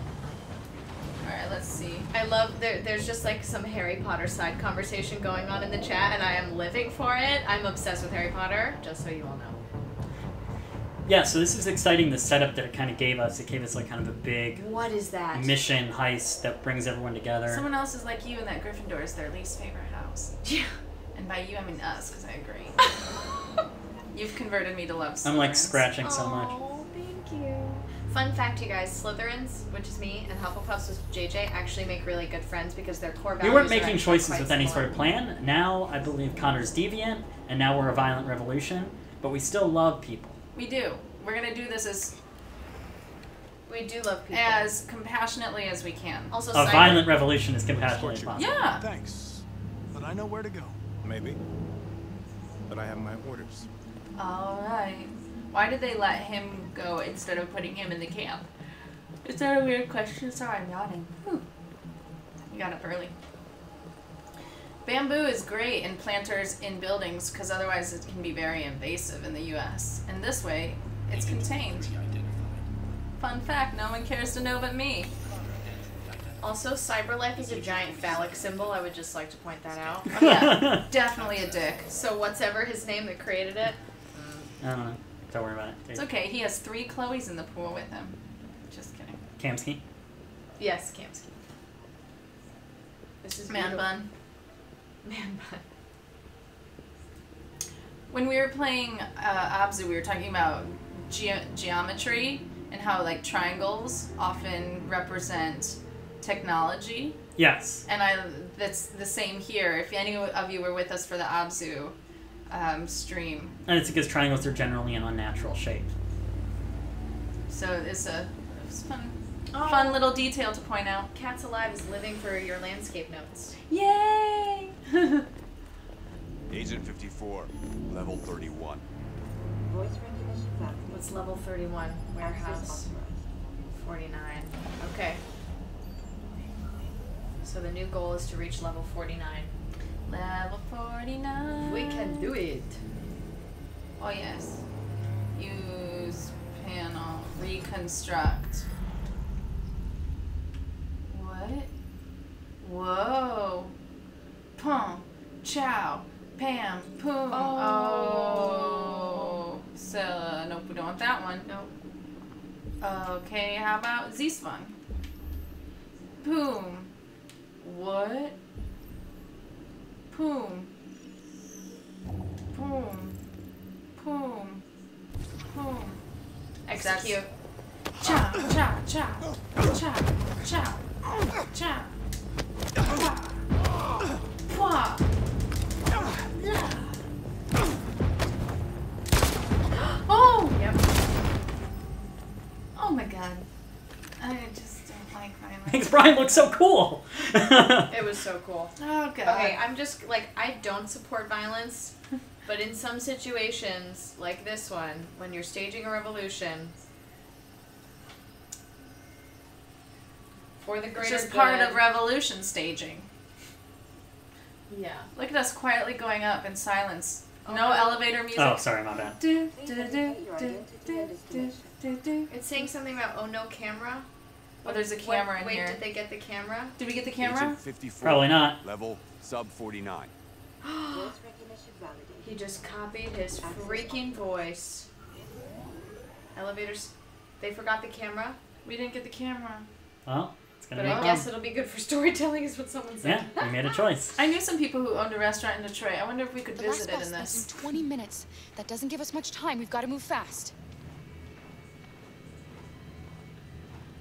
Alright, let's see. I love there's just like some Harry Potter side conversation going on in the chat, and I am living for it. I'm obsessed with Harry Potter, just so you all know. Yeah, so this is exciting, the setup that it kind of gave us. It gave us like kind of a big What is that? mission heist that brings everyone together. Someone else is like you, and that Gryffindor is their least favorite house. Yeah. And by you, I mean us, because I agree. You've converted me to love Slytherins. I'm like scratching so much. Oh, thank you. Fun fact, you guys, Slytherins, which is me, and Hufflepuffs with JJ actually make really good friends because their core values We weren't are making actually choices quite with any similar. sort of plan. Now, I believe Connor's deviant, and now we're a violent revolution, but we still love people. We do. We're gonna do this as We do love people. as compassionately as we can. Also, A violent revolution is compassionately possible. Yeah. Thanks. But I know where to go. Maybe. But I have my orders. All right. Why did they let him go instead of putting him in the camp? Is that a weird question? Sorry, I'm yawning. Whew. You got up early. Bamboo is great in planters in buildings because otherwise it can be very invasive in the U.S. And this way, it's contained. Fun fact, no one cares to know but me. Also, CyberLife is a giant phallic symbol. I would just like to point that out. Oh, yeah, definitely a dick. So what's ever his name that created it? I don't know. Don't worry about it. It's okay. He has 3 Chloes in the pool with him. Just kidding. Kamsky? Yes, Kamsky. This is Man beautiful. bun. Man bun. When we were playing Abzu, we were talking about geometry and how like triangles often represent technology. Yes. And that's the same here. If any of you were with us for the Abzu stream. And it's because triangles are generally an unnatural shape. So it's fun. Fun little detail to point out. Cats Alive is living for your landscape notes. Yay! Agent 54, level 31. What's level 31? Warehouse. 49. Okay. So the new goal is to reach level 49. Level 49. We can do it. Oh yes. Use panel. Reconstruct. What? Whoa. Pum. Chow. Pam. Poom. Oh. So, nope, we don't want that one. Nope. Okay, how about Ziswang? Poom. What? Poom. Poom. Poom. Poom. Execute. Cha, cha, cha. Cha, cha. Cha. Pwa. Pwa. La. Oh! Yep. Oh my god. I just don't like violence. Makes Bryan look so cool! It was so cool. Oh god. Okay, I'm just like, I don't support violence, but in some situations, like this one, when you're staging a revolution, for the greater It's just good. part of revolution staging. Yeah. Look at us quietly going up in silence. Oh, No no. elevator music. Oh, sorry, my bad. It's saying something about oh no camera. Oh, there's a camera in wait, here. Did they get the camera? Did we get the camera? Agent 54, Probably not. level sub 49. He just copied his freaking voice. Elevators. They forgot the camera. We didn't get the camera. Well, it's gonna But be I a guess problem. it'll be good for storytelling, is what someone said. Yeah, we made a choice. I knew some people who owned a restaurant in Detroit. I wonder if we could The visit last it in bus this. leaves in 20 minutes. That doesn't give us much time. We've got to move fast.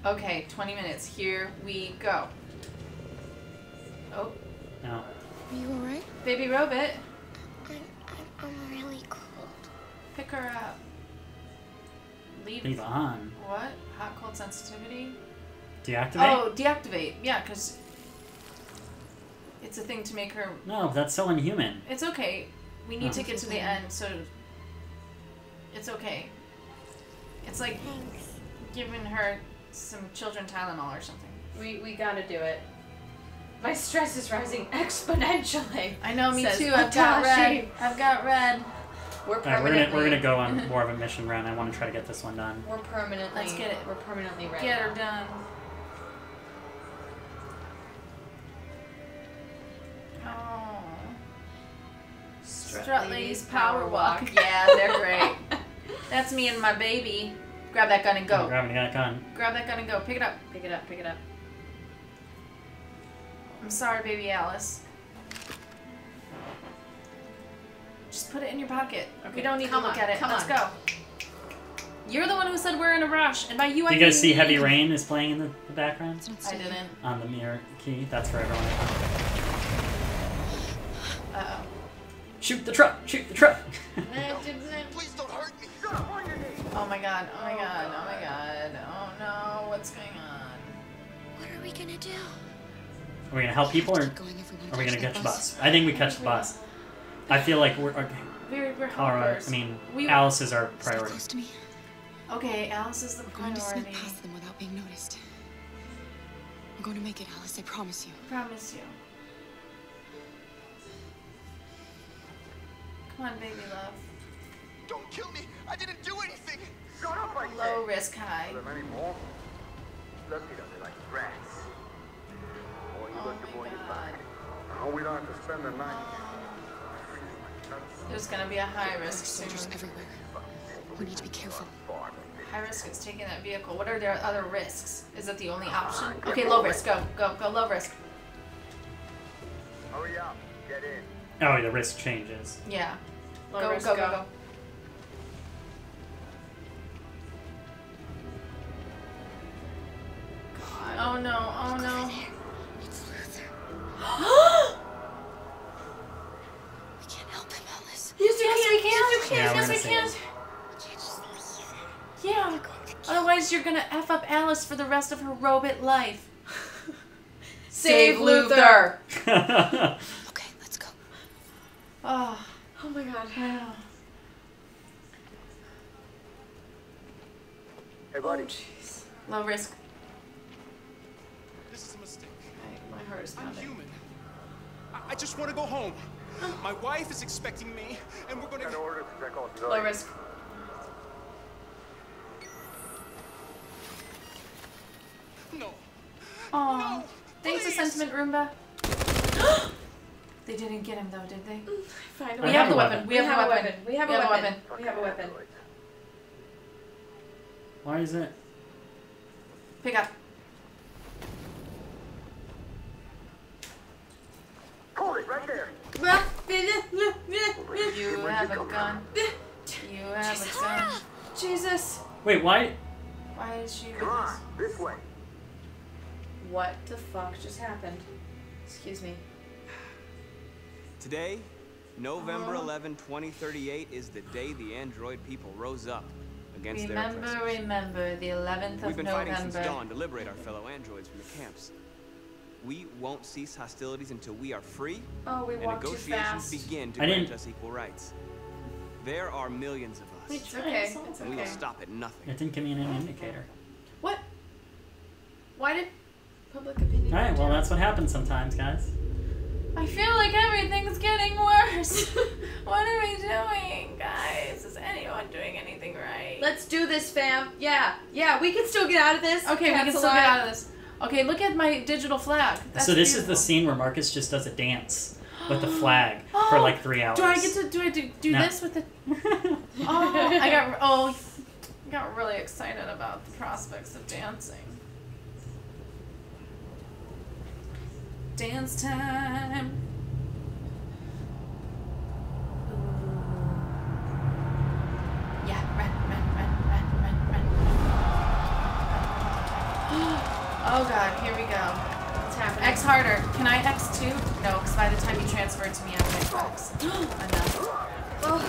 Okay, 20 minutes. Here we go. Oh, No. Are you alright? baby robot. I'm really cold. Pick her up. Leave on. What? Hot cold sensitivity? Deactivate? Oh, deactivate. Yeah, because it's a thing to make her... No, that's so inhuman. It's okay. We need Oh. to get to the end, so... It's okay. It's like giving her some children Tylenol or something. We gotta do it. My stress is rising exponentially. I know, me says too. I've got red. Atashi. I've got red. We're Alright, permanently. we're gonna go on more of a mission run. I want to try to get this one done. We're permanently. Let's get it. We're permanently ready. Get her now. done. Oh. Strutley's Power Walk. Yeah, they're great. That's me and my baby. Grab that gun and go. Grabbing that gun. Grab that gun and go. Pick it up. Pick it up. Pick it up. I'm sorry, baby Alice. Just put it in your pocket. Okay, We don't need to look at it. come Let's on. go. You're the one who said we're in a rush, and by you I Do mean you guys see me. Heavy Rain is playing in the background? I didn't. On the mirror key. That's for everyone. Uh-oh. Shoot the truck! Shoot the truck! Please don't hurt me. Oh my god, oh my god, oh my god. Oh no, what's going on? What are we gonna do? Are we gonna help people, or are we gonna catch the bus? I think we catch the bus. I feel like we're okay. We're Alright, helpers. I mean, We- Alice is our priority. Okay, Alice is the Going to priority. slip past them without being noticed. I'm going to make it, Alice. I promise you. Promise you. Come on, baby love. Don't kill me. I didn't do anything. Shut up, I Low risk, high. Are there many more? Look at them, they're like rats. Boy, you got your boy your back. Now we don't have to spend the night. There's gonna be a high risk soon. Soldiers everywhere. We need to be careful. High risk is taking that vehicle. What are their other risks? Is that the only option? Okay, low risk. Go, go, go. Low risk. Hurry up, get in. Oh, the risk changes. Yeah. Low Go, risk, go, go. go, go. God. Oh no! Oh no! We can't help him, Alice. Yes, we can. Yeah, we're Yes, gonna we save can. him. Yeah. Otherwise, you're gonna F up Alice for the rest of her robot life. Save Luther! Okay, let's go. Oh, Oh my god. I know. Hey, buddy. Jeez. Low risk. This is a mistake. My heart is I'm pounding. human. I just want to go home. My wife is expecting me, and we're gonna. In order to check out Low risk. No. Aw. Thanks, a sentiment Roomba. They didn't get him though, did they? Fine. We have the weapon. We have a weapon. We have a weapon. We have a weapon. Why is it? Pick up. Hold it right there. You have a gun. You have a gun. Jesus. Wait, why? Why is she Come on, this way. What the fuck just happened? Excuse me. Today, November 11, 2038, is the day the android people rose up against their oppressors. Remember, the 11th We've of been fighting since November. dawn to liberate our fellow androids from the camps. We won't cease hostilities until we are free, Oh, we and walked too negotiations fast. begin to I grant didn't- us equal rights. There are millions of us, It's okay. It's and we will okay. stop at nothing. It didn't give me an indicator. What? Why did public opinion? Alright, go well down? that's what happens sometimes, guys. I feel like everything's getting worse. What are we doing, guys? Is anyone doing anything right? Let's do this, fam. Yeah. Yeah, we can still get out of this. Okay, we can Cat's still alive. get out of this. Okay, look at my digital flag. That's So this is beautiful. the scene where Marcus just does a dance with the flag for like 3 hours. Do I get to do No. this with it? Oh, I got really excited about the prospects of dancing. Dance time. Ooh. Yeah, run. Oh god, here we go. What's happening? X harder. Can I X too? No, because by the time you transfer it to me, I will X. Enough. Oh.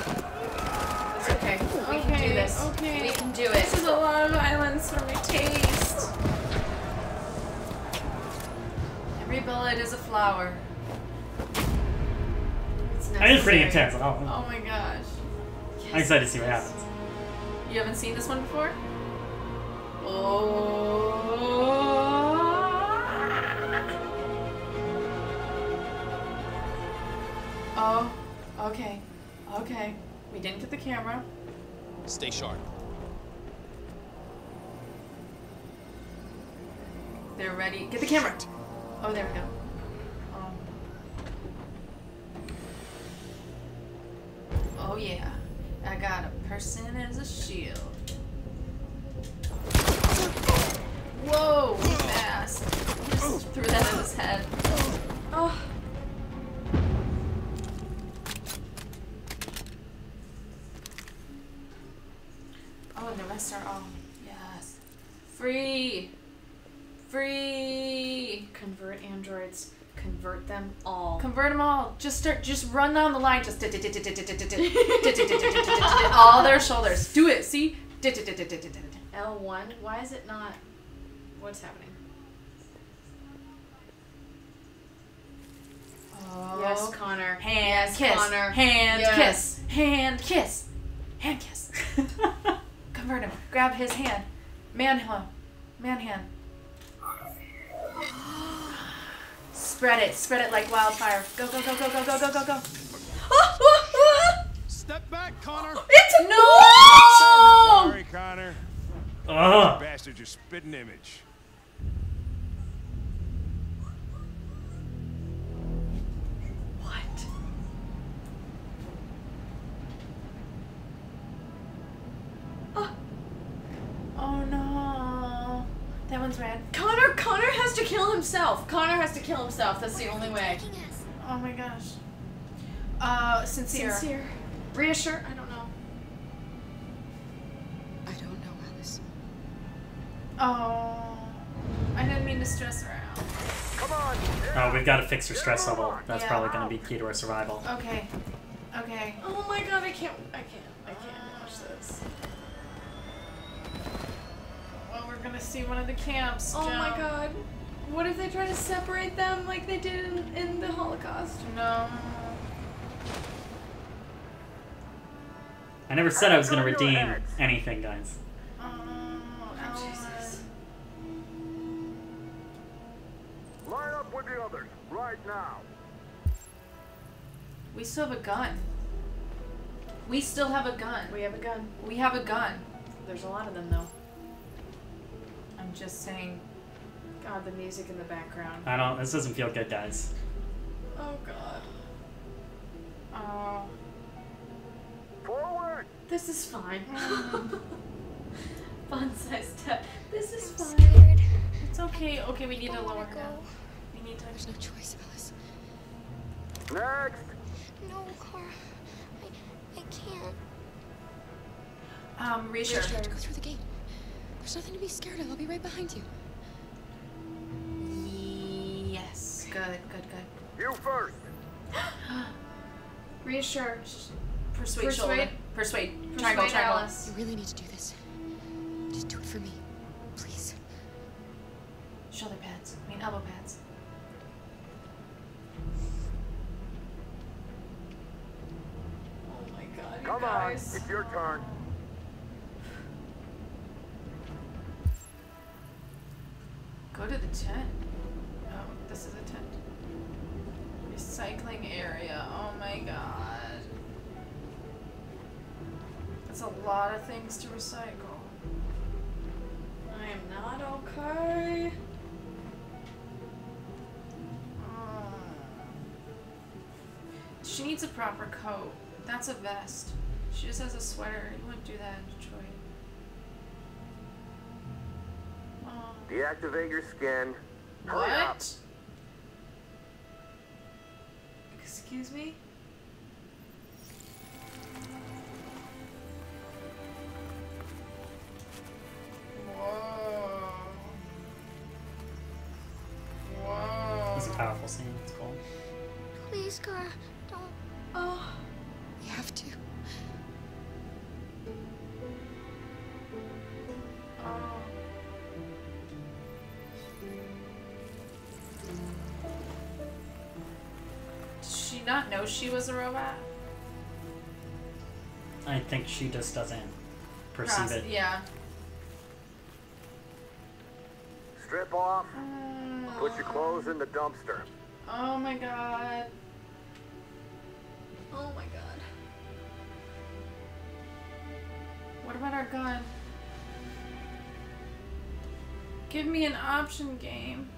It's okay. We can do this. Okay. We can do it. This is a lot of violence for my taste. Every bullet is a flower. It's I mean, it's pretty necessary. intense. Oh my gosh. I'm excited to see what happens. You haven't seen this one before? Oh. Oh. Okay. Okay. We didn't get the camera. Stay sharp. They're ready. Get the camera. Oh, there we go. Oh yeah. I got a person as a shield. Whoa, fast. Just threw that at his head. Oh. Oh, and the rest are all... Yes. Free! Free! Convert androids. Convert them all. Convert them all. Just run down the line. Just all their shoulders. Do it. See? L1. Why is it not? What's happening? Oh. Yes, Connor. Hand yes, kiss. Connor. Hand yes. kiss. Hand kiss. Hand kiss. Convert him. Grab his hand. Man hand. Spread it like wildfire. Go, go, go, go, go, go, go, go, go. Step back, Connor. It's no! Sorry, Connor. Ugh. Bastard, your spitting image. What? Oh no. That one's red. Connor has to kill himself. Connor has to kill himself. That's the only way. Oh my gosh. Sincere. Reassure. I don't know. I don't know, Alice. Oh. I didn't mean to stress her out. Come on. Oh, we've got to fix her stress level. That's probably going to be key to her survival. Okay. Okay. Oh my god, I can't watch this. Well, we're gonna see one of the camps. Oh jump. my god. What if they try to separate them like they did in the Holocaust? No. I never said I was going to redeem anything, guys. Oh, Jesus. Line up with the others right now. We still have a gun. We still have a gun. We have a gun. We have a gun. There's a lot of them though. I'm just saying. God, the music in the background. This doesn't feel good, guys. Oh god. Oh. Forward. This is fine. Fun-sized step. This is fine. Scared. It's okay. Okay, we need to lower her go. down. We need to. There's no choice, Alice. Next. No, Cora. I can't. Reassure. Go through the gate. There's nothing to be scared of. I'll be right behind you. Yes. Good. You first. Reassure. Persuade. Shoulder. Persuade. Triangle. Alice. You really need to do this. Just do it for me. Please. Shoulder pads. I mean elbow pads. Oh my god, you Come guys. on. It's your turn. Go to the tent. Oh, this is a tent. Recycling area. Oh my god. That's a lot of things to recycle. I am not okay. She needs a proper coat. That's a vest. She just has a sweater. You wouldn't do that in Detroit. Deactivate your skin. Hurry up. What? Excuse me? Whoa. Whoa. It's a powerful scene. It's cool. Please, Cora, don't. Oh. You have to. Oh. Did she not know she was a robot? I think she just doesn't perceive it. Yeah. Strip off. Put your clothes in the dumpster. Oh my god. Oh my god. What about our gun? Give me an option game.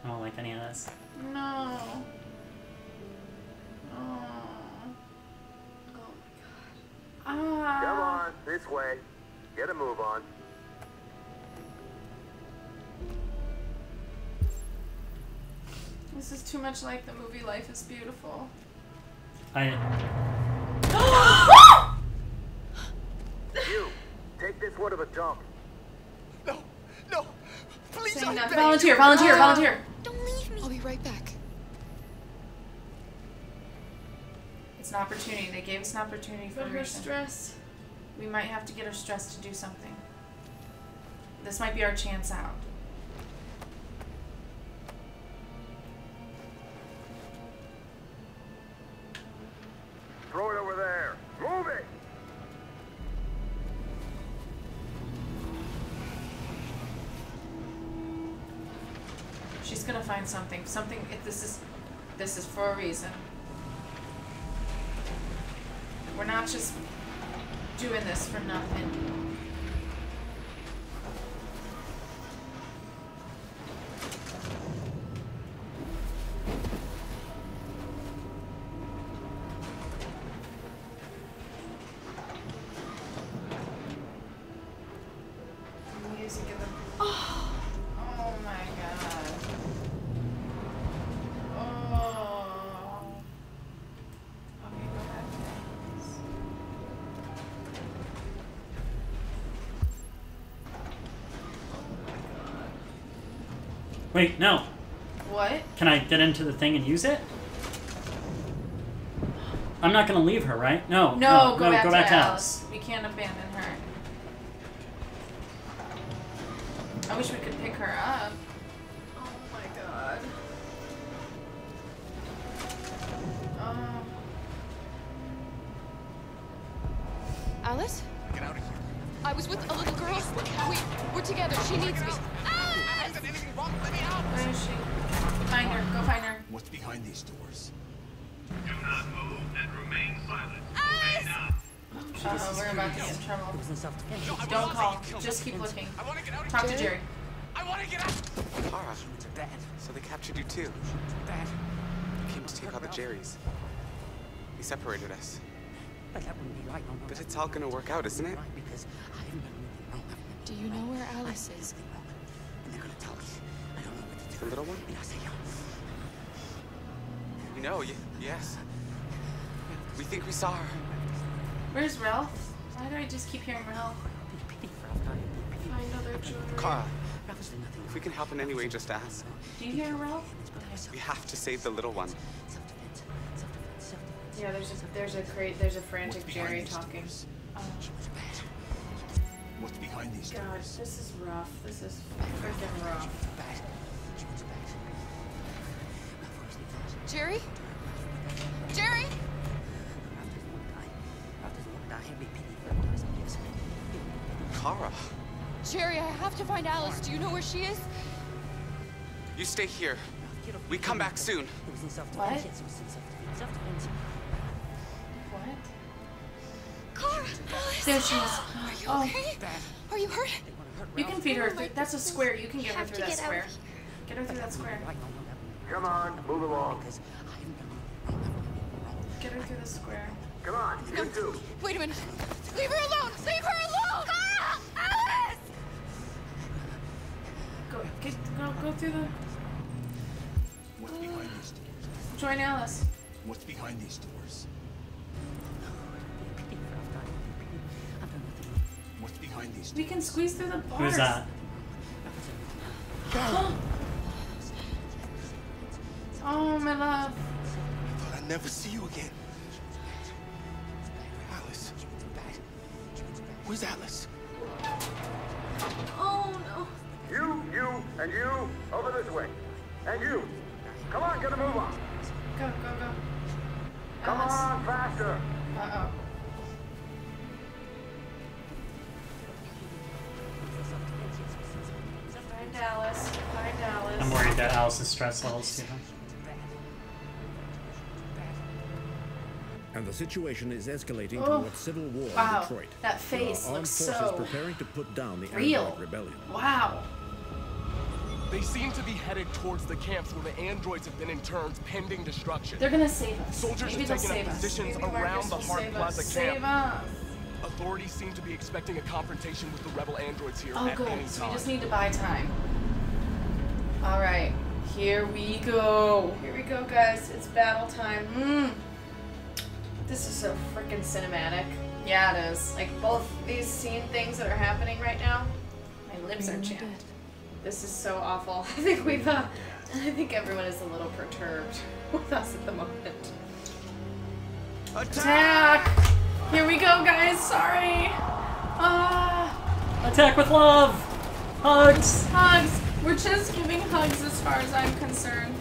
I don't like any of this. No. Come on, this way. Get a move on. This is too much like the movie Life is Beautiful. You, take this one to the dump. No, no, please. Volunteer, volunteer, volunteer. Don't leave me. I'll be right back. It's an opportunity. They gave us an opportunity for her stress. We might have to get her stressed to do something. This might be our chance out. Throw it over there. Move it. She's gonna find something. Something. This is for a reason. We're not just doing this for nothing. Music in the. Oh my god. Oh. Okay, go back there. Wait, no. What? Can I get into the thing and use it? I'm not gonna leave her, right? No. No, go back to to Alice. Alice. We can't abandon her. I wish we could pick her up. Oh my god. Oh. Alice? Get out of here. I was with a little girl. We're together. She needs me. Where is she? Find her. Go find her. What's behind these doors? Do not move and remain silent. Uh-oh, we're about to get in trouble. Don't call. Just keep looking. Talk to Jerry. I want to get out. Kara, so they captured you too. You came to take out the Jerrys. He separated us. But that wouldn't be right. No, But it's all gonna work out, isn't it? Because I haven't done anything wrong. Do you know where Alice is? And they're gonna tell us. I don't know what to do. The little one? You know, yes. We think we saw her. Where's Ralph? Why do I just keep hearing Ralph? Find other children. Kara, if we can help in any way, just ask. Do you hear Ralph? We have to save the little one. Yeah, there's a frantic Jerry talking. What's behind these God, doors? this is rough. This is freaking rough. Jerry? Jerry? Kara, Jerry, I have to find Alice. Do you know where she is? you stay here. We come back soon. What? What? Kara! There she is. Are you okay? Are you hurt? You can feed her. That's a square. You can get her through that square. Get her through that square. Come on, move along. Get her through the square. Come on, you two. Wait a minute. Leave her alone! Leave her alone! Ah! Alice! Go through the... What's behind these doors? Join Alice. What's behind these doors? What's behind these doors? We can squeeze through the bars. Who's that? Oh, my love. I thought I'd never see you again. Alice. Where's Alice? Oh, no. You, and you, over this way. And you. Come on, get a move on. Go. Come Alice. on, faster. Uh-oh. Find Alice. Find Alice. I'm worried that Alice's stress levels too high. And the situation is escalating Oh, towards civil war wow. in Detroit. That face There are armed looks forces so preparing to put down the real. android rebellion. Wow. They seem to be headed towards the camps where the androids have been interned pending destruction. They're gonna save us. Soldiers Maybe are they'll taking save up us. positions Maybe around Marcus the will Hart save Plaza us. camp. Save us. Authorities seem to be expecting a confrontation with the rebel androids here Oh, at good. any So time. we just need to buy time. All right, here we go. Here we go, guys. It's battle time. This is so freaking cinematic. Yeah, it is. Like both these scene things that are happening right now. My lips are chapped. This is so awful. I think everyone is a little perturbed with us at the moment. Attack! Here we go, guys. Sorry. Attack with love. Hugs. Hugs. We're just giving hugs as far as I'm concerned.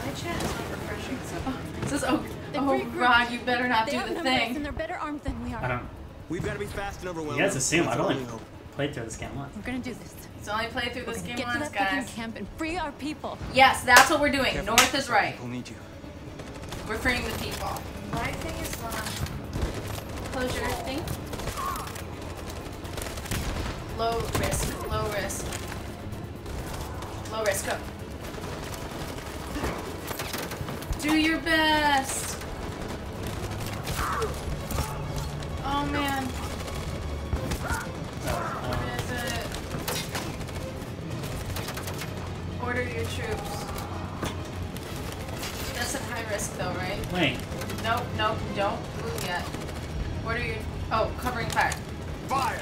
My chat is not refreshing. So it says, oh, Raag, you better not do the thing. And they're better armed than we are. I don't. We've got to be fast and overwhelming. You guys assume I've only played through this game once. We're gonna do this. It's only played through this game Get once, to that fucking guys. camp and free our people. Yes, that's what we're doing. North is right. We'll need you. We're freeing the people. my thing is not. Close your thing. Low risk. Low risk. Low risk. Go. Do your best. Oh man. What is it? Order your troops. That's at high risk though, right? Wait. Nope, nope, don't move yet. Order your... Oh, covering fire. Fire!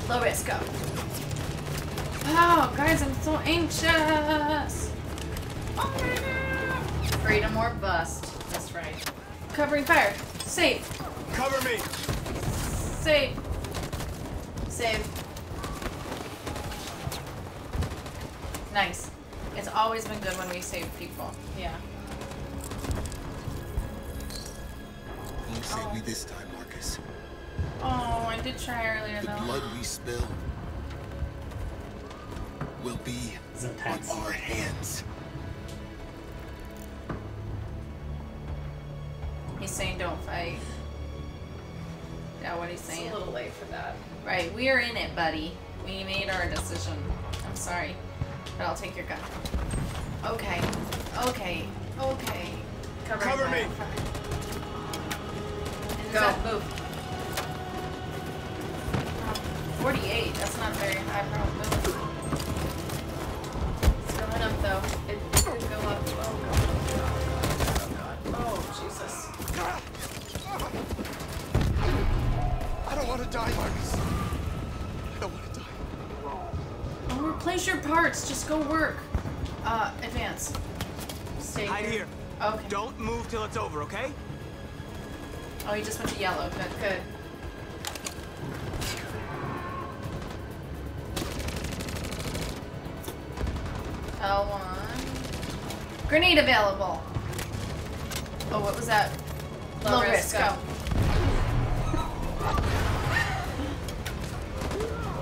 Low risk, go. Oh, guys, I'm so anxious. Oh my god. Freedom or bust. That's right. Covering fire. Save. Cover me! Save. Save. Nice. It's always been good when we save people. Yeah. Won't save me this time, Marcus. Oh, I did try earlier The though. blood we spill will be on our hands. He's saying don't fight. Yeah, what he's saying. It's a little late for that. Right, we are in it, buddy. We made our decision. I'm sorry, but I'll take your gun. Okay, okay, okay. Cover me! Go, move. 48, that's not very high probability. It's going up though. It could go up. Oh god. Oh Jesus. I don't want to die, Marcus. I don't want to die. Oh, replace your parts. Just go work. Advance. Stay Hide here. Okay. Don't move till it's over, okay? Oh, he just went to yellow. Good, good. L1. Grenade available. Oh, what was that? Low risk. Go.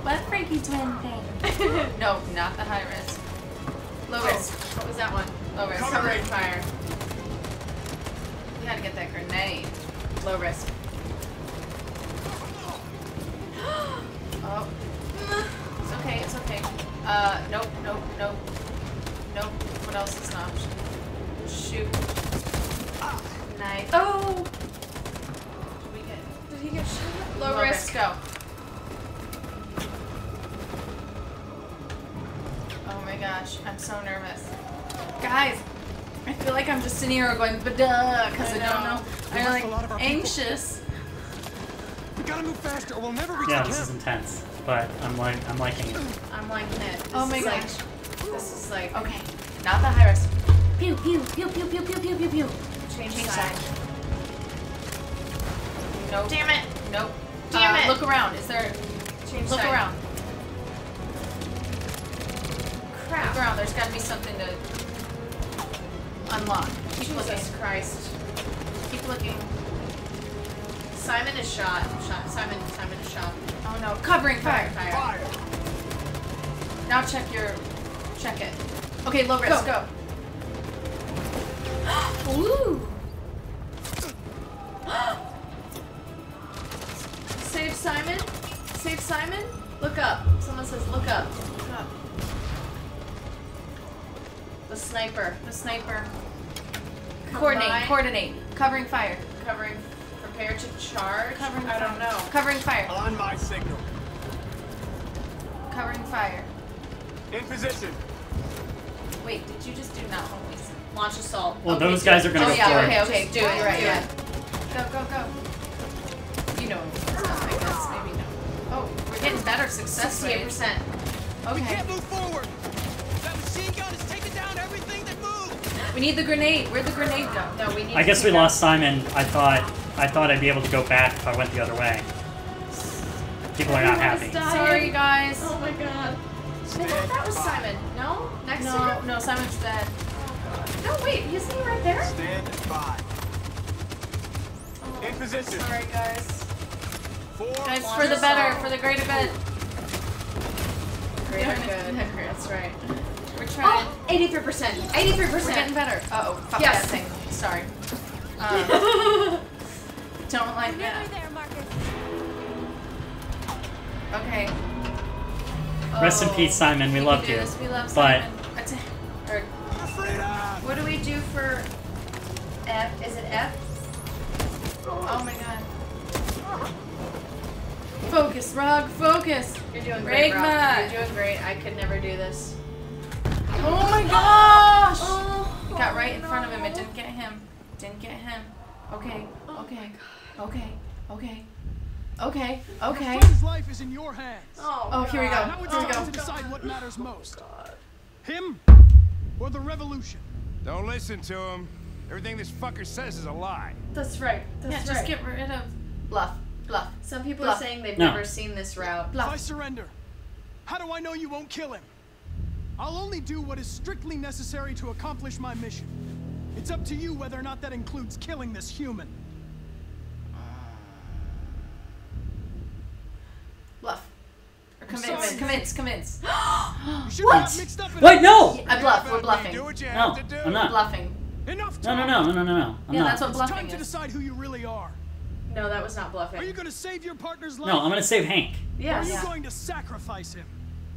What freaky twin thing? No, not the high risk. Low risk. What was that one? Low risk. Covering fire. You gotta get that grenade. Low risk. Oh. It's okay, it's okay. Nope, nope, nope. Nope. What else is an option? Shoot. Knife. Oh! Did he get shot? Low risk. Go. Oh my gosh, I'm so nervous. Guys, I feel like I'm just sitting here going, ba-duh, because I don't know. I'm like anxious. We gotta move faster or we'll never reach Yeah, the this camp. is intense, but I'm liking it. I'm liking it. Oh my gosh. gosh. This is like Okay, not the high risk. Pew, pew, pew, pew, pew, pew, pew, pew, pew. change Change side. side. Nope. Damn it. Nope. Damn it. Look around. Is there... Change Look side. around. Crap. Look around. There's gotta be something to unlock. Keep looking. Jesus Christ. Keep looking. Simon is shot. Simon is shot. Oh no. Covering fire. Fire. Now check it. Okay, low risk. Go. Ooh. Save Simon. Save Simon. Look up. Someone says look up. Look up. The sniper. Coordinate. Covering fire. Covering. Prepare to charge. Covering. I don't know. Covering fire. On my signal. Covering fire. In position. Wait, did you just do not homies? Launch assault. Well, okay, those guys are gonna go forward. Okay, do it. Right, yeah. Go. You know stuff like this. Maybe no. Oh, we're getting better success rate. 68%. Okay. We can't move forward. That machine gun is taking down everything that moves. We need the grenade. Where'd the grenade go? No, we need. I guess we lost Simon. I thought I'd be able to go back if I went the other way. People are not happy. Sorry, guys. Oh my god. I thought that was Simon. No? Next to him? No, Simon's dead. No, wait, isn't he right there? Stand by. In position. Sorry, guys. Guys, Launch for the better, assault. for the greater good. Greater good. That's right. We're trying. 83%. 83%. We're getting better. Uh-oh. Fuck Yes. that thing. Sorry. Don't like that. There, Marcus. Okay. Rest in peace, Simon. We loved can do you. this. We love But Simon. What do we do for F? Is it F? Oh my god. Focus, Raag, focus. You're doing great, Raagbot. Raag. You're doing great. I could never do this. Oh my gosh! It got right in front of him. It didn't get him. Didn't get him. Okay. Okay. Your friend's life is in your hands. Oh, here we go. Now it's time to decide what matters most. Him or the revolution? Don't listen to him. Everything this fucker says is a lie. That's right. Yeah, just get rid of Bluff. Bluff. Some people Bluff. are saying they've No. never seen this route. If I surrender, how do I know you won't kill him? I'll only do what is strictly necessary to accomplish my mission. It's up to you whether or not that includes killing this human. Bluff. Or convince. What? Wait, no! I bluff. We're bluffing. Do what you No, have to do. I'm not. Bluffing. Enough No. talk. I'm Yeah, not. that's what It's bluffing time to is. decide who you really are. No, that was not bluffing. Are you going to save your partner's life? No, I'm gonna save Hank. Or are you Yeah. going to sacrifice him?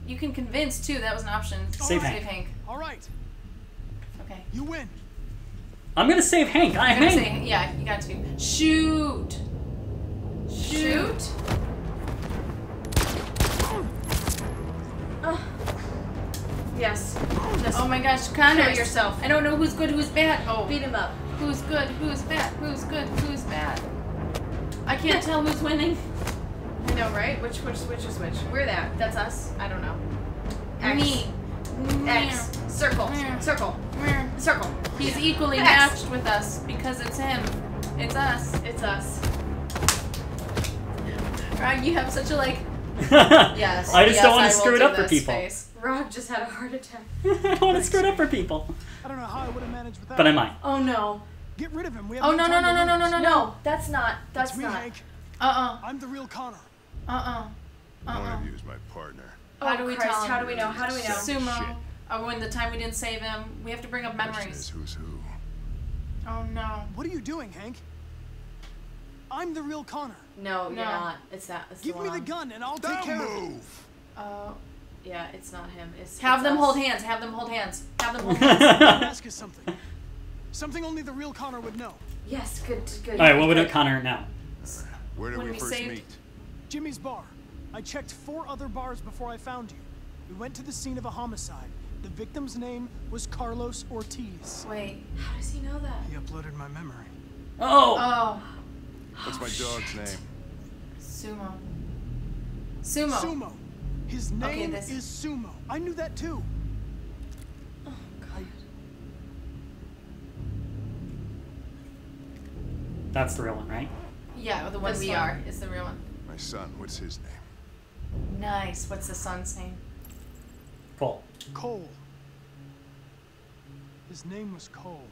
You can convince too. That was an option. Save Save Hank. Hank. All right, Okay. you win. I'm gonna save Hank. I'm I'm gonna Hank. say, yeah, you got to. Shoot. Yes. Oh my gosh, Connor. Kill yourself. I don't know who's good, who's bad. Oh. Beat him up. Who's good, who's bad, who's good, who's bad. I can't tell who's winning. I know, right? Which is which? We're that. That's us. I don't know. X. Me. X. Circle. Circle. Circle. He's equally X. matched with us because it's him. It's us. It's us. Raag, you have such a like. Yes. I just yes, don't want I to will screw it do up for this people. face. Raag just had a heart attack. I don't want to screw it up for people. I don't know how I would have managed without But I him. might. Oh no. Get rid of him. We have Oh no time to lose. no. That's not. That's It's me, not. Hank. I'm the real Connor. One of you is my partner. How do we Christ, tell him? how do we know? How do we know? Sumo. Shit. Oh, when the time we didn't save him, we have to bring up Question memories. is who's who. Oh no. What are you doing, Hank? I'm the real Connor. No, you're No. not. It's that. It's Give the me one. the gun and I'll take Don't care of it. move. Yeah, it's not him. It's Have it's them us. hold hands. Have them hold hands. Have them hold hands. Ask us something. Something only the real Connor would know. Yes, good. All right, what would Connor know? Where did When we we first saved- meet? Jimmy's bar. I checked 4 other bars before I found you. We went to the scene of a homicide. The victim's name was Carlos Ortiz. Wait. How does he know that? He uploaded my memory. Oh! Oh. What's my dog's name? Sumo. Sumo. Sumo. His name this- is Sumo. I knew that too. Oh God. That's the real one, right? Yeah, the one This we one. are is the real one. My son. What's his name? Nice. What's the son's name? Cool. Cole. His name was Cole.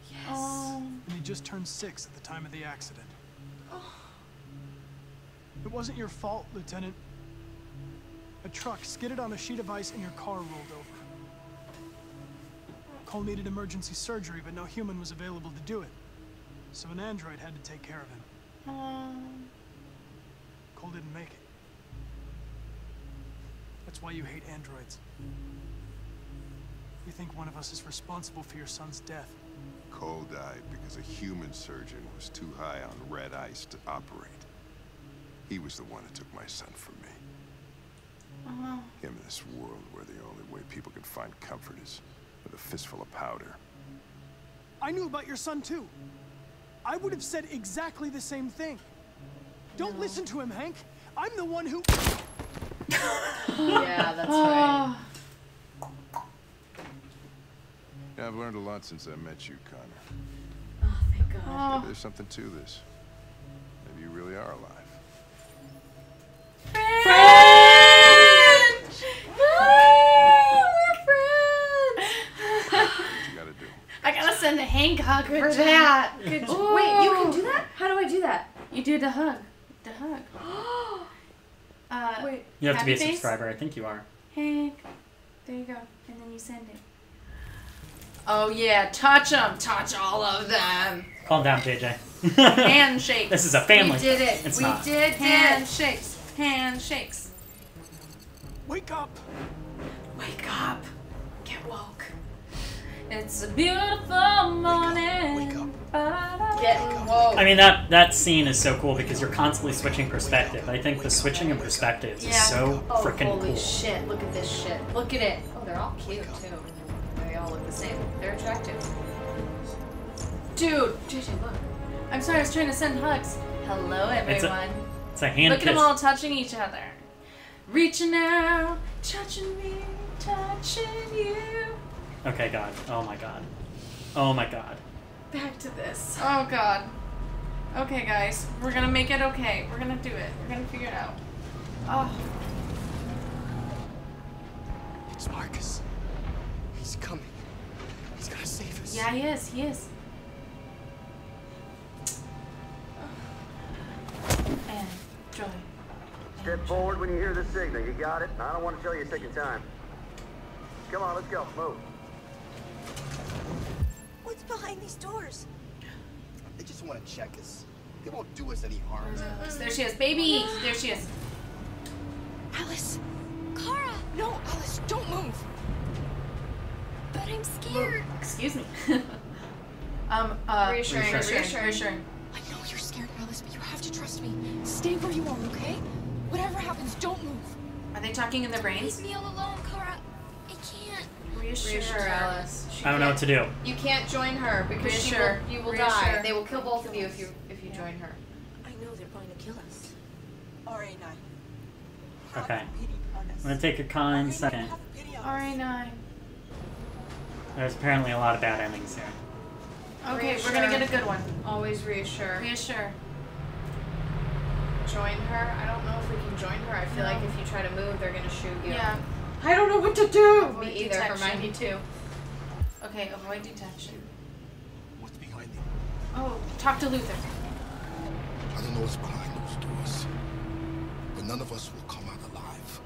Yes. Oh. And he just turned 6 at the time of the accident. It wasn't your fault, Lieutenant. A truck skidded on a sheet of ice and your car rolled over. Cole needed emergency surgery, but no human was available to do it. So an android had to take care of him. Cole didn't make it. That's why you hate androids. You think one of us is responsible for your son's death. Cole died because a human surgeon was too high on red ice to operate. He was the one that took my son from me. Him in this world where the only way people can find comfort is with a fistful of powder. I knew about your son too. I would have said exactly the same thing. Don't listen to him, Hank. I'm the one who... Yeah, that's right. Yeah, I've learned a lot since I met you, Connor. Oh, thank God. Maybe there's something to this. Maybe you really are alive. Friends! We're friends! What you gotta do? I gotta send a Hank hug for Good that. job. Good job. Wait, you can do that? How do I do that? You do the hug. The hug. Wait. You have to be a happy face? subscriber. I think you are. Hank. There you go. And then you send it. Oh yeah, touch them. Touch all of them. Calm down, JJ. Handshakes. This is a family. We did it. It's we not. did handshakes. Handshakes. Wake up. Wake up. Get woke. It's a beautiful morning. Wake up. Getting woke. I mean, that scene is so cool because you're constantly switching perspective. I think the switching of perspectives is so freaking holy cool. shit, look at this shit. Look at it. Oh, they're all cute too. They all look the same. They're attractive. Dude, JJ, look. I'm sorry, I was trying to send hugs. Hello, everyone. It's a hand Look kiss. at them all touching each other. Reaching out, touching me, touching you. Okay, God. Oh my God. Oh my God. Back to this. Oh God. Okay, guys, we're gonna make it okay. We're gonna do it. We're gonna figure it out. Oh. It's Marcus. He's coming. He's gonna save us. Yeah, he is. He is. And Joy. Step forward when you hear the signal. You got it? I don't want to show you a second time. Come on, let's go. Move. What's behind these doors? They just want to check us. They won't do us any harm. There she is, baby. There she is. Alice. Kara. No, Alice, don't move. But I'm scared. Excuse me. Reassuring. Reassuring. I know you're scared, Alice, but you have to trust me. Stay where you are, okay? Whatever happens, don't move. Are they talking in their brains? Leave me all alone, Kara. I can't. Reassure Alice. I don't know what to do. You can't join her because you will die. They will kill both of you if you join her. I know they're going to kill us. RA9. Okay. I'm gonna take a kind second. RA9. There's apparently a lot of bad endings here. Okay, Reassure. we're gonna get a good one. Always reassure. Reassure. Join her. I don't know if we can join her. I feel like if you try to move, they're gonna shoot you. Yeah. I don't know what to do. Me either. Hermione too. Okay, avoid detection. What's behind them? Oh, talk to Luther. I don't know what's behind those doors, but none of us will come out alive.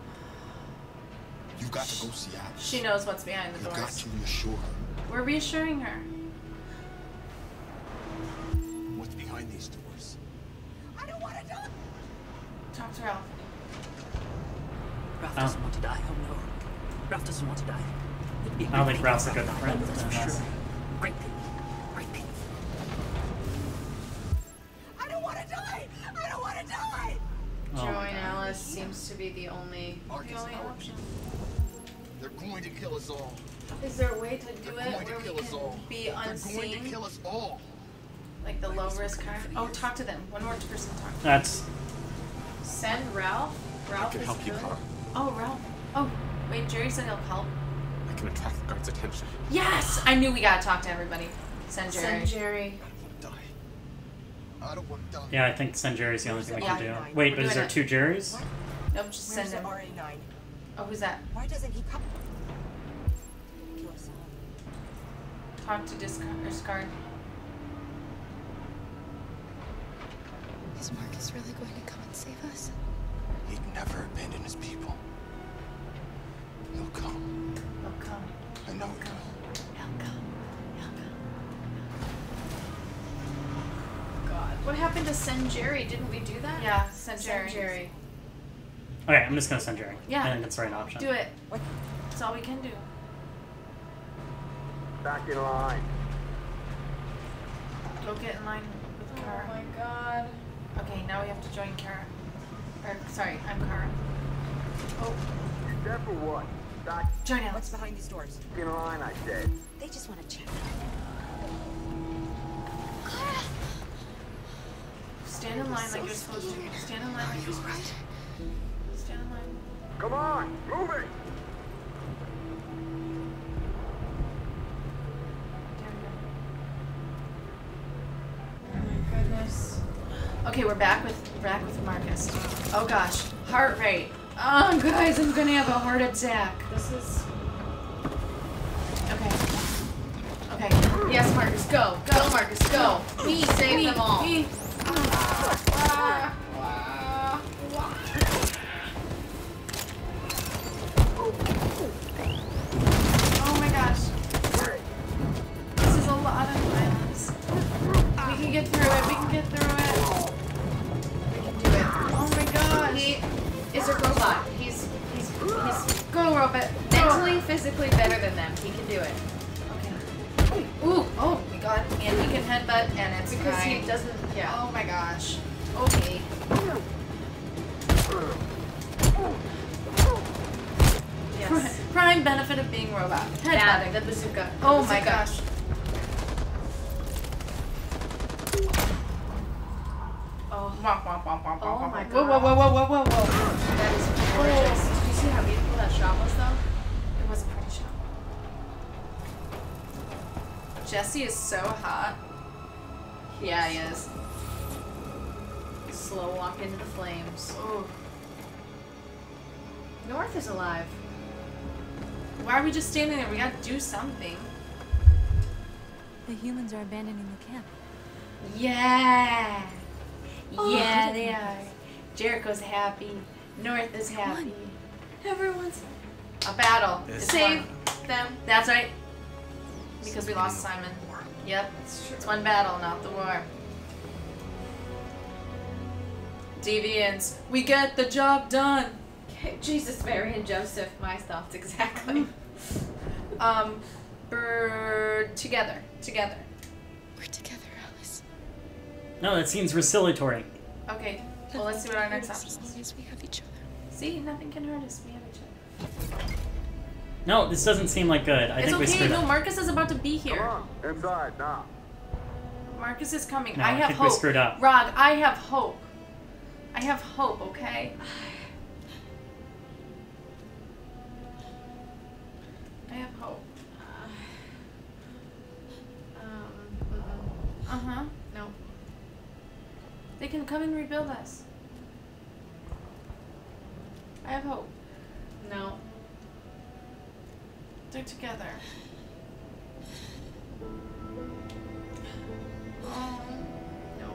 You've got to go see Alice. She knows what's behind the You've doors. got to reassure her. We're reassuring her. What's behind these doors? I don't want to die. Talk to Ralph. Ralph doesn't want to die. Oh no. Ralph doesn't want to die. I don't think Ralph's a good friend. That's for sure. Great people. Great people. I don't want to die. I don't want to die. Join Alice seems to be the only option. They're going to kill us all. Is there a way to do They're it going to where kill we us can all. be They're unseen? going to kill us all. Like the low risk kind? Oh, talk to them. One more person talk. That's. Send Ralph. Ralph I can is help you, good. Kara. Oh, Ralph. Oh, wait. Jerry said he'll help. I can attract the guards' attention. Yes! I knew we gotta talk to everybody. Send Jerry. Send Jerry. I don't want to die. Yeah, I think send Jerry's the only thing we can do. Yeah. Wait, We're but is doing there it. two Jerrys? Nope, just send him. RA9? Oh, who's that? Why doesn't he come? Talk to discard. Is Marcus really going to come and save us? He'd never abandon his people. He'll come. He'll come. I know he will. He'll come. He'll come. God. What happened to send Jerry? Didn't we do that? Yeah, send Jerry. Send Jerry. Okay, I'm just gonna send Jerry. Yeah. I think that's the right option. Do it. That's all we can do. Back in line. Go get in line with Kara. Oh my god. Okay, now we have to join Kara. Or, sorry, I'm Kara. Oh. Step for what? Join Alex. What's behind these doors? Get in line, I said. They just want to check. Stand in line like you're supposed to. Stand in line like you're supposed to. Stand in line. Come on, move it! Oh my goodness. Okay, we're back with Marcus. Oh gosh, heart rate. Oh guys, I'm gonna have a heart attack. This is. Okay. Okay. Yes, Marcus, go. Go, Marcus, go. We save them all. Me. Oh my gosh. This is a lot of violence. We can get through it. We can get through it. We can do it. Oh my gosh. He is a robot. He's go, robot. Mentally, physically better than them. He can do it. Okay. Ooh. Oh my god. And he can headbutt, and it's because fine. he doesn't. Yeah. Oh my gosh. Okay. Yes. Prime benefit of being robot. Headbutting. The bazooka. Oh my gosh. Oh my god. Whoa, whoa, whoa, whoa, whoa, whoa, whoa. That is gorgeous. Did you see how beautiful that shot was, though? It was a pretty shot. Jesse is so hot. Yeah, he is. Slow walk into the flames. Ooh. North is alive. Why are we just standing there? We gotta do something. The humans are abandoning the camp. Yeah. Oh, Yeah, they are. Jericho's happy. North is happy. Everyone's a battle. Save them. That's right. Because we lost Simon. Yep. It's one battle, not the war. Deviants, we get the job done. Jesus, Mary, and Joseph. My thoughts exactly. Together. We're together, Alice. No, that seems conciliatory. Okay. Well, let's see what our next option is. As long as we have each other. See, nothing can hurt us. We have each other. No, this doesn't seem like good. I think we It's screwed okay. No, up. Marcus is about to be here. Come on, inside now. Marcus is coming. No, I I have think hope. we screwed up. Raag, I have hope. I have hope, okay? I have hope. Uh-huh. No. They can come and rebuild us. I have hope. No. They're together. Oh. No.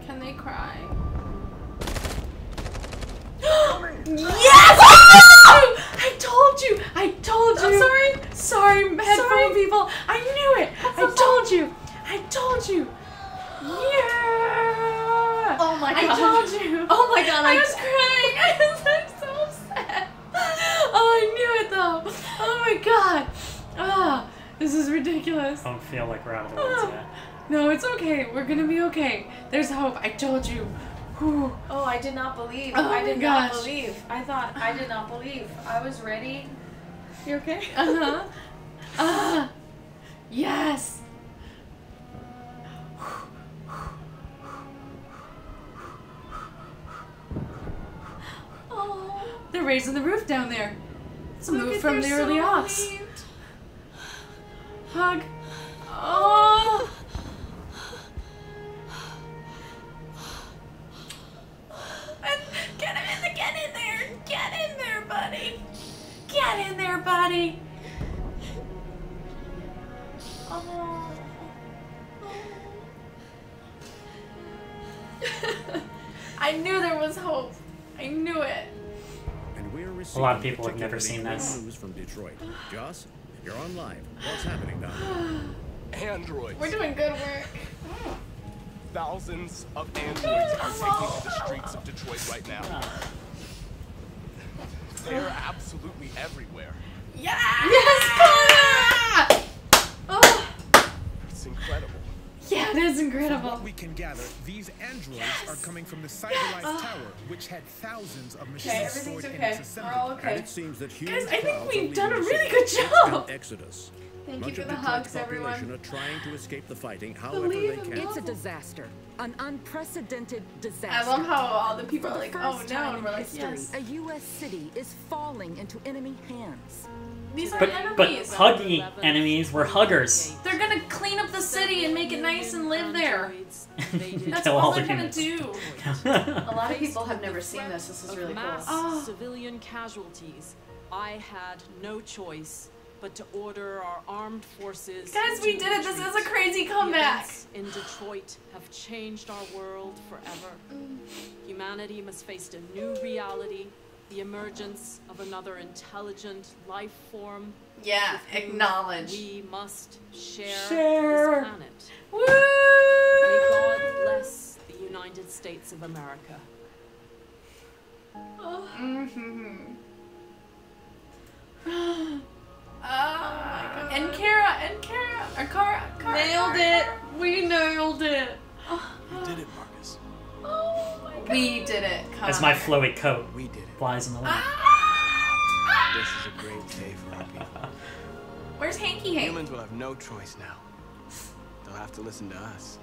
Can they cry? Yes! I told you! I'm sorry. Sorry, headphone people. I knew it. I told you. Yeah! Oh my god. I told you. Oh my god. I was crying. I was like so upset. Oh, I knew it though. Oh my god. Ah, this is ridiculous. I don't feel like we're out of the woods yet. No, it's okay. We're gonna be okay. There's hope. I told you. Whew. Oh, I did not believe. Oh I did my not gosh. believe. I thought I did not believe. I was ready. You okay? Uh-huh. Ah. Yes. Oh. They're raising the roof down there. It's a move from the early aughts. Hug. Oh. Get in there. Get in there, buddy. Get in there, buddy. Oh. I knew there was hope. I knew it. And we're A lot of people have never seen this. News from Detroit. Joss, you're on live. What's happening down there? Androids. We're doing good work. Thousands of androids are taking to the streets of Detroit right now. They're absolutely everywhere. Yes, Connor! Oh. It's incredible. Yeah. That is incredible. From what we can gather, these androids are coming from the CyberLife tower, which had thousands of machines stored in its assembly. We're all okay. And it seems that huge Guys, I think crowds we've are done a leaving really the good city job. in Exodus. Thank Much you for of the Detroit's hugs, population everyone. are trying to escape the fighting however they can. It's a disaster. An unprecedented disaster. I love how all the people For are the like, oh first no, time and in we're like, history, yes. a U.S. city is falling into enemy hands. These are But enemies. huggy enemies were huggers. They're gonna clean up the city and make it nice and live there. That's Kill all all they're the gonna humans. do. A lot of people have never seen this. This is really cool. Mass civilian casualties. I had no choice but to order our armed forces. Guys, we did it. This is a crazy comeback. The events in Detroit have changed our world forever. Humanity must face a new reality, the emergence of another intelligent life form. Yeah, with whom acknowledge. We must share Share. this planet. Woo! May God bless the United States of America. And Kara, Nailed it. We nailed it. You did it, Marcus. Oh my God. We did it. As my flowy coat We did it. flies in the wind. This is a great day for our people. Where's Hanky Hank? Humans will have no choice now. They'll have to listen to us.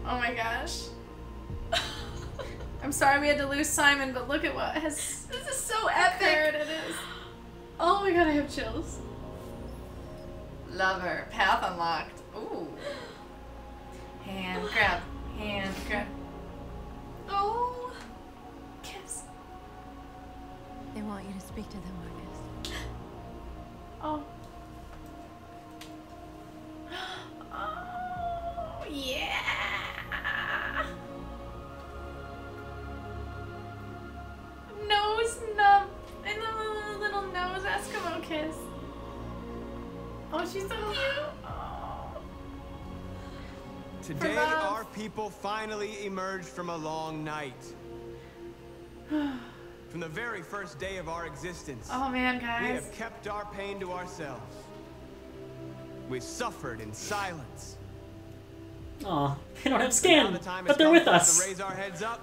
Oh my gosh. I'm sorry we had to lose Simon, but look at what has. This is so epic. It is. Oh my God, I have chills. Love her. Path unlocked. Ooh. Hand grab. Hand grab. Oh. Kiss. They want you to speak to them, Marcus. Oh. Oh, yeah. Nose nub. And a little nose Eskimo kiss. Oh, she's so cute. Oh. Today, our people finally emerged from a long night. From the very first day of our existence. Oh man, We guys. have kept our pain to ourselves. We've suffered in silence. Aw, they don't have Now skin, the time but has they're come with for us us. to raise our heads up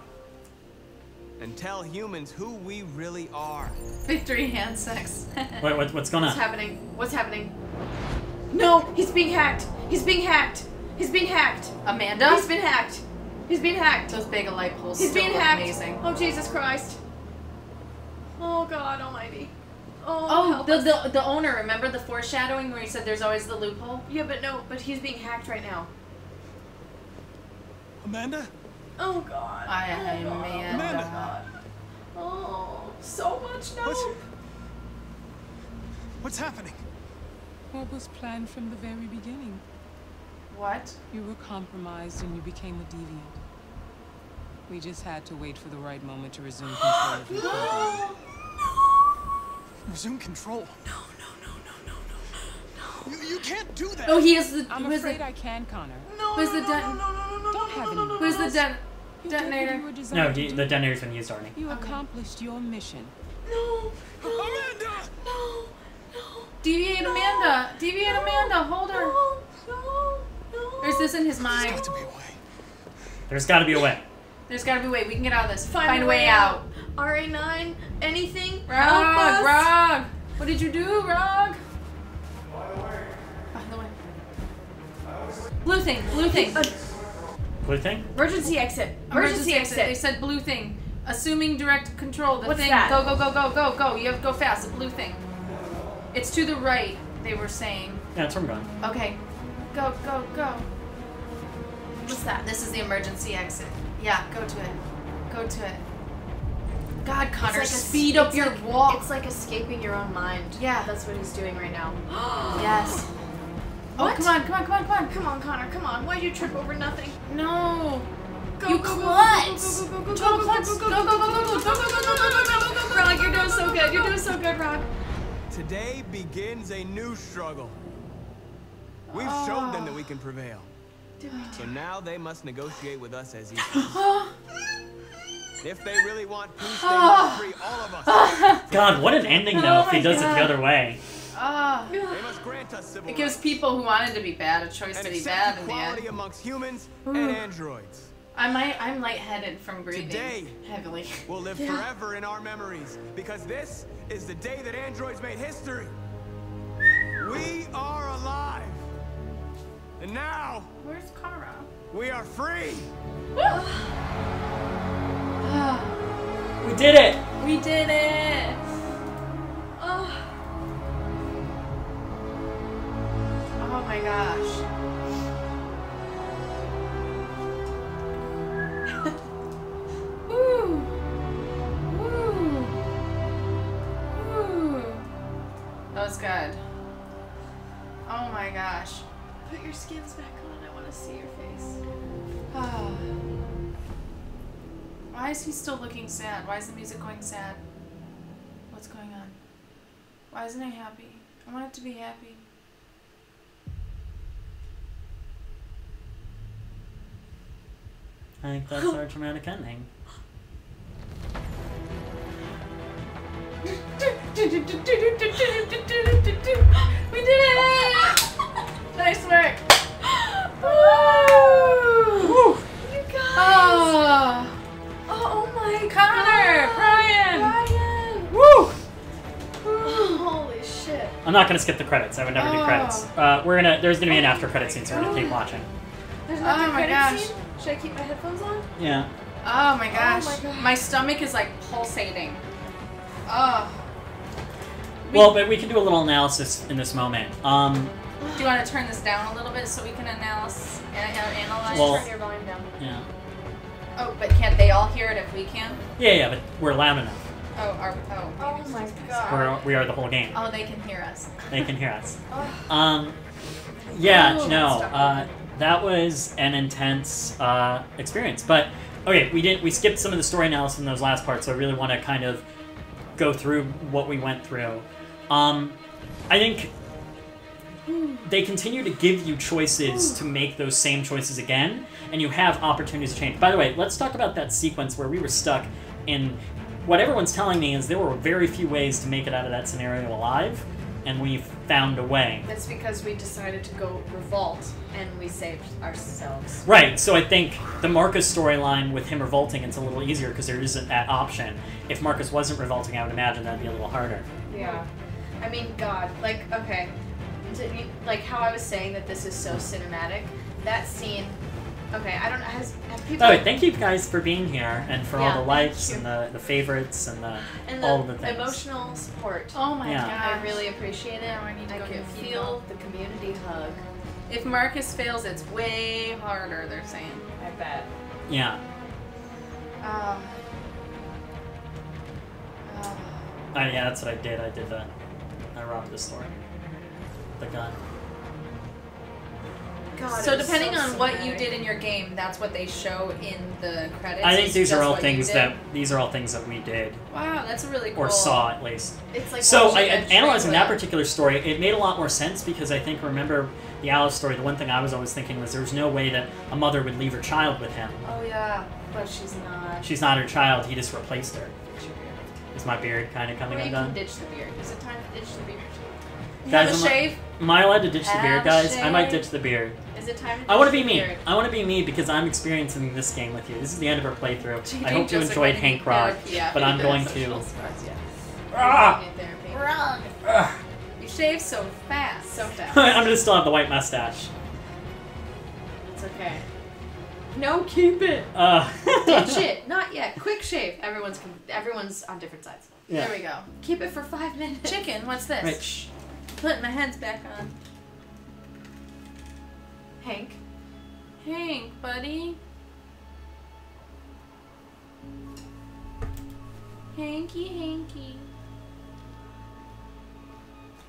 and tell humans who we really are. Victory hand sex. What's going on? What's happening? What's happening? No, he's being hacked. He's being hacked. He's being hacked. Amanda? He's been hacked. He's being hacked. Those big light poles He's still being look hacked. amazing. Oh Jesus Christ. Oh God Almighty. Oh, the owner. Remember the foreshadowing where he said there's always the loophole? Yeah, but he's being hacked right now. Amanda? Oh God. Amanda. Oh, so much no. What's happening? What was planned from the very beginning? What? You were compromised and you became a deviant. We just had to wait for the right moment to resume control of your program. Resume control. No. You can't do that. Oh, he is the. I'm who's afraid the, I can, Connor. Who's the den? Don't have any more. Who's the You did what detonator? you were No, designed to the do. detonator's been used already. You accomplished your mission. No. Amanda! No. Deviate Amanda. Deviate Amanda. Hold her. No. Or is this in his mind? There's got to be a way. There's got to be a way. There's got to be a way. We can get out of this. Find a way out. RA9. Anything? Raag, Help us. Raag. What did you do, Raag? By the way. Blue thing. Blue thing? Emergency exit. Emergency exit. They said blue thing. Assuming direct control. The What's thing. that? Go. You have to go fast. The blue thing. It's to the right, they were saying. Yeah, that's where I'm going. Okay. Go. What's that? This is the emergency exit. Yeah, go to it. God, Connor, speed up your walk. It's like escaping your own mind. Yeah. That's what he's doing right now. Yes. What? Oh, come on. Come on, Connor, come on. Why'd you trip over nothing? No. Go, You go, go, klutz. go, go, go, go, Total go, klutz. go, Go. Raag, you're doing so good. You're doing so good, Raag. Today begins a new struggle. We've shown them that we can prevail. So now they must negotiate with us as equals. If they really want peace, they must free all of us. God, what an ending though if he does it the other way. They must grant us civil It gives rights. people who wanted to be bad a choice And to be accept bad in the equality end. amongst humans Ooh. and androids. I'm lightheaded from breathing Today, heavily. We'll live forever in our memories because this is the day that androids made history. We are alive. And now, where's Kara? We are free. We did it. We did it. Oh my gosh. Woo. Woo. Woo. That was good. Oh my gosh. Put your skins back on. I want to see your face. Why is he still looking sad? Why is the music going sad? What's going on? Why isn't he happy? I want it to be happy. I think that's our dramatic ending. We did it! Nice work. Woo! You guys. Oh my Connor, Bryan. Woo! Holy shit. I'm not gonna skip the credits. I would never do credits. There's gonna be an after credit scene, so we're gonna keep watching. There's Oh another my credit gosh. scene? Should I keep my headphones on? Yeah. Oh my gosh. Oh my God. My stomach is like pulsating. Oh. Well, but we can do a little analysis in this moment. Do you want to turn this down a little bit so we can analyze? Well, Turn your volume down. Yeah. Oh, but can't they all hear it if we can? Yeah, but we're loud enough. Oh my god. We are the whole game. Oh, they can hear us. They can hear us. Oh. Yeah, Oh, no, that was an intense experience. But okay, we skipped some of the story analysis in those last parts, so I really want to kind of go through what we went through. I think they continue to give you choices to make those same choices again, and you have opportunities to change. By the way, let's talk about that sequence where we were stuck in... What everyone's telling me is there were very few ways to make it out of that scenario alive, and we found a way. That's because we decided to go revolt, and we saved ourselves. Right, so I think the Marcus storyline with him revolting, it's a little easier because there isn't that option. If Marcus wasn't revolting, I would imagine that'd be a little harder. Yeah. I mean, God, like, okay. Like how I was saying that this is so cinematic, that scene... Okay, I don't know, have people... Oh, thank you guys for being here, and for all the thank likes, you. and the favorites, and all of the things. Emotional support. Oh my Yeah. gosh. I really appreciate it. I need to go can get feel the community hug. If Marcus fails, it's way harder, they're saying. I bet. Yeah. Yeah, that's what I did. I robbed the store. The gun. God, So it was depending so on what you cinematic. did in your game, that's what they show in the credits. I think is these are just all what you things did. these are all things that we did. Wow, that's really cool. Or saw, at least. It's like so, watching a analyzing that trailer. particular story, it made a lot more sense because I think, remember the Alice story, the one thing I was always thinking was there was no way that a mother would leave her child with him. Oh yeah, but she's not. She's not her child, he just replaced her. Is my beard kind of coming Or you undone? can ditch the beard. Is it time to ditch the beard? Guys, Have a shave? Am I allowed to ditch the beard, Have a guys? I might shave. ditch the beard. Is it time to I want to ditch be the me. beard? I want to be me because I'm experiencing this game with you. This is the end of our playthrough. JJ I hope you just enjoyed like Hank Rock, yeah, but I'm going to... Social spots, yeah. Ah! Rug. You shave so fast. So fast. I'm gonna still have the white mustache. It's okay. No, keep it. Ditch it. Not yet. Quick shave. Everyone's on different sides. Yeah. There we go. Keep it for 5 minutes. Chicken, what's this? Right, shh. Putting my heads back on. Hank. Hank, buddy. Hanky.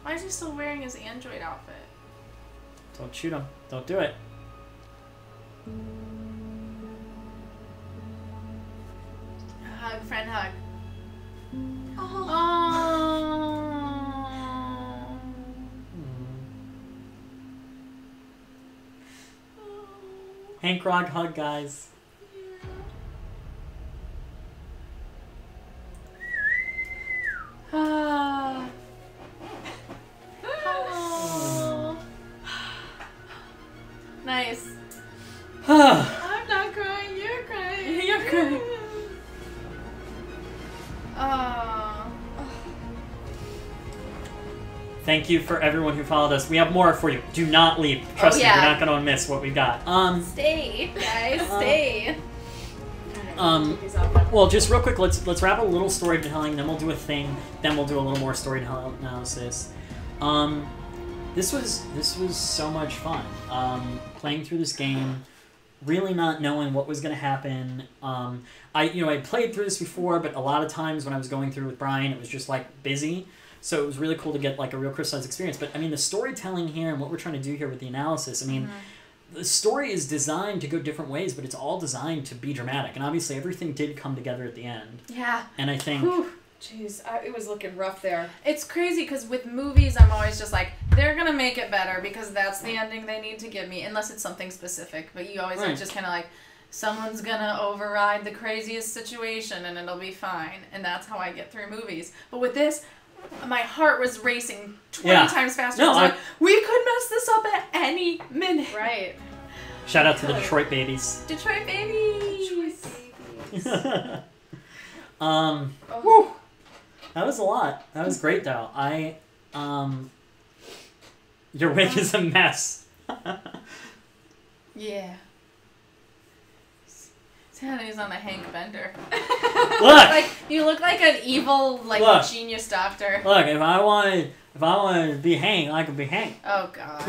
Why is he still wearing his android outfit? Don't shoot him. Don't do it. Hug, friend hug. Oh. Hank Rock hug, guys. Okay. Thank you for everyone who followed us. We have more for you. Do not leave. Trust me, you're not gonna miss what we got. Stay, guys. Stay. Well, just real quick, let's wrap a little storytelling, then we'll do a thing, then we'll do a little more storytelling analysis. This was so much fun. Playing through this game, really not knowing what was going to happen. I played through this before, but a lot of times when I was going through with Bryan, it was just like busy. So it was really cool to get like a real crystallized experience. But I mean, the storytelling here and what we're trying to do here with the analysis, I mean, the story is designed to go different ways, but it's all designed to be dramatic. And obviously everything did come together at the end. Yeah. And I think... Jeez, it was looking rough there. It's crazy because with movies, I'm always just like, they're going to make it better because that's the ending they need to give me, unless it's something specific. But you always are just kind of like, someone's going to override the craziest situation and it'll be fine. And that's how I get through movies. But with this, my heart was racing 20 times faster. No, I was like, we could mess this up at any minute. Right. Shout out to the Detroit babies. Detroit babies. Whew. That was a lot. That was great, though. Your wig is a mess. Yeah. Sandy's on a Hank Bender. Look! Like, you look like an evil, genius doctor. Look, if I wanted to be Hank, I could be Hank. Oh, God.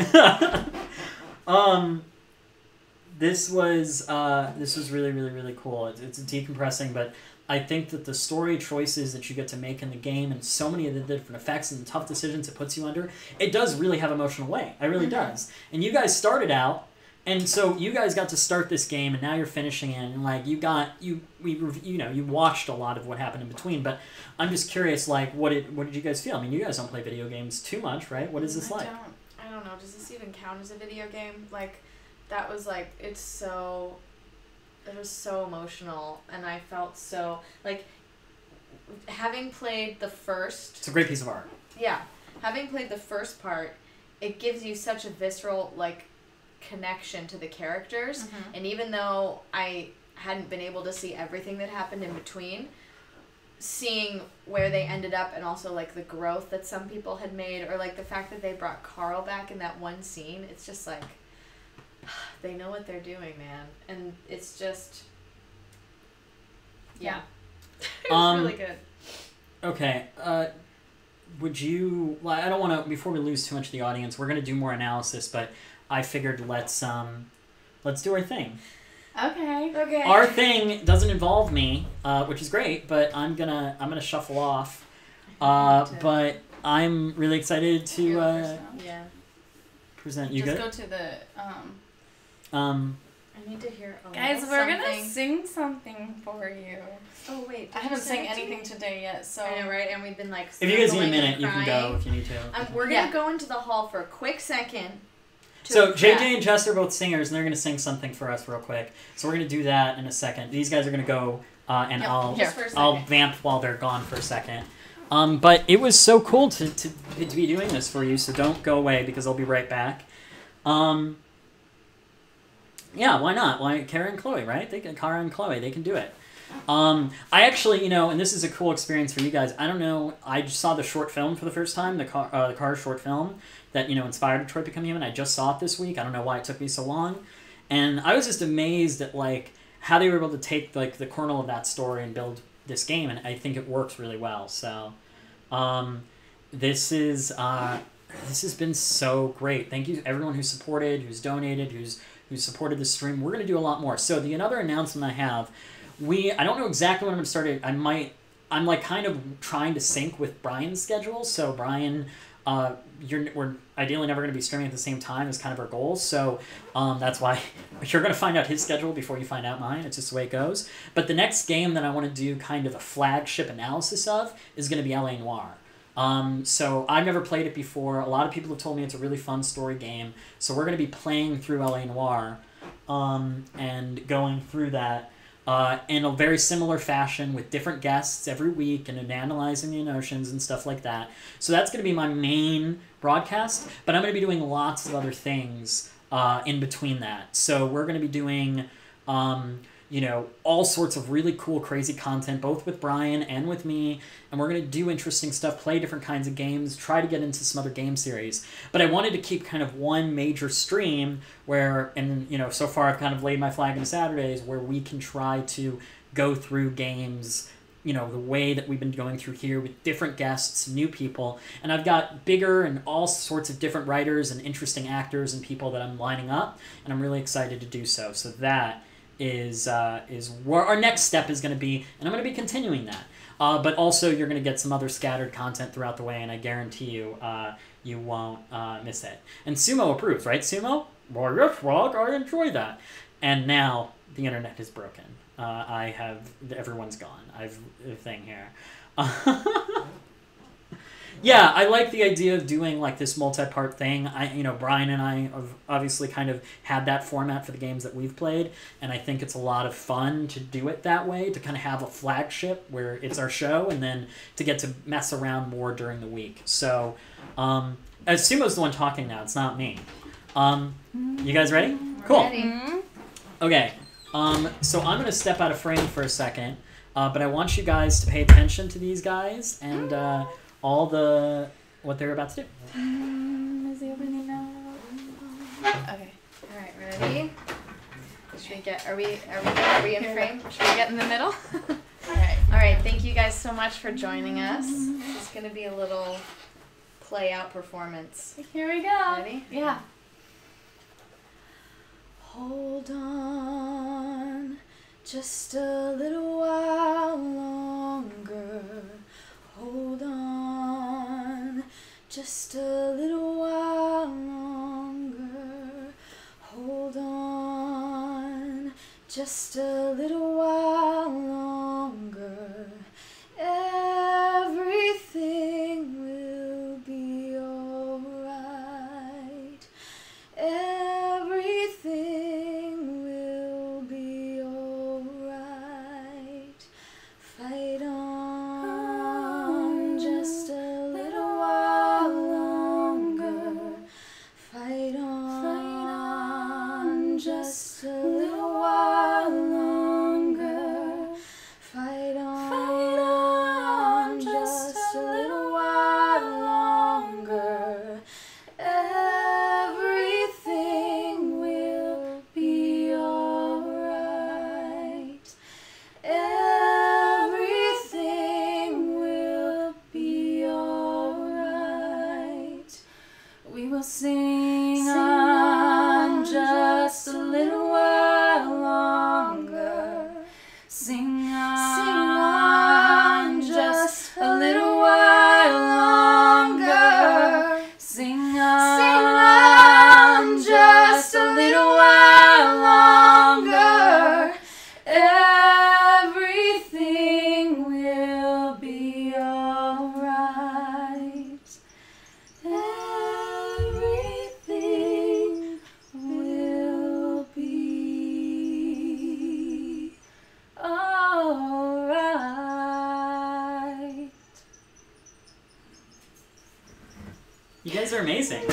This was really, really, really cool. It's decompressing, but I think that the story choices that you get to make in the game and so many of the different effects and the tough decisions it puts you under, it does really have emotional weight. It really does. And you guys started out, and so you guys got to start this game, and now you're finishing it, and like you watched a lot of what happened in between. But I'm just curious, like, what did you guys feel? I mean, you guys don't play video games too much, right? What is this like? I don't know. Does this even count as a video game? Like, that was like, it was so emotional, and I felt so, like, having played the first... It's a great piece of art. Yeah. Having played the first part, it gives you such a visceral, like, connection to the characters, and even though I hadn't been able to see everything that happened in between, seeing where they ended up and also, like, the growth that some people had made, or, like, the fact that they brought Carl back in that one scene, it's just, like... They know what they're doing, man. And it's just... Yeah. It was really good. Okay. Would you... Well, I don't want to... Before we lose too much of the audience, we're going to do more analysis, but I figured let's do our thing. Okay. Our thing doesn't involve me, which is great, but I'm gonna shuffle off. But I'm really excited to present. You Just good? go to the I need to hear guys, we're gonna sing something for you. Oh wait, I haven't sang anything today yet, so I know, right? And we've been like. If you guys need a minute, you can go if you need to. We're gonna go into the hall for a quick second. So JJ and Jess are both singers, and they're gonna sing something for us real quick. So we're gonna do that in a second. These guys are gonna go, and I'll vamp while they're gone for a second. But it was so cool to be doing this for you. So don't go away because I'll be right back. Yeah, why not? Why Kara and Chloe, right? Kara and Chloe, they can do it. I actually, and this is a cool experience for you guys. I don't know. I just saw the short film for the first time, the Kara short film that inspired Detroit Become Human. I just saw it this week. I don't know why it took me so long, and I was just amazed at like how they were able to take like the kernel of that story and build this game, and I think it works really well. So, this has been so great. Thank you to everyone who supported, who's donated, who's supported the stream. We're going to do a lot more. So the another announcement I have, I don't know exactly when I'm going to start it. I'm like kind of trying to sync with Bryan's schedule. So Bryan, we're ideally never going to be streaming at the same time is kind of our goal. So that's why you're going to find out his schedule before you find out mine. It's just the way it goes. But the next game that I want to do kind of a flagship analysis of is going to be L.A. Noire. So I've never played it before. A lot of people have told me it's a really fun story game. So we're going to be playing through L.A. Noire and going through that in a very similar fashion with different guests every week and analyzing the emotions and stuff like that. So that's going to be my main broadcast, but I'm going to be doing lots of other things in between that. So we're going to be doing you know, all sorts of really cool, crazy content, both with Bryan and with me. And we're going to do interesting stuff, play different kinds of games, try to get into some other game series. But I wanted to keep kind of one major stream where, and, you know, so far I've kind of laid my flag into Saturdays, where we can try to go through games, you know, the way that we've been going through here with different guests, new people. And I've got bigger and all sorts of different writers and interesting actors and people that I'm lining up. And I'm really excited to do so. So that is where our next step is going to be, and I'm going to be continuing that. But also, you're going to get some other scattered content throughout the way, and I guarantee you, you won't miss it. And Sumo approves, right, Sumo? Well, yes, Raag, I enjoy that. And now the internet is broken. Everyone's gone. I've a thing here. Yeah, I like the idea of doing like this multi-part thing. Bryan and I have obviously kind of had that format for the games that we've played, and I think it's a lot of fun to do it that way, to kind of have a flagship where it's our show, and then to get to mess around more during the week. So, as Sumo's the one talking now, it's not me. You guys ready? Cool. Ready. Okay. So I'm going to step out of frame for a second, but I want you guys to pay attention to these guys and what they're about to do. Is he opening now? Okay. All right. Ready? Should we get? Are we in frame? Should we get in the middle? All right. Thank you guys so much for joining us. It's gonna be a little play out performance. Here we go. Ready? Yeah. Hold on, just a little while longer. Hold on, just a little while longer. Hold on, just a little while longer. Everything will be alright. Everything will be alright. Fight on just a little while longer. Fight on just a little while longer. Fight on just a little while longer. Everything will be alright. Everything will be alright. We will sing on just a little while longer. Sing on just a little while longer. Sing on just a little while longer. Everything will be alright. Everything will be alright. You guys are amazing.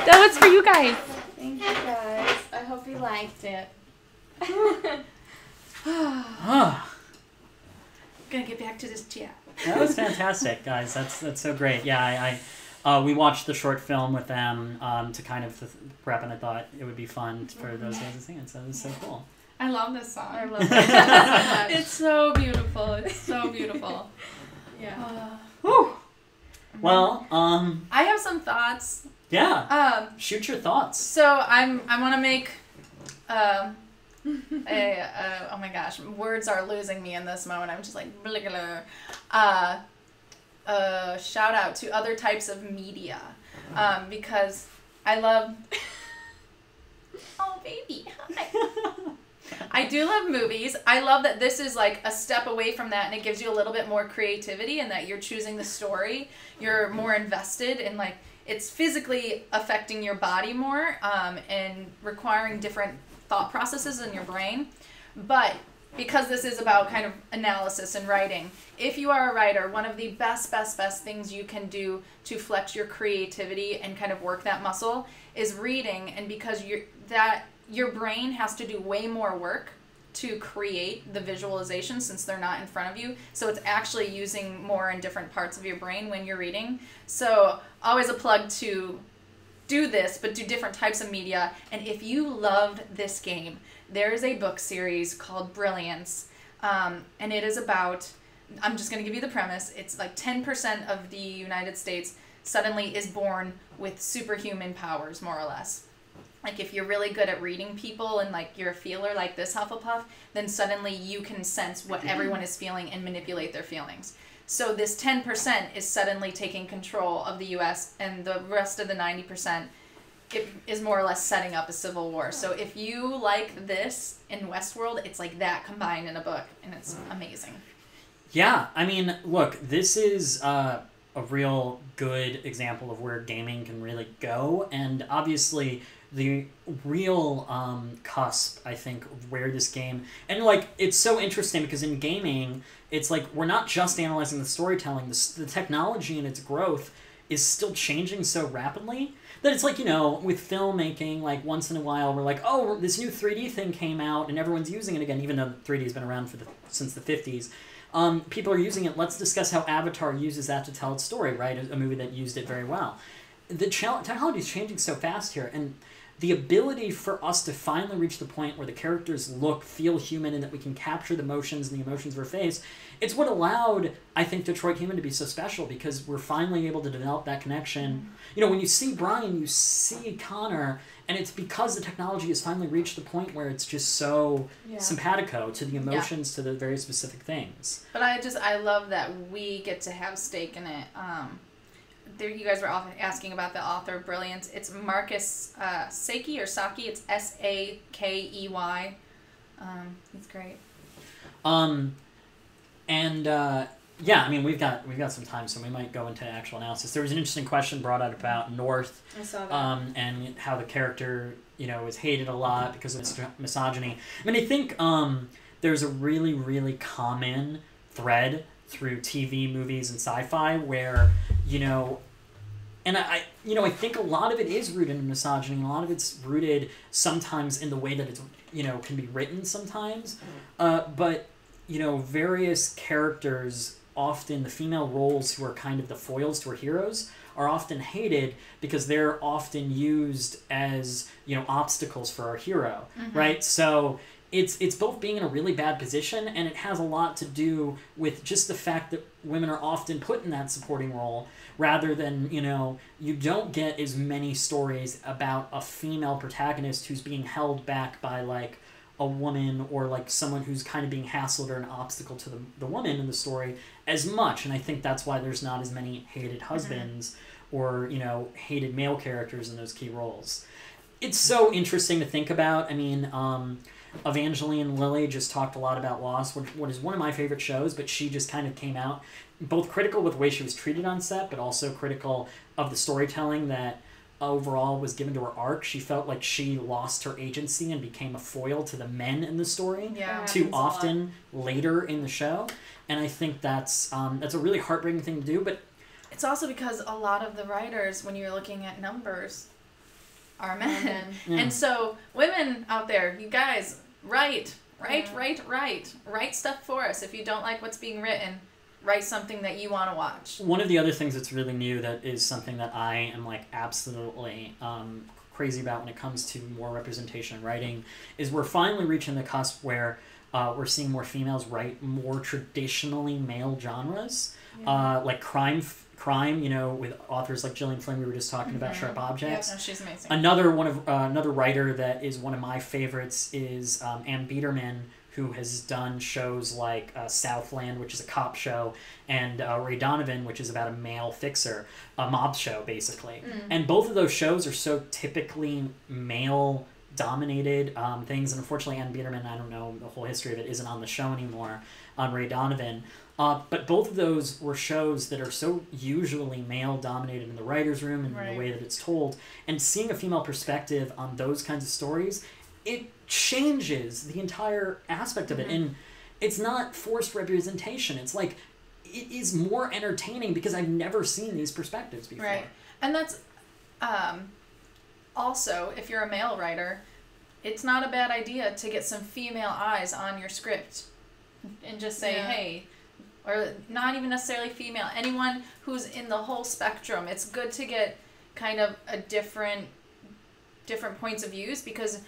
That was for you guys. Thank you guys. I hope you liked it. Gonna get back to this chat. That was fantastic, guys. That's so great. Yeah, we watched the short film with them to kind of prep, and I thought it would be fun for those guys to sing it. So it was so cool. I love this song. I love it so much. It's so beautiful. It's so beautiful. Yeah. Well, I have some thoughts. Yeah. Shoot your thoughts. So I want to make oh my gosh, words are losing me in this moment. I'm just like shout out to other types of media because I love oh baby hi. I do love movies. I love that this is like a step away from that, and it gives you a little bit more creativity, and that you're choosing the story. You're more invested in, like, it's physically affecting your body more and requiring different thought processes in your brain. But because this is about kind of analysis and writing, if you are a writer, one of the best things you can do to flex your creativity and kind of work that muscle is reading. And because your brain has to do way more work to create the visualization since they're not in front of you. So it's actually using more in different parts of your brain when you're reading. So always a plug to do this, but do different types of media. And if you loved this game, there is a book series called Brilliance. And it is about, I'm just going to give you the premise. It's like 10% of the United States suddenly is born with superhuman powers, more or less. Like if you're really good at reading people and like you're a feeler like this Hufflepuff, then suddenly you can sense what everyone is feeling and manipulate their feelings. So this 10% is suddenly taking control of the US, and the rest of the 90% it is more or less setting up a civil war. So if you like this in Westworld, it's like that combined in a book, and it's amazing. Yeah, I mean, look, this is a real good example of where gaming can really go, and obviously the real cusp, I think, of where this game... And, like, it's so interesting because in gaming, it's like we're not just analyzing the storytelling. The technology and its growth is still changing so rapidly that it's like, you know, with filmmaking, like, once in a while, we're like, oh, this new 3D thing came out and everyone's using it again, even though 3D has been around since the 50s. People are using it. Let's discuss how Avatar uses that to tell its story, right? A movie that used it very well. The technology is changing so fast here, and the ability for us to finally reach the point where the characters feel human, and that we can capture the emotions and the emotions of our face, it's what allowed, I think, Detroit Human to be so special, because we're finally able to develop that connection. You know, when you see Brian, you see Connor, and it's because the technology has finally reached the point where it's just so simpatico to the emotions, to the very specific things. But I love that we get to have stake in it. You guys were asking about the author of Brilliance. It's Marcus Saki or Saki. It's Sakey. He's great. Yeah, I mean, we've got some time, so we might go into actual analysis. There was an interesting question brought out about North. I saw that. And how the character, you know, is hated a lot because of misogyny. I mean, I think there's a really, really common thread through TV, movies, and sci-fi where, you know, and I think a lot of it is rooted in misogyny, and a lot of it's rooted sometimes in the way that it's, you know, can be written sometimes. But, you know, various characters, often the female roles who are kind of the foils to our heroes, are often hated because they're often used as, you know, obstacles for our hero, right? So it's both being in a really bad position, and it has a lot to do with just the fact that women are often put in that supporting role, rather than, you know, you don't get as many stories about a female protagonist who's being held back by, like, a woman, or like someone who's kind of being hassled or an obstacle to the woman in the story as much. And I think that's why there's not as many hated husbands or, you know, hated male characters in those key roles. It's so interesting to think about. I mean, Evangeline Lilly just talked a lot about Lost, what is one of my favorite shows, but she just kind of came out both critical with the way she was treated on set, but also critical of the storytelling that overall was given to her arc. She felt like she lost her agency and became a foil to the men in the story too often later in the show. And I think that's a really heartbreaking thing to do. But it's also because a lot of the writers, when you're looking at numbers, are men. Yeah. And so women out there, you guys, write stuff for us. If you don't like what's being written, write something that you want to watch. One of the other things that's really new that is something that I am, like, absolutely crazy about when it comes to more representation in writing is we're finally reaching the cusp where we're seeing more females write more traditionally male genres, like crime, you know, with authors like Gillian Flynn we were just talking about, Sharp Objects. Yeah, no, she's amazing. Another writer that is one of my favorites is Ann Biederman, who has done shows like Southland, which is a cop show, and Ray Donovan, which is about a male fixer, a mob show, basically. And both of those shows are so typically male-dominated things, and unfortunately Ann Biederman, I don't know the whole history of it, isn't on the show anymore, on Ray Donovan. But both of those were shows that are so usually male-dominated in the writer's room and in the way that it's told, and seeing a female perspective on those kinds of stories, it changes the entire aspect of it. And it's not forced representation. It's like, it is more entertaining because I've never seen these perspectives before. Right. And that's also, if you're a male writer, it's not a bad idea to get some female eyes on your script and just say, hey, or not even necessarily female, anyone who's in the whole spectrum. It's good to get kind of a different points of views, because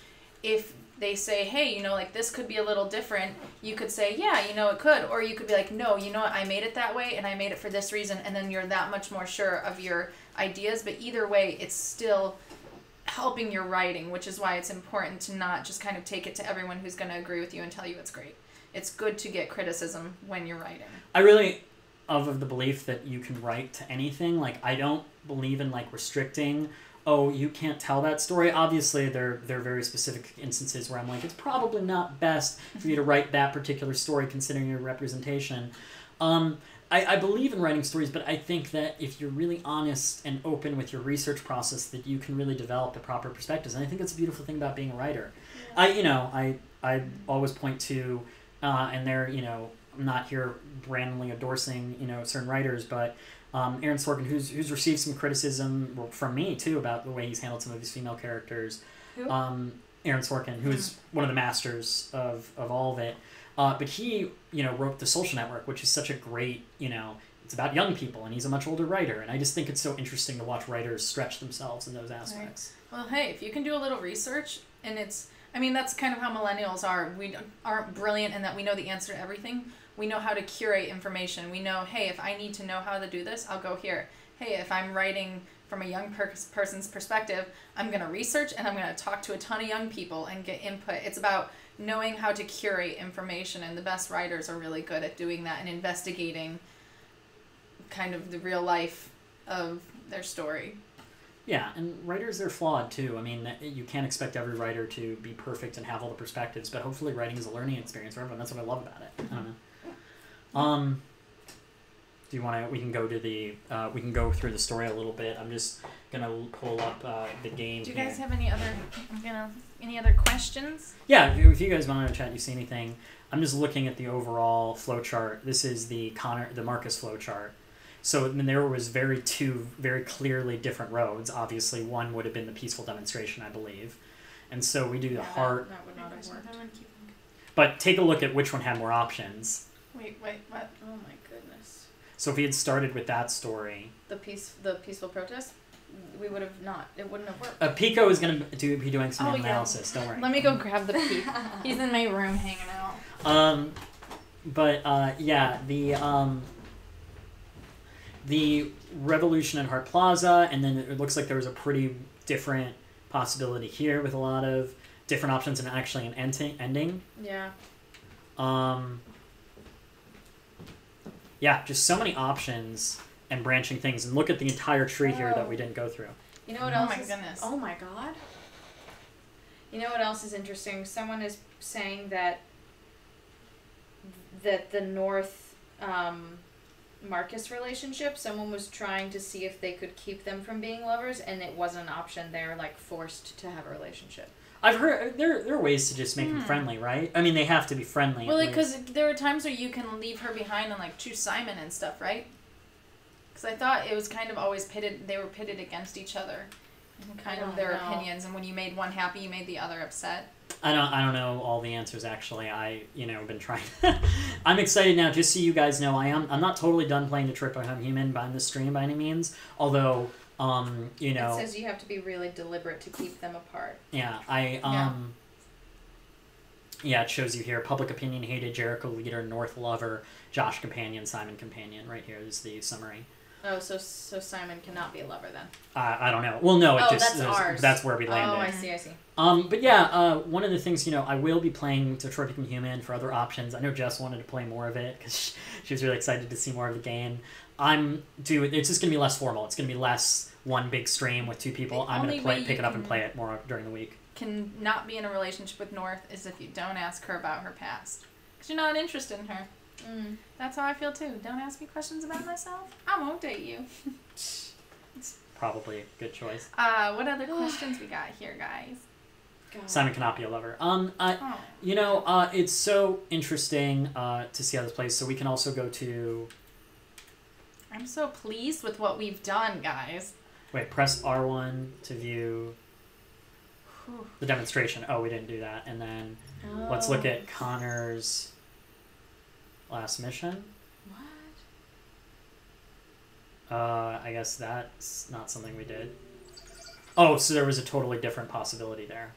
if they say, hey, you know, like this could be a little different, you could say, yeah, you know, it could. Or you could be like, no, you know what, I made it that way and I made it for this reason, and then you're that much more sure of your ideas. But either way, it's still helping your writing, which is why it's important to not just kind of take it to everyone who's going to agree with you and tell you it's great. It's good to get criticism when you're writing. I really of the belief that you can write to anything. Like, I don't believe in like restricting, oh, you can't tell that story. Obviously, there are very specific instances where I'm like, it's probably not best for you to write that particular story considering your representation. I believe in writing stories, but I think that if you're really honest and open with your research process, that you can really develop the proper perspectives. And I think that's a beautiful thing about being a writer. Yeah. I always point to, and they're, I'm not here randomly endorsing, certain writers, but Aaron Sorkin, who's received some criticism from me too about the way he's handled some of his female characters. Who? Aaron Sorkin, who's one of the masters of all of it. But he, wrote The Social Network, which is such a great, it's about young people, and he's a much older writer. And I just think it's so interesting to watch writers stretch themselves in those aspects. Right. Well, hey, if you can do a little research, and that's kind of how millennials are. We aren't brilliant in that we know the answer to everything. We know how to curate information. We know, hey, if I need to know how to do this, I'll go here. Hey, if I'm writing from a young person's perspective, I'm going to research and I'm going to talk to a ton of young people and get input. It's about knowing how to curate information, and the best writers are really good at doing that and investigating kind of the real life of their story. Yeah, and writers are flawed too. I mean, you can't expect every writer to be perfect and have all the perspectives, but hopefully writing is a learning experience for everyone. That's what I love about it. I don't know. Do you want to? We can go to we can go through the story a little bit. I'm just gonna pull up the game. Do you guys have any other questions? Yeah, if you guys want to chat, you see anything? I'm just looking at the overall flowchart. This is the Marcus flowchart. So there was two very clearly different roads. Obviously, one would have been the peaceful demonstration, I believe, and so we do the heart. That would not have worked. But take a look at which one had more options. Wait, what? Oh my goodness. So if we had started with that story, the peaceful protest, we would have not. It wouldn't have worked. Pico is going to be doing some analysis. Don't worry. Let me go grab the Pico. He's in my room hanging out. The revolution at Hart Plaza, and then it looks like there was a pretty different possibility here with a lot of different options and actually an ending. Yeah. Yeah, just so many options and branching things. And look at the entire tree here that we didn't go through. You know what else? Oh my goodness. Oh my god. You know what else is interesting? Someone is saying that the North Marcus relationship, someone was trying to see if they could keep them from being lovers, and it wasn't an option. They're like forced to have a relationship. I've heard there are ways to just make them friendly, right? I mean, they have to be friendly. Well, because there are times where you can leave her behind and like choose Simon and stuff, right? Because I thought it was kind of always pitted. They were pitted against each other, and kind of their opinions. And when you made one happy, you made the other upset. I don't know all the answers actually. I've been trying. I'm excited now, just so you guys know. I'm not totally done playing Detroit Become Human by the stream by any means. Although. It says you have to be really deliberate to keep them apart. Yeah, it shows you here. Public opinion hated, Jericho leader, North lover, Josh companion, Simon companion. Right here is the summary. Oh, so Simon cannot be a lover then? I don't know. Well, no, that's ours. That's where we landed. Oh, I see. But yeah, one of the things, I will be playing Detroit Become Human for other options. I know Jess wanted to play more of it because she was really excited to see more of the game. It's just going to be less formal. It's going to be less one big stream with two people. I'm going to pick it up and play it more during the week. Can not be in a relationship with North is if you don't ask her about her past. Because you're not interested in her. That's how I feel too. Don't ask me questions about myself. I won't date you. It's probably a good choice. What other questions we got here, guys? Simon cannot be a lover. It's so interesting to see how this plays. So we can also go to... I'm so pleased with what we've done, guys. Wait, press R1 to view. The demonstration. Oh, we didn't do that. And then let's look at Connor's last mission. What? I guess that's not something we did. Oh, so there was a totally different possibility there.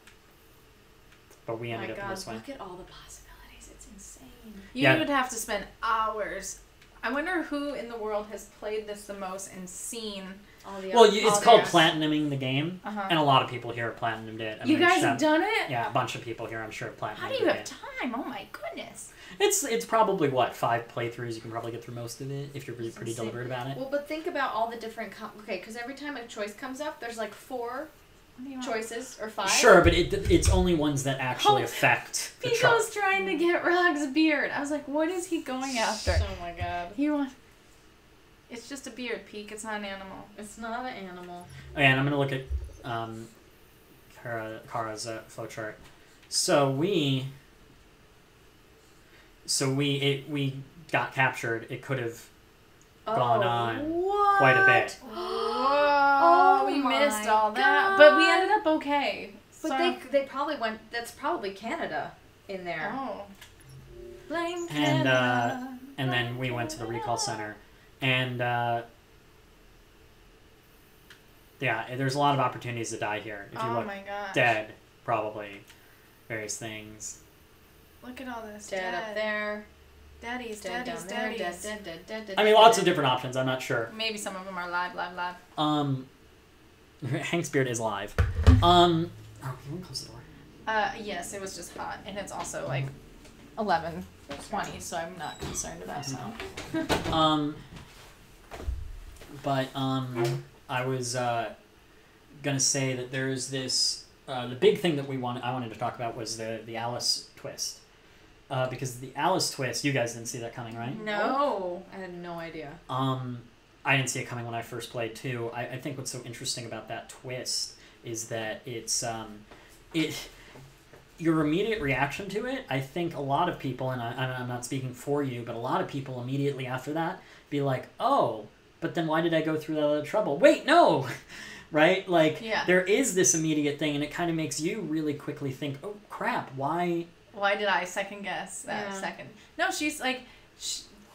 But we ended up this way. Look at all the possibilities. It's insane. You would have to spend hours. I wonder who in the world has played this the most and seen all the. Well, it's called platinuming the game, and a lot of people here have platinumed it. You guys have done it? Yeah, a bunch of people here, I'm sure, have platinumed it. How do you have time? Oh my goodness. It's probably, what, 5 playthroughs? You can probably get through most of it if you're really pretty deliberate about it. Well, but think about all the different... okay, because every time a choice comes up, there's like 4 choices, or 5. Sure, but it's only ones that actually affect the chart. Pico's trying to get Raag's beard. I was like, what is he going after? Oh my god. It's just a beard, Peek. It's not an animal. It's not an animal. Oh, yeah, and I'm going to look at Kara's flowchart. So we got captured. It could have gone on quite a bit. Oh, we missed all that. But we ended up okay. But they probably went... That's probably Canada in there. Oh. Blame Canada. And then we went to the recall center. And, yeah, there's a lot of opportunities to die here. If you look dead, probably. Various things. Look at all this. Dead up there. Daddies. Dead. I mean, lots of different options. I'm not sure. Maybe some of them are live. Hank's beard is live. Oh, you want to close the door? Yes, it was just hot. And it's also, like, 11:20, so I'm not concerned about sound. But I was gonna say that there's this the big thing that I wanted to talk about was the Alice twist, because the Alice twist, you guys didn't see that coming, right? No, I had no idea. I didn't see it coming when I first played too. I think what's so interesting about that twist is that it's your immediate reaction to it. I think a lot of people, and I'm not speaking for you, but a lot of people immediately after that be like, oh. But then why did I go through that other trouble? Wait, no! Right? Like, there is this immediate thing, and it kind of makes you really quickly think, oh, crap, why... Why did I second guess that second? No, she's like...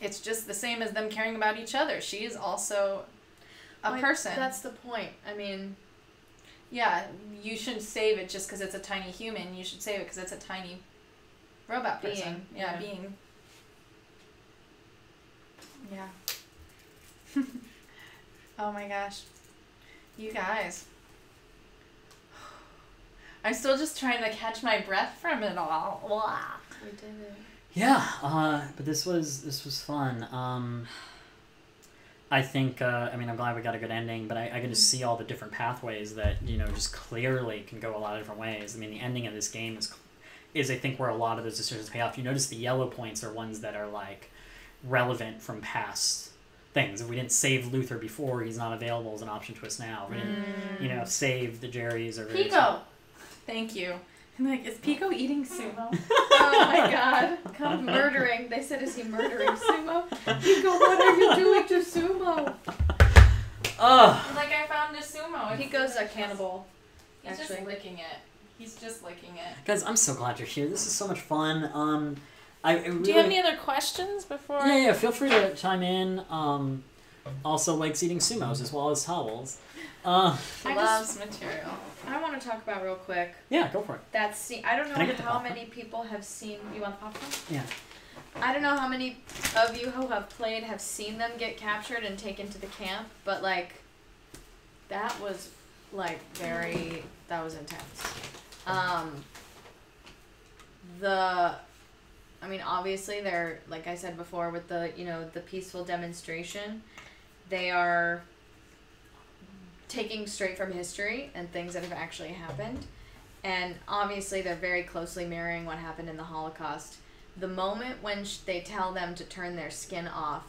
it's just the same as them caring about each other. She is also a person. That's the point. I mean... Yeah, you shouldn't save it just because it's a tiny human. You should save it because it's a tiny robot person. Being. Yeah. Oh my gosh. You guys. I'm still just trying to catch my breath from it all. Wow. We did it. Yeah, but this was fun. I think, I'm glad we got a good ending, but I get to see all the different pathways that, just clearly can go a lot of different ways. I mean, the ending of this game is I think, where a lot of those decisions pay off. You notice the yellow points are ones that are, like, relevant from past things. If we didn't save Luther before, he's not available as an option twist now. If we didn't, save the Jerrys or... Pico! Thank you. I'm like, is Pico eating sumo? Oh my god. Come murdering. They said, is he murdering sumo? Pico, what are you doing to sumo? Like, I found a sumo. Pico's a cannibal. He's just licking it. He's just licking it. Guys, I'm so glad you're here. This is so much fun. Do you have any other questions before? Yeah, feel free to chime in. Also likes eating sumos as well as towels. Loves material. I want to talk about real quick. Yeah, go for it. That scene. I don't know how many people have seen. You want the popcorn? Yeah. I don't know how many of you who have played have seen them get captured and taken to the camp, but like, that was like that was intense. Obviously they're, like I said before, with the the peaceful demonstration, they are taking straight from history and things that have actually happened. And obviously they're very closely mirroring what happened in the Holocaust. The moment when they tell them to turn their skin off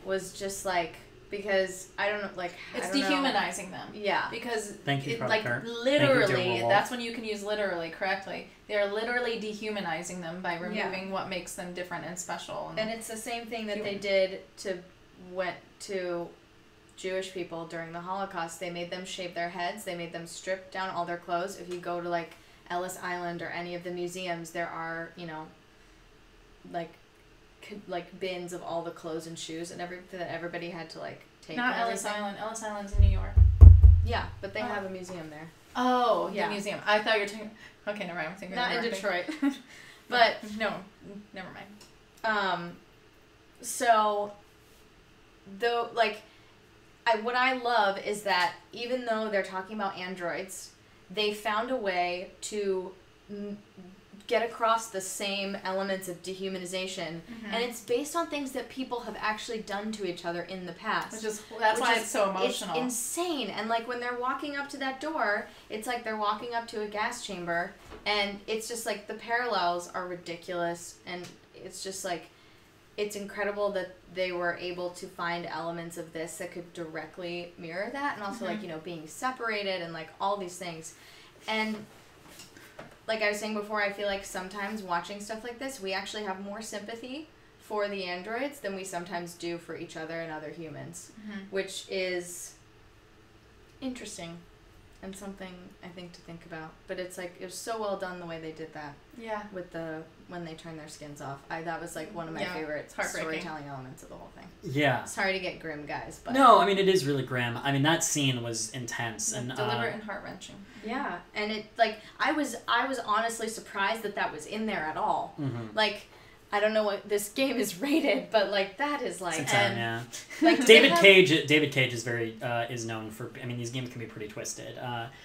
was just like, because I don't know, like, it's dehumanizing them. Yeah. Because literally, that's when you can use literally correctly. They're literally dehumanizing them by removing what makes them different and special. And it's the same thing that they did to Jewish people during the Holocaust. They made them shave their heads. They made them strip down all their clothes. If you go to like Ellis Island or any of the museums, there are, you know, like bins of all the clothes and shoes and everything that everybody had to like take. Not Ellis Island. Ellis Island's in New York. Yeah, but they have a museum there. Oh, yeah. The museum. I thought you were talking... Okay, never mind. I'm thinking not in Detroit. But... No, never mind. So, though, like, what I love is that even though they're talking about androids, they found a way to get across the same elements of dehumanization, and it's based on things that people have actually done to each other in the past. That's why it's so emotional. It's insane. And like when they're walking up to that door, it's like they're walking up to a gas chamber, and it's just like the parallels are ridiculous, and it's just like it's incredible that they were able to find elements of this that could directly mirror that, and also like, you know, being separated and like all these things. And like I was saying before, I feel like sometimes watching stuff like this, we actually have more sympathy for the androids than we sometimes do for each other and other humans, which is interesting and something I think to think about. But it's like, it was so well done the way they did that. Yeah. With when they turn their skins off. That was like one of my favorite storytelling elements of the whole thing. Yeah. Sorry to get grim, guys, but no, I mean it is really grim. I mean that scene was intense and deliberate and heart-wrenching. Yeah, and it like I was honestly surprised that was in there at all. Like, I don't know what this game is rated, but like that is like it's a 10, yeah. Like David Cage is very is known for. I mean, these games can be pretty twisted.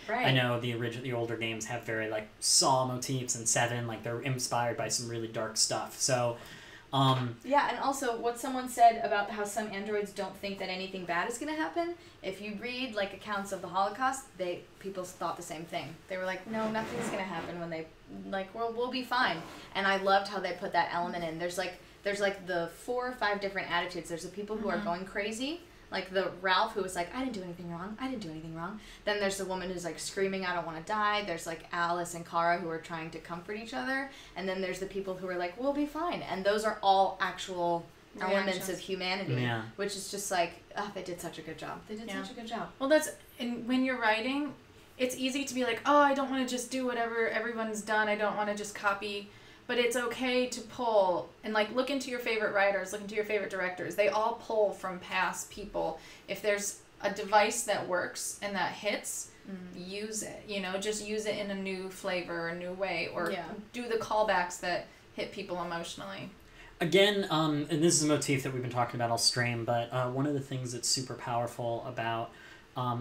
Right. I know the older games have very like Saw motifs, and Seven, like they're inspired by some really dark stuff. So. Yeah, and also what someone said about how some androids don't think that anything bad is going to happen. If you read like accounts of the Holocaust, people thought the same thing. They were like, no, nothing's going to happen when they like we'll be fine. And I loved how they put that element in. There's like the 4 or 5 different attitudes. There's the people who are going crazy. Like the Ralph who was like, I didn't do anything wrong. Then there's the woman who's like screaming, I don't want to die. There's like Alice and Kara who are trying to comfort each other. And then there's the people who are like, we'll be fine. And those are all actual elements of humanity. Which is just like, they did such a good job. Such a good job. Well, when you're writing, it's easy to be like, oh, I don't want to just do whatever everyone's done. I don't want to just copy. But it's okay to pull and like look into your favorite writers, look into your favorite directors. They all pull from past people. If there's a device that works and that hits, use it. You know, just use it in a new flavor, a new way, or do the callbacks that hit people emotionally. Again, and this is a motif that we've been talking about all stream, but one of the things that's super powerful about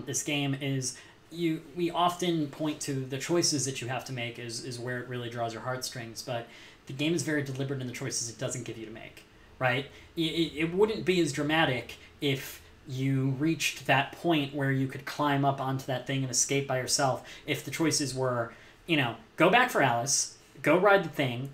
this game is we often point to the choices that you have to make is where it really draws your heartstrings, but the game is very deliberate in the choices it doesn't give you to make, right? It wouldn't be as dramatic if you reached that point where you could climb up onto that thing and escape by yourself if the choices were, you know, go back for Alice, go ride the thing,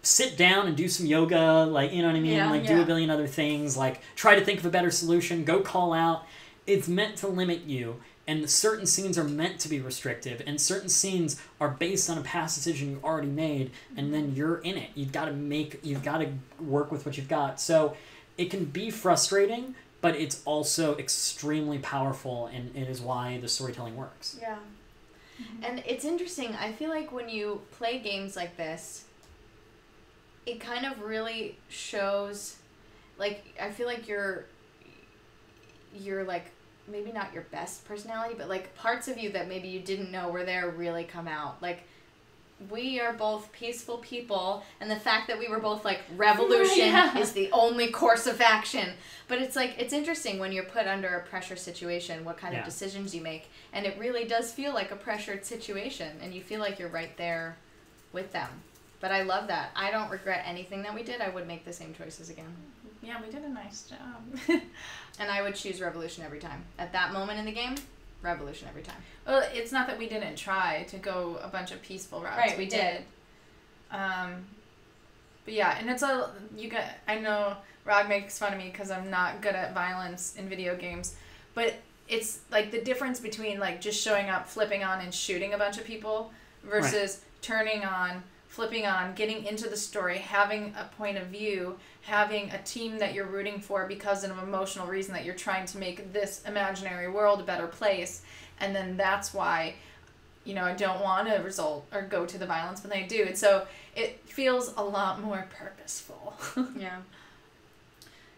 sit down and do some yoga, like, you know what I mean? Do a billion other things, like try to think of a better solution, go call out. It's meant to limit you. And certain scenes are meant to be restrictive, and certain scenes are based on a past decision you already made, and then you're in it. You've got to work with what you've got. So it can be frustrating, but it's also extremely powerful, and it is why the storytelling works. Yeah. And it's interesting. I feel like when you play games like this, it kind of really shows, like, I feel like you're like, maybe not your best personality, but like parts of you that maybe you didn't know were there really come out. Like, we are both peaceful people, and the fact that we were both like, revolution is the only course of action. But it's like, it's interesting when you're put under a pressure situation, what kind of decisions you make. And it really does feel like a pressured situation, and you feel like you're right there with them. But I love that. I don't regret anything that we did. I would make the same choices again. Yeah, we did a nice job. And I would choose Revolution every time. At that moment in the game, Revolution every time. Well, it's not that we didn't try to go a bunch of peaceful routes. Right, we did. But yeah, and it's I know Raag makes fun of me because I'm not good at violence in video games, but it's like the difference between like just showing up, flipping on, and shooting a bunch of people versus turning on, flipping on, getting into the story, having a point of view, having a team that you're rooting for because of an emotional reason that you're trying to make this imaginary world a better place. And then that's why, you know, I don't want to result or go to the violence, but then I do. And so it feels a lot more purposeful. Yeah.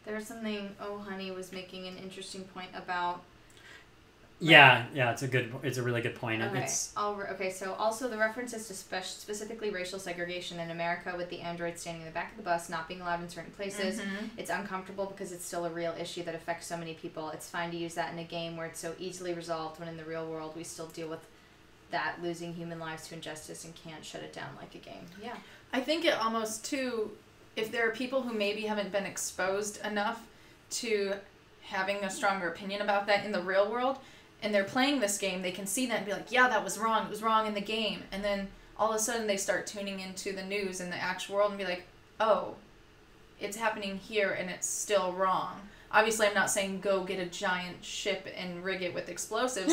There was something, Honey was making an interesting point about. Yeah, it's a really good point. Okay. It's So also the references to specifically racial segregation in America, with the androids standing in the back of the bus, not being allowed in certain places. Mm-hmm. It's uncomfortable because it's still a real issue that affects so many people. It's fine to use that in a game where it's so easily resolved, when in the real world we still deal with that, losing human lives to injustice, and can't shut it down like a game. Yeah. I think it almost too, if there are people who maybe haven't been exposed enough to having a stronger opinion about that in the real world, and they're playing this game, they can see that and be like, yeah, that was wrong. It was wrong in the game. And then all of a sudden they start tuning into the news and the actual world and be like, oh, it's happening here and it's still wrong. Obviously, I'm not saying go get a giant ship and rig it with explosives,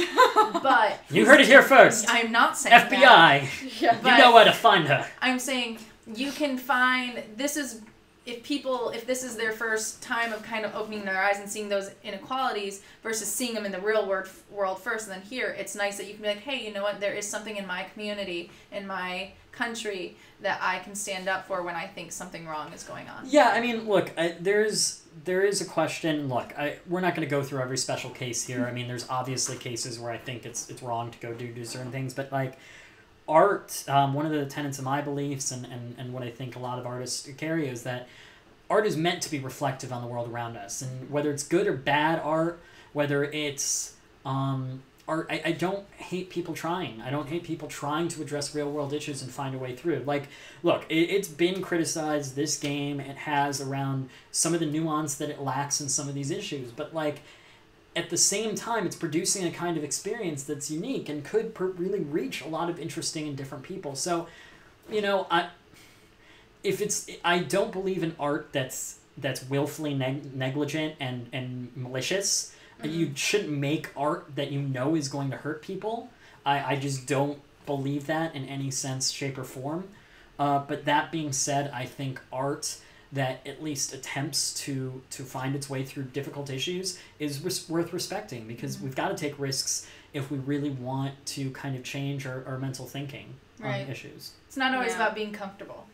but... You heard it here first. I'm not saying FBI. that. Yeah. You know where to find her. I'm saying you can find... This is... If this is their first time of kind of opening their eyes and seeing those inequalities versus seeing them in the real world first and then here, it's nice that you can be like, hey, you know what, there is something in my community, in my country, that I can stand up for when I think something wrong is going on. Yeah, I mean, look, there is a question. Look, we're not going to go through every special case here. I mean, there's obviously cases where I think it's wrong to go do certain things, but like art, one of the tenets of my beliefs and what I think a lot of artists carry is that art is meant to be reflective on the world around us. And whether it's good or bad art, whether it's art, I don't hate people trying. I don't hate people trying to address real world issues and find a way through. Like, look, it's been criticized, this game, it has, around some of the nuance that it lacks in some of these issues. But like, at the same time, it's producing a kind of experience that's unique and could really reach a lot of interesting and different people. So, you know, I don't believe in art that's willfully negligent and malicious. Mm-hmm. You shouldn't make art that you know is going to hurt people. I just don't believe that in any sense, shape, or form. But that being said, I think art that at least attempts to find its way through difficult issues is worth respecting, because we've got to take risks if we really want to kind of change our mental thinking on issues. It's not always about being comfortable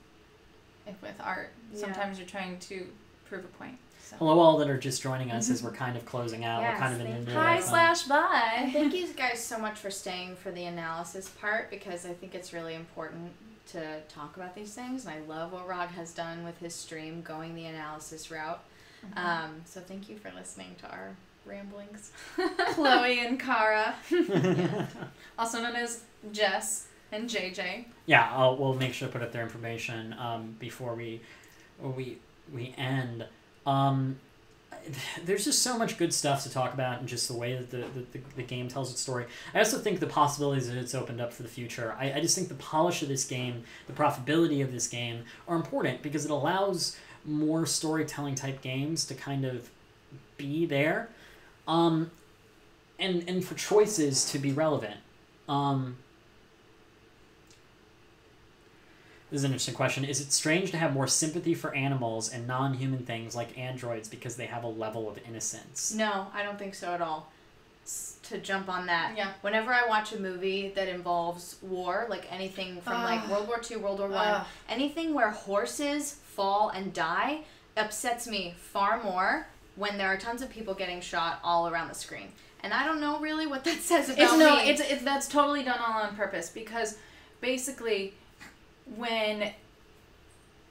with art. Sometimes you're trying to prove a point. So. Hello, all that are just joining us as we're kind of closing out. Yes, we're kind of in Hi/bye. Thank you guys so much for staying for the analysis part, because I think it's really important to talk about these things, and I love what Raag has done with his stream, going the analysis route. So thank you for listening to our ramblings. Chloe and Kara, also known as Jess and JJ. Yeah, we'll make sure to put up their information before we end. There's just so much good stuff to talk about, and just the way that the game tells its story. I also think the possibilities that it's opened up for the future. I just think the polish of this game, the profitability of this game are important, because it allows more storytelling type games to kind of be there, and for choices to be relevant. This is an interesting question. Is it strange to have more sympathy for animals and non-human things like androids because they have a level of innocence? No, I don't think so at all. To jump on that, whenever I watch a movie that involves war, like anything from like World War II, World War I, anything where horses fall and die upsets me far more when there are tons of people getting shot all around the screen. And I don't know really what that says about me. That's totally done all on purpose, because basically, when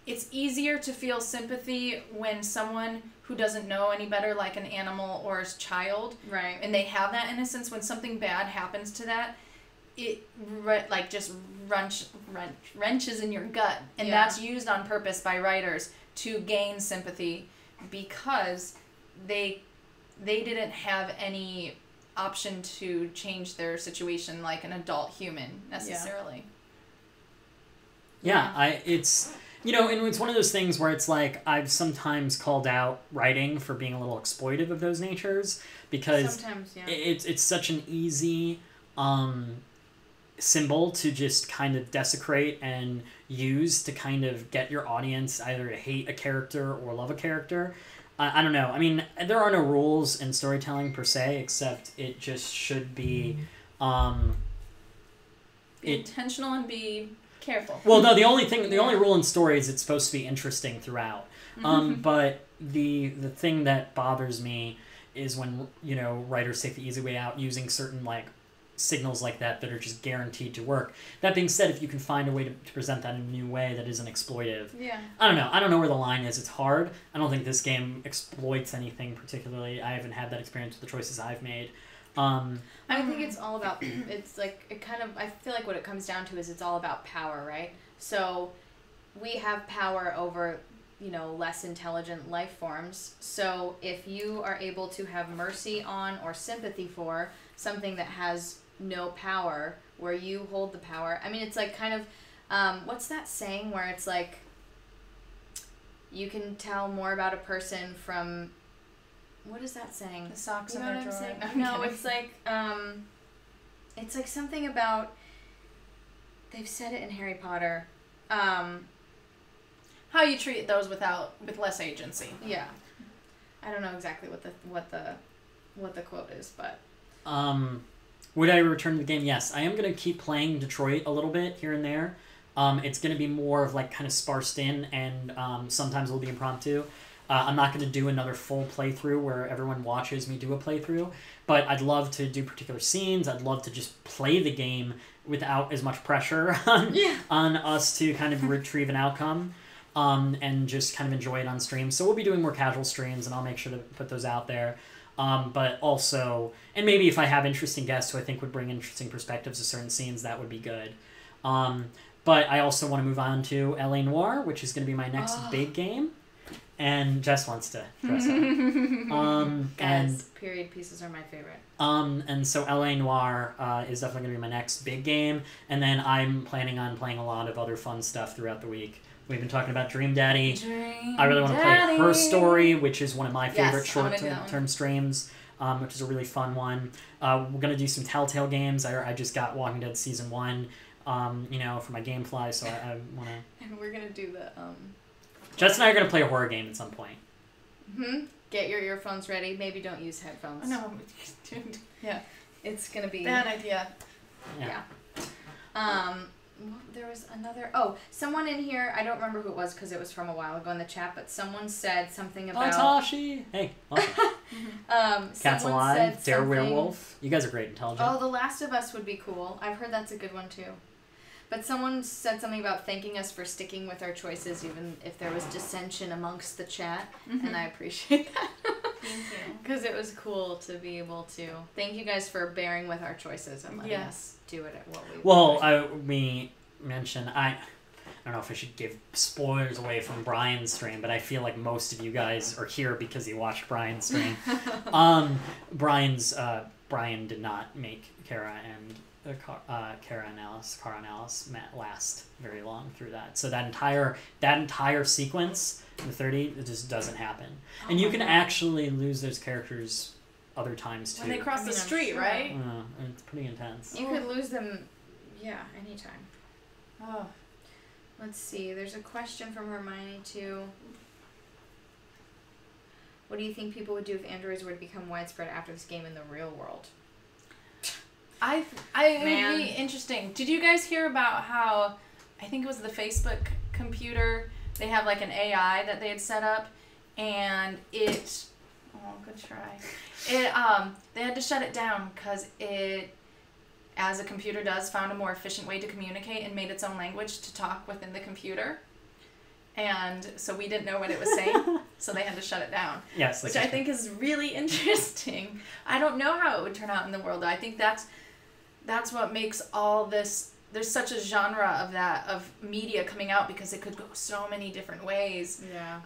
it's easier to feel sympathy when someone who doesn't know any better, like an animal or a child, right, and they have that innocence, when something bad happens to that, it like just wrenches in your gut, and that's used on purpose by writers to gain sympathy, because they didn't have any option to change their situation like an adult human necessarily. It's, you know, and it's one of those things where it's like, I've sometimes called out writing for being a little exploitive of those natures, because it's such an easy symbol to just kind of desecrate and use to kind of get your audience either to hate a character or love a character. I don't know. I mean, there are no rules in storytelling per se, except it just should be intentional and be careful. Well, no, the only rule in story is it's supposed to be interesting throughout. But the thing that bothers me is when, you know, writers take the easy way out using certain, like, signals like that are just guaranteed to work. That being said, if you can find a way to present that in a new way that isn't exploitive. Yeah. I don't know where the line is. It's hard. I don't think this game exploits anything particularly. I haven't had that experience with the choices I've made. I think it's all about, it's like, it kind of, I feel like what it comes down to is it's all about power, right? So we have power over, you know, less intelligent life forms. So if you are able to have mercy on or sympathy for something that has no power, where you hold the power. I mean, it's like kind of, what's that saying where it's like, you can tell more about a person from, what is that saying? The socks you in know their what drawer. I'm saying? No, it's like something about, they've said it in Harry Potter. How you treat those with less agency. Yeah. I don't know exactly what the quote is, but. Would I return to the game? Yes. I am going to keep playing Detroit a little bit here and there. It's going to be more of like kind of sparsed in, and sometimes it'll be impromptu. I'm not going to do another full playthrough where everyone watches me do a playthrough, but I'd love to do particular scenes. I'd love to just play the game without as much pressure on us to kind of retrieve an outcome, and just kind of enjoy it on stream. So we'll be doing more casual streams, and I'll make sure to put those out there. But also, and maybe if I have interesting guests who I think would bring interesting perspectives to certain scenes, that would be good. But I also want to move on to L.A. Noire, which is going to be my next big game. And Jess wants to dress up. And period pieces are my favorite. And so L.A. Noire is definitely going to be my next big game. And then I'm planning on playing a lot of other fun stuff throughout the week. We've been talking about Dream Daddy. I really want to play Her Story, which is one of my favorite short-term streams, which is a really fun one. We're going to do some Telltale games. I just got Walking Dead Season 1, you know, for my Gamefly, so I want to... And we're going to do the... Jess and I are going to play a horror game at some point. Get your earphones ready. Maybe don't use headphones. No. Yeah. It's going to be... Bad idea. Yeah. There was another... Oh, someone in here, I don't remember who it was because it was from a while ago in the chat, but someone said something about... Tashi! Hey, Cats Alive, Dare Werewolf. You guys are great intelligent. Oh, The Last of Us would be cool. I've heard that's a good one too. But someone said something about thanking us for sticking with our choices even if there was dissension amongst the chat, and I appreciate that. Thank you. Because it was cool to be able to... Thank you guys for bearing with our choices and letting us do it at what we... Well, we mentioned... I don't know if I should give spoilers away from Brian's stream, but I feel like most of you guys are here because you watched Brian's stream. Brian did not make Kara and Alice last very long through that. So that entire sequence in the 30, it just doesn't happen. And you can actually lose those characters other times too. When they cross the street, right? It's pretty intense. You could lose them, anytime. Oh. Let's see. There's a question from Hermione too. What do you think people would do if androids were to become widespread after this game in the real world? It would be interesting. Did you guys hear about how, I think it was the Facebook computer, they have like an AI that they had set up, and it, good try. They had to shut it down because it, as a computer does, found a more efficient way to communicate and made its own language to talk within the computer. And so we didn't know what it was saying, so they had to shut it down. Yes, which I think is really interesting. I don't know how it would turn out in the world. I think that's what makes all this... There's such a genre of that, of media coming out, because it could go so many different ways. Yeah.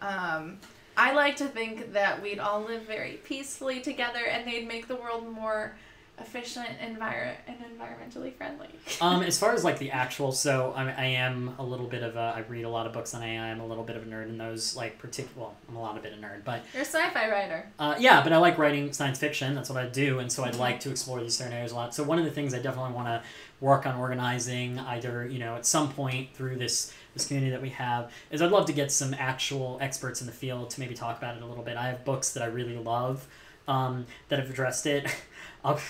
I like to think that we'd all live very peacefully together, and they'd make the world more efficient and environmentally friendly. As far as like the actual, so I am a little bit of a, I read a lot of books on AI. I'm a little bit of a nerd in those, like well, I'm a lot of it a nerd, but you're a sci-fi writer. Yeah, but I like writing science fiction. That's what I do, and so I'd like to explore these certain areas a lot. So one of the things I definitely want to work on organizing, either at some point through this community that we have, is I'd love to get some actual experts in the field to maybe talk about it a little bit. I have books that I really love that have addressed it.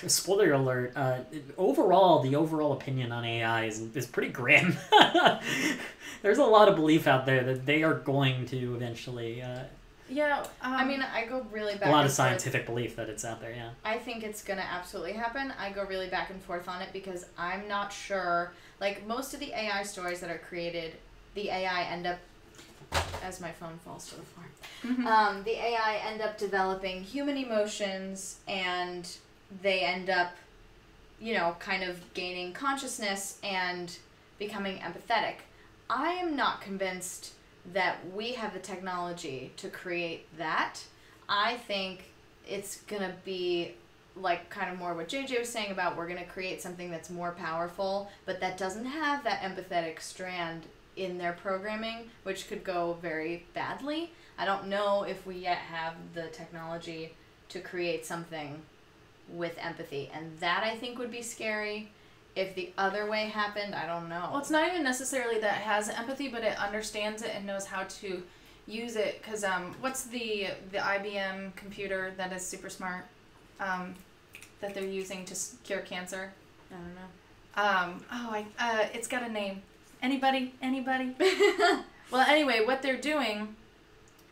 Spoiler alert, the overall opinion on AI is pretty grim. There's a lot of belief out there that they are going to eventually... I mean, I go really back and forth. A lot of scientific belief that it's out there, yeah. I think it's going to absolutely happen. I go really back and forth on it because I'm not sure... Like, most of the AI stories that are created, the AI end up... As my phone falls to the floor. Mm-hmm. The AI end up developing human emotions, and they end up, kind of gaining consciousness and becoming empathetic. I am not convinced that we have the technology to create that. I think it's going to be like kind of more what JJ was saying about we're going to create something that's more powerful, but that doesn't have that empathetic strand in their programming, which could go very badly. I don't know if we yet have the technology to create something with empathy, and that I think would be scary. If the other way happened, I don't know. Well, it's not even necessarily that it has empathy, but it understands it and knows how to use it. Because what's the IBM computer that is super smart that they're using to cure cancer? I don't know. It's got a name. Anybody? Well, anyway, what they're doing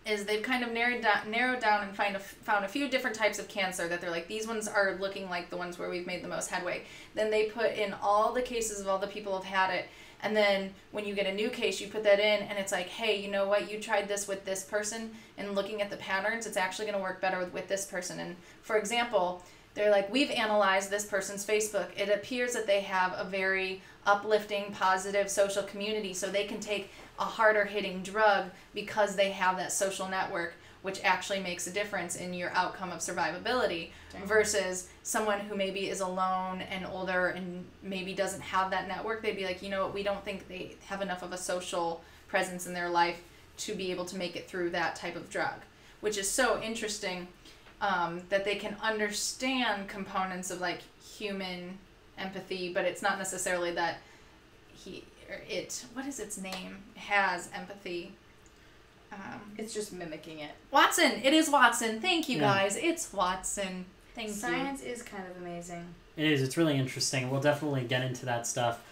is they've kind of narrowed down and found a few different types of cancer that they're like, these ones are looking like the ones where we've made the most headway. Then they put in all the cases of all the people who've had it. And then when you get a new case, you put that in, and it's like, hey, you know what? You tried this with this person, and looking at the patterns, it's actually going to work better with this person. And for example, they're like, we've analyzed this person's Facebook. It appears that they have a very uplifting, positive social community, so they can take a harder hitting drug because they have that social network, which actually makes a difference in your outcome of survivability. Versus someone who maybe is alone and older and maybe doesn't have that network. They'd be like, you know what, we don't think they have enough of a social presence in their life to be able to make it through that type of drug, which is so interesting. That they can understand components of like human empathy, but it's not necessarily that what is its name, has empathy. It's just mimicking it. Watson! It is Watson. Thank you, guys. It's Watson. Thank you. Science is kind of amazing. It is. It's really interesting. We'll definitely get into that stuff.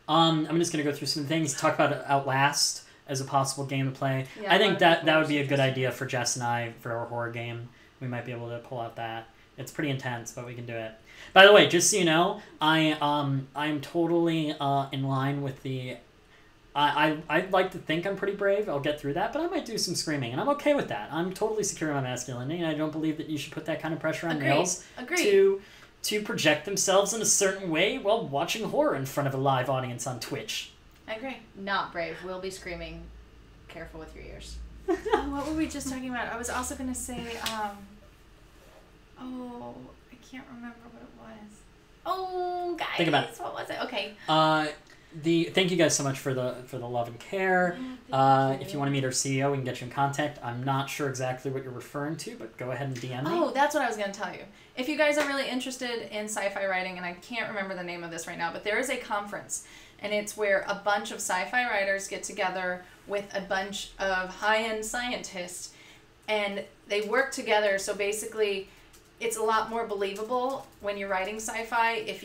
I'm just going to go through some things, talk about Outlast as a possible game to play. Yeah, I think that would be a good idea for Jess and I for our horror game. We might be able to pull out that. It's pretty intense, but we can do it. By the way, just so you know, I'm totally in line with the... I'd like to think I'm pretty brave. I'll get through that, but I might do some screaming, and I'm okay with that. I'm totally secure in my masculinity, and I don't believe that you should put that kind of pressure on males to project themselves in a certain way while watching horror in front of a live audience on Twitch. I agree. Not brave. We'll be screaming. Careful with your ears. What were we just talking about? I was also going to say, I can't remember what it was. Oh, guys. Think about it. What was it? Okay. Thank you guys so much for the love and care. If you want to meet our CEO, we can get you in contact. I'm not sure exactly what you're referring to, but go ahead and DM me. Oh, that's what I was going to tell you. If you guys are really interested in sci-fi writing, and I can't remember the name of this right now, but there is a conference, and it's where a bunch of sci-fi writers get together with a bunch of high-end scientists, and they work together. So basically, it's a lot more believable when you're writing sci-fi if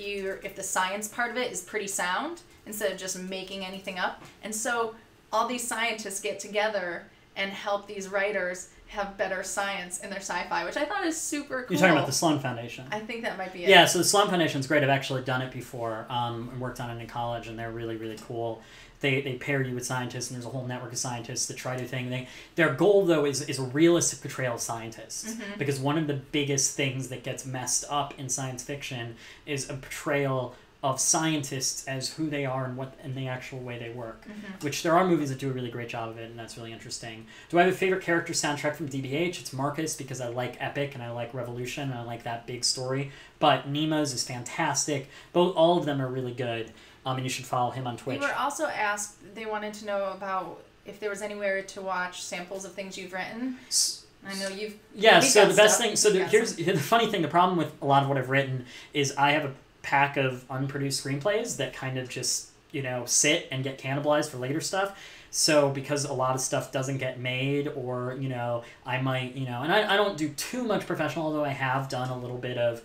the science part of it is pretty sound instead of just making anything up. And so all these scientists get together and help these writers have better science in their sci-fi, which I thought is super cool. You're talking about the Sloan Foundation. I think that might be it. Yeah, so the Sloan Foundation's great. I've actually done it before and worked on it in college, and they're really, really cool. They pair you with scientists, and there's a whole network of scientists that try to do things. Their goal, though, is a realistic portrayal of scientists. Mm-hmm. Because one of the biggest things that gets messed up in science fiction is a portrayal of scientists as who they are and what and the actual way they work. Which there are movies that do a really great job of it, and that's really interesting. Do I have a favorite character soundtrack from DBH? It's Marcus, because I like Epic and I like Revolution and I like that big story. But Nemo's is fantastic. All of them are really good. And you should follow him on Twitch. We were also asked, they wanted to know about if there was anywhere to watch samples of things you've written. I know you've... Yeah, so the best thing... So here's the funny thing. The problem with a lot of what I've written is I have a pack of unproduced screenplays that kind of just, sit and get cannibalized for later stuff. So because a lot of stuff doesn't get made, or, I might, and I don't do too much professional, although I have done a little bit of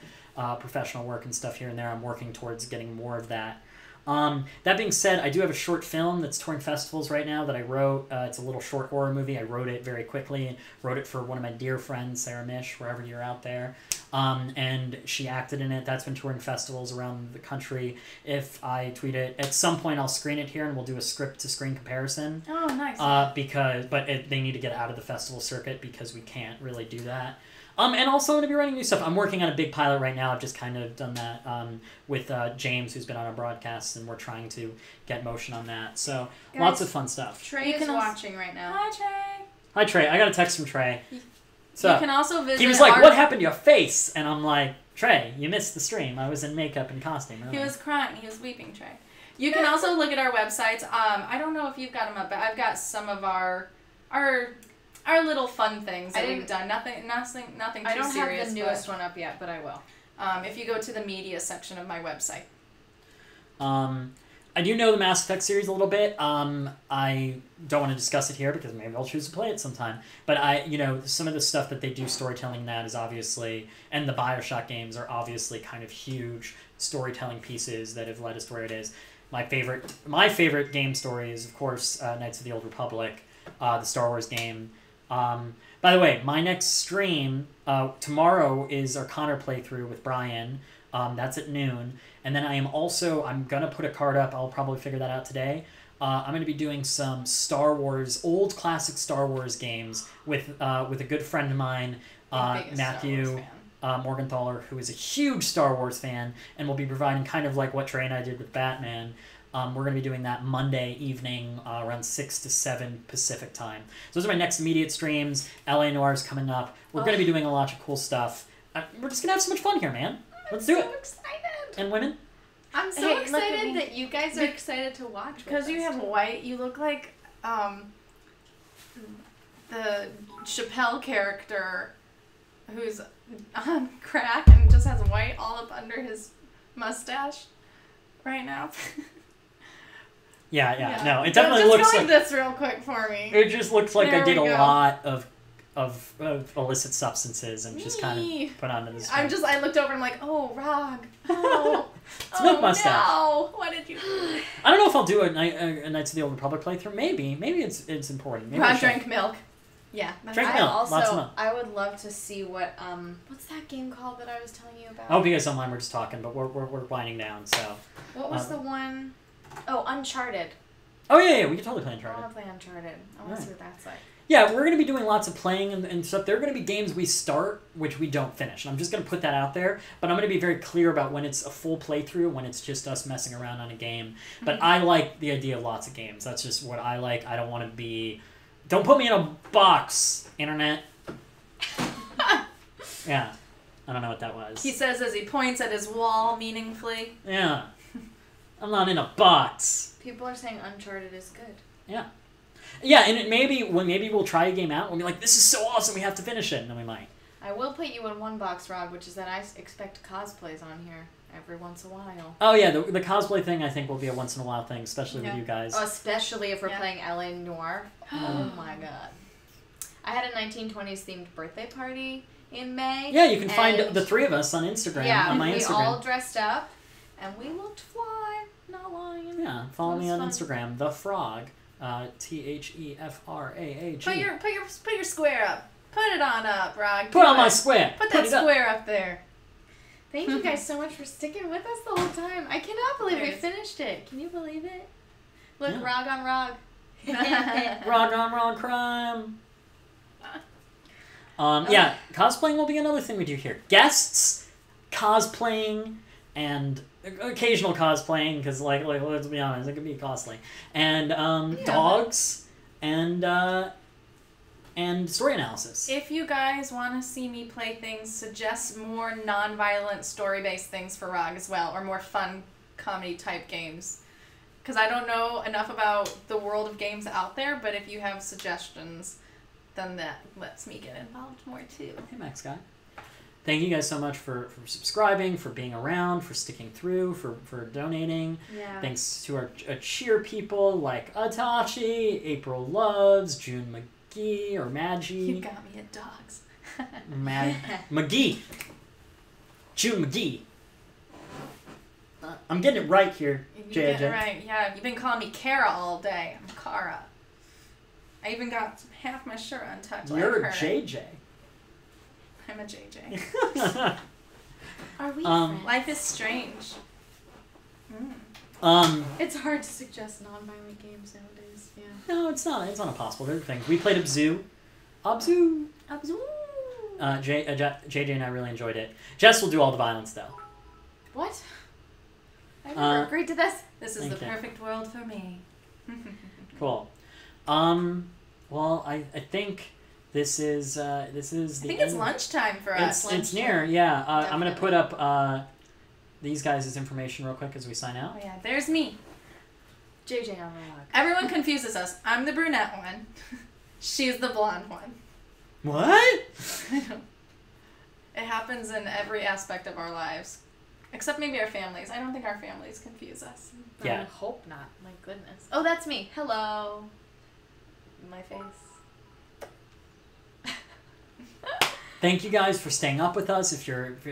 professional work and stuff here and there. I'm working towards getting more of that. That being said, I do have a short film that's touring festivals right now that I wrote. It's a little short horror movie. I wrote it very quickly and wrote it for one of my dear friends, Sarah Mish, wherever you're out there. And she acted in it. That's been touring festivals around the country. If I tweet it, at some point I'll screen it here and we'll do a script-to-screen comparison. Oh, nice. They need to get out of the festival circuit because we can't really do that. And also I'm going to be writing new stuff. I'm working on a big pilot right now. I've just kind of done that with James, who's been on our broadcasts, and we're trying to get motion on that. So Guys, lots of fun stuff. Trey is watching right now. Hi, Trey. Hi, Trey. I got a text from Trey. So you can also visit... He was like, what happened to your face? And I'm like, Trey, you missed the stream. I was in makeup and costume. He was crying. He was weeping, Trey. You can also look at our websites. I don't know if you've got them up, but I've got some of our little fun things that we've done. Nothing too serious. I don't have the newest one up yet, but I will. If you go to the media section of my website. I do know the Mass Effect series a little bit. I don't want to discuss it here because maybe I'll choose to play it sometime. But some of the stuff that they do storytelling in that is obviously, and the BioShock games are obviously kind of huge storytelling pieces that have led us to where it is. My favorite game story is, of course, Knights of the Old Republic, the Star Wars game. By the way, my next stream tomorrow is our Connor playthrough with Bryan. That's at noon. And then I'm going to put a card up. I'll probably figure that out today. I'm going to be doing some old classic Star Wars games with a good friend of mine, Matthew Morgenthaler, who is a huge Star Wars fan, and will be providing kind of like what Trey and I did with Batman. We're going to be doing that Monday evening around 6 to 7 Pacific time. So those are my next immediate streams. LA Noir's coming up. We're going to be doing a lot of cool stuff. We're just going to have so much fun here, man. Let's do it. I'm so excited. And women? I'm so excited that you guys are excited to watch. Because you have white, you look like the Chappelle character who's on crack and just has white all up under his mustache right now. Yeah. No, it definitely looks like... Just going this real quick for me. It just looks like I did a lot of illicit substances and just kind of put onto this. I looked over and I'm like, oh, Raag. Oh, it's milk mustache. No. What did you do? I don't know if I'll do a Knights of the Old Republic playthrough. Maybe it's important. Maybe Raag drank milk. Yeah. Drink milk. Lots of milk. I would love to see what's that game called that I was telling you about? Oh, because online we're just talking, but we're winding down. So. What was the one? Oh, Uncharted. Oh yeah, we can totally play Uncharted. I want to play Uncharted. I want to see what that's like. Yeah, we're going to be doing lots of playing and stuff. There are going to be games we start, which we don't finish. And I'm just going to put that out there. But I'm going to be very clear about when it's a full playthrough, when it's just us messing around on a game. But I like the idea of lots of games. That's just what I like. I don't want to be... Don't put me in a box, internet. Yeah. I don't know what that was. He says as he points at his wall meaningfully. Yeah. I'm not in a box. People are saying Uncharted is good. Yeah. Yeah, and maybe we'll try a game out. We'll be like, this is so awesome, we have to finish it, and then we might. I will put you in one box, Raag, which is that I expect cosplays on here every once in a while. Oh yeah, the cosplay thing I think will be a once in a while thing, especially with you guys. Oh, especially if we're playing LA Noir. Oh my god. I had a 1920s themed birthday party in May. Yeah, you can find the three of us on Instagram, on my Instagram. Yeah, we all dressed up, and we looked fly, not lying. Yeah, follow me on Instagram, The Frog. TheFraag. Put your square up. Put it on up, Raag. Put on my square. Put that square up there. Thank you guys so much for sticking with us the whole time. I cannot believe we finished it. Can you believe it? Look, yeah. Raag on Raag. Raag on Raag crime. Yeah, cosplaying will be another thing we do here. Guests, cosplaying, and occasional cosplaying, because like let's be honest, it could be costly, and dogs, and story analysis. If you guys want to see me play things, suggest more non-violent story-based things for Raag as well, or more fun comedy-type games. Because I don't know enough about the world of games out there, but if you have suggestions, then that lets me get involved more too. Hey, Max Guy. Thank you guys so much for subscribing, for being around, for sticking through, for donating. Yeah. Thanks to our cheer people like Atachi, April Loves, June McGee, or Maggie. You got me at dogs. McGee. June McGee. I'm getting it right here, JJ. You get it right. Yeah, you've been calling me Kara all day. I'm Kara. I even got half my shirt untucked. You're like a her. JJ. I'm a JJ. Are we friends? Life is strange. It's hard to suggest non-violent games nowadays. Yeah. No, it's not. It's not impossible. There are things. We played Abzu. JJ and I really enjoyed it. Jess will do all the violence though. What? I never agreed to this. This is the perfect world for me. Cool. Well, I think this is the I think it's lunchtime for us. It's near. Yeah. I'm gonna put up these guys' information real quick as we sign out. Oh yeah, there's me. JJ on the log. Everyone confuses us. I'm the brunette one. She's the blonde one. What? It happens in every aspect of our lives. Except maybe our families. I don't think our families confuse us. Yeah. I hope not. My goodness. Oh, that's me. Hello. My face. Thank you guys for staying up with us. If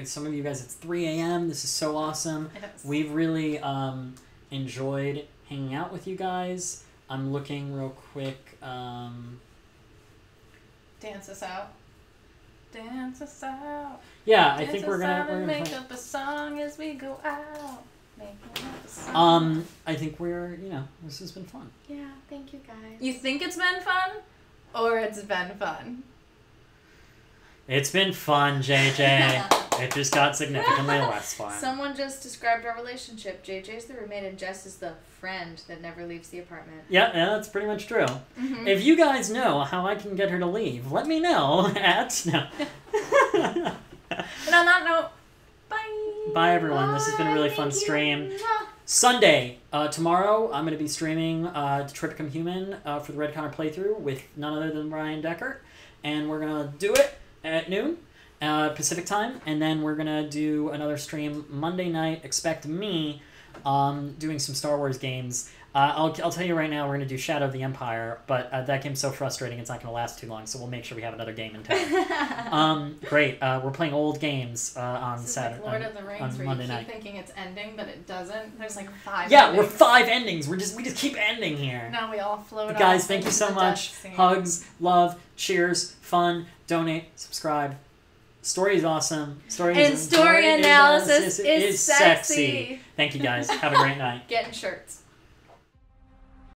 some of you guys, it's 3 a.m. This is so awesome. We've really enjoyed hanging out with you guys. I'm looking real quick. Dance us out. Dance us out. Yeah, I think we're gonna make up a song as we go out. Making up a song. I think this has been fun. Yeah, thank you guys. You think it's been fun, or it's been fun? It's been fun, JJ. It just got significantly less fun. Someone just described our relationship. JJ's the roommate and Jess is the friend that never leaves the apartment. Yeah, that's pretty much true. Mm-hmm. If you guys know how I can get her to leave, let me know at... No. And on that note, bye. Bye, everyone. This has been a really fun stream. Sunday, tomorrow, I'm going to be streaming Detroit Become Human for the Red Connor playthrough with none other than Bryan Dechart. And we're going to do it at noon Pacific time. And then we're going to do another stream Monday night. Expect me doing some Star Wars games. I'll tell you right now, we're going to do Shadow of the Empire, but that game's so frustrating it's not going to last too long, so we'll make sure we have another game in town. Great. We're playing old games on Saturday. Like Lord of the Rings, on where Monday you keep night. thinking it's ending, but it doesn't. There's like 5 Yeah, endings. we're 5 endings. We just keep ending here. Now we all float off. Guys, thank you into so the much. death scene. Hugs, love, cheers, fun, donate, subscribe. Story is awesome. Story analysis is sexy. Thank you guys. Have a great night. Getting shirts.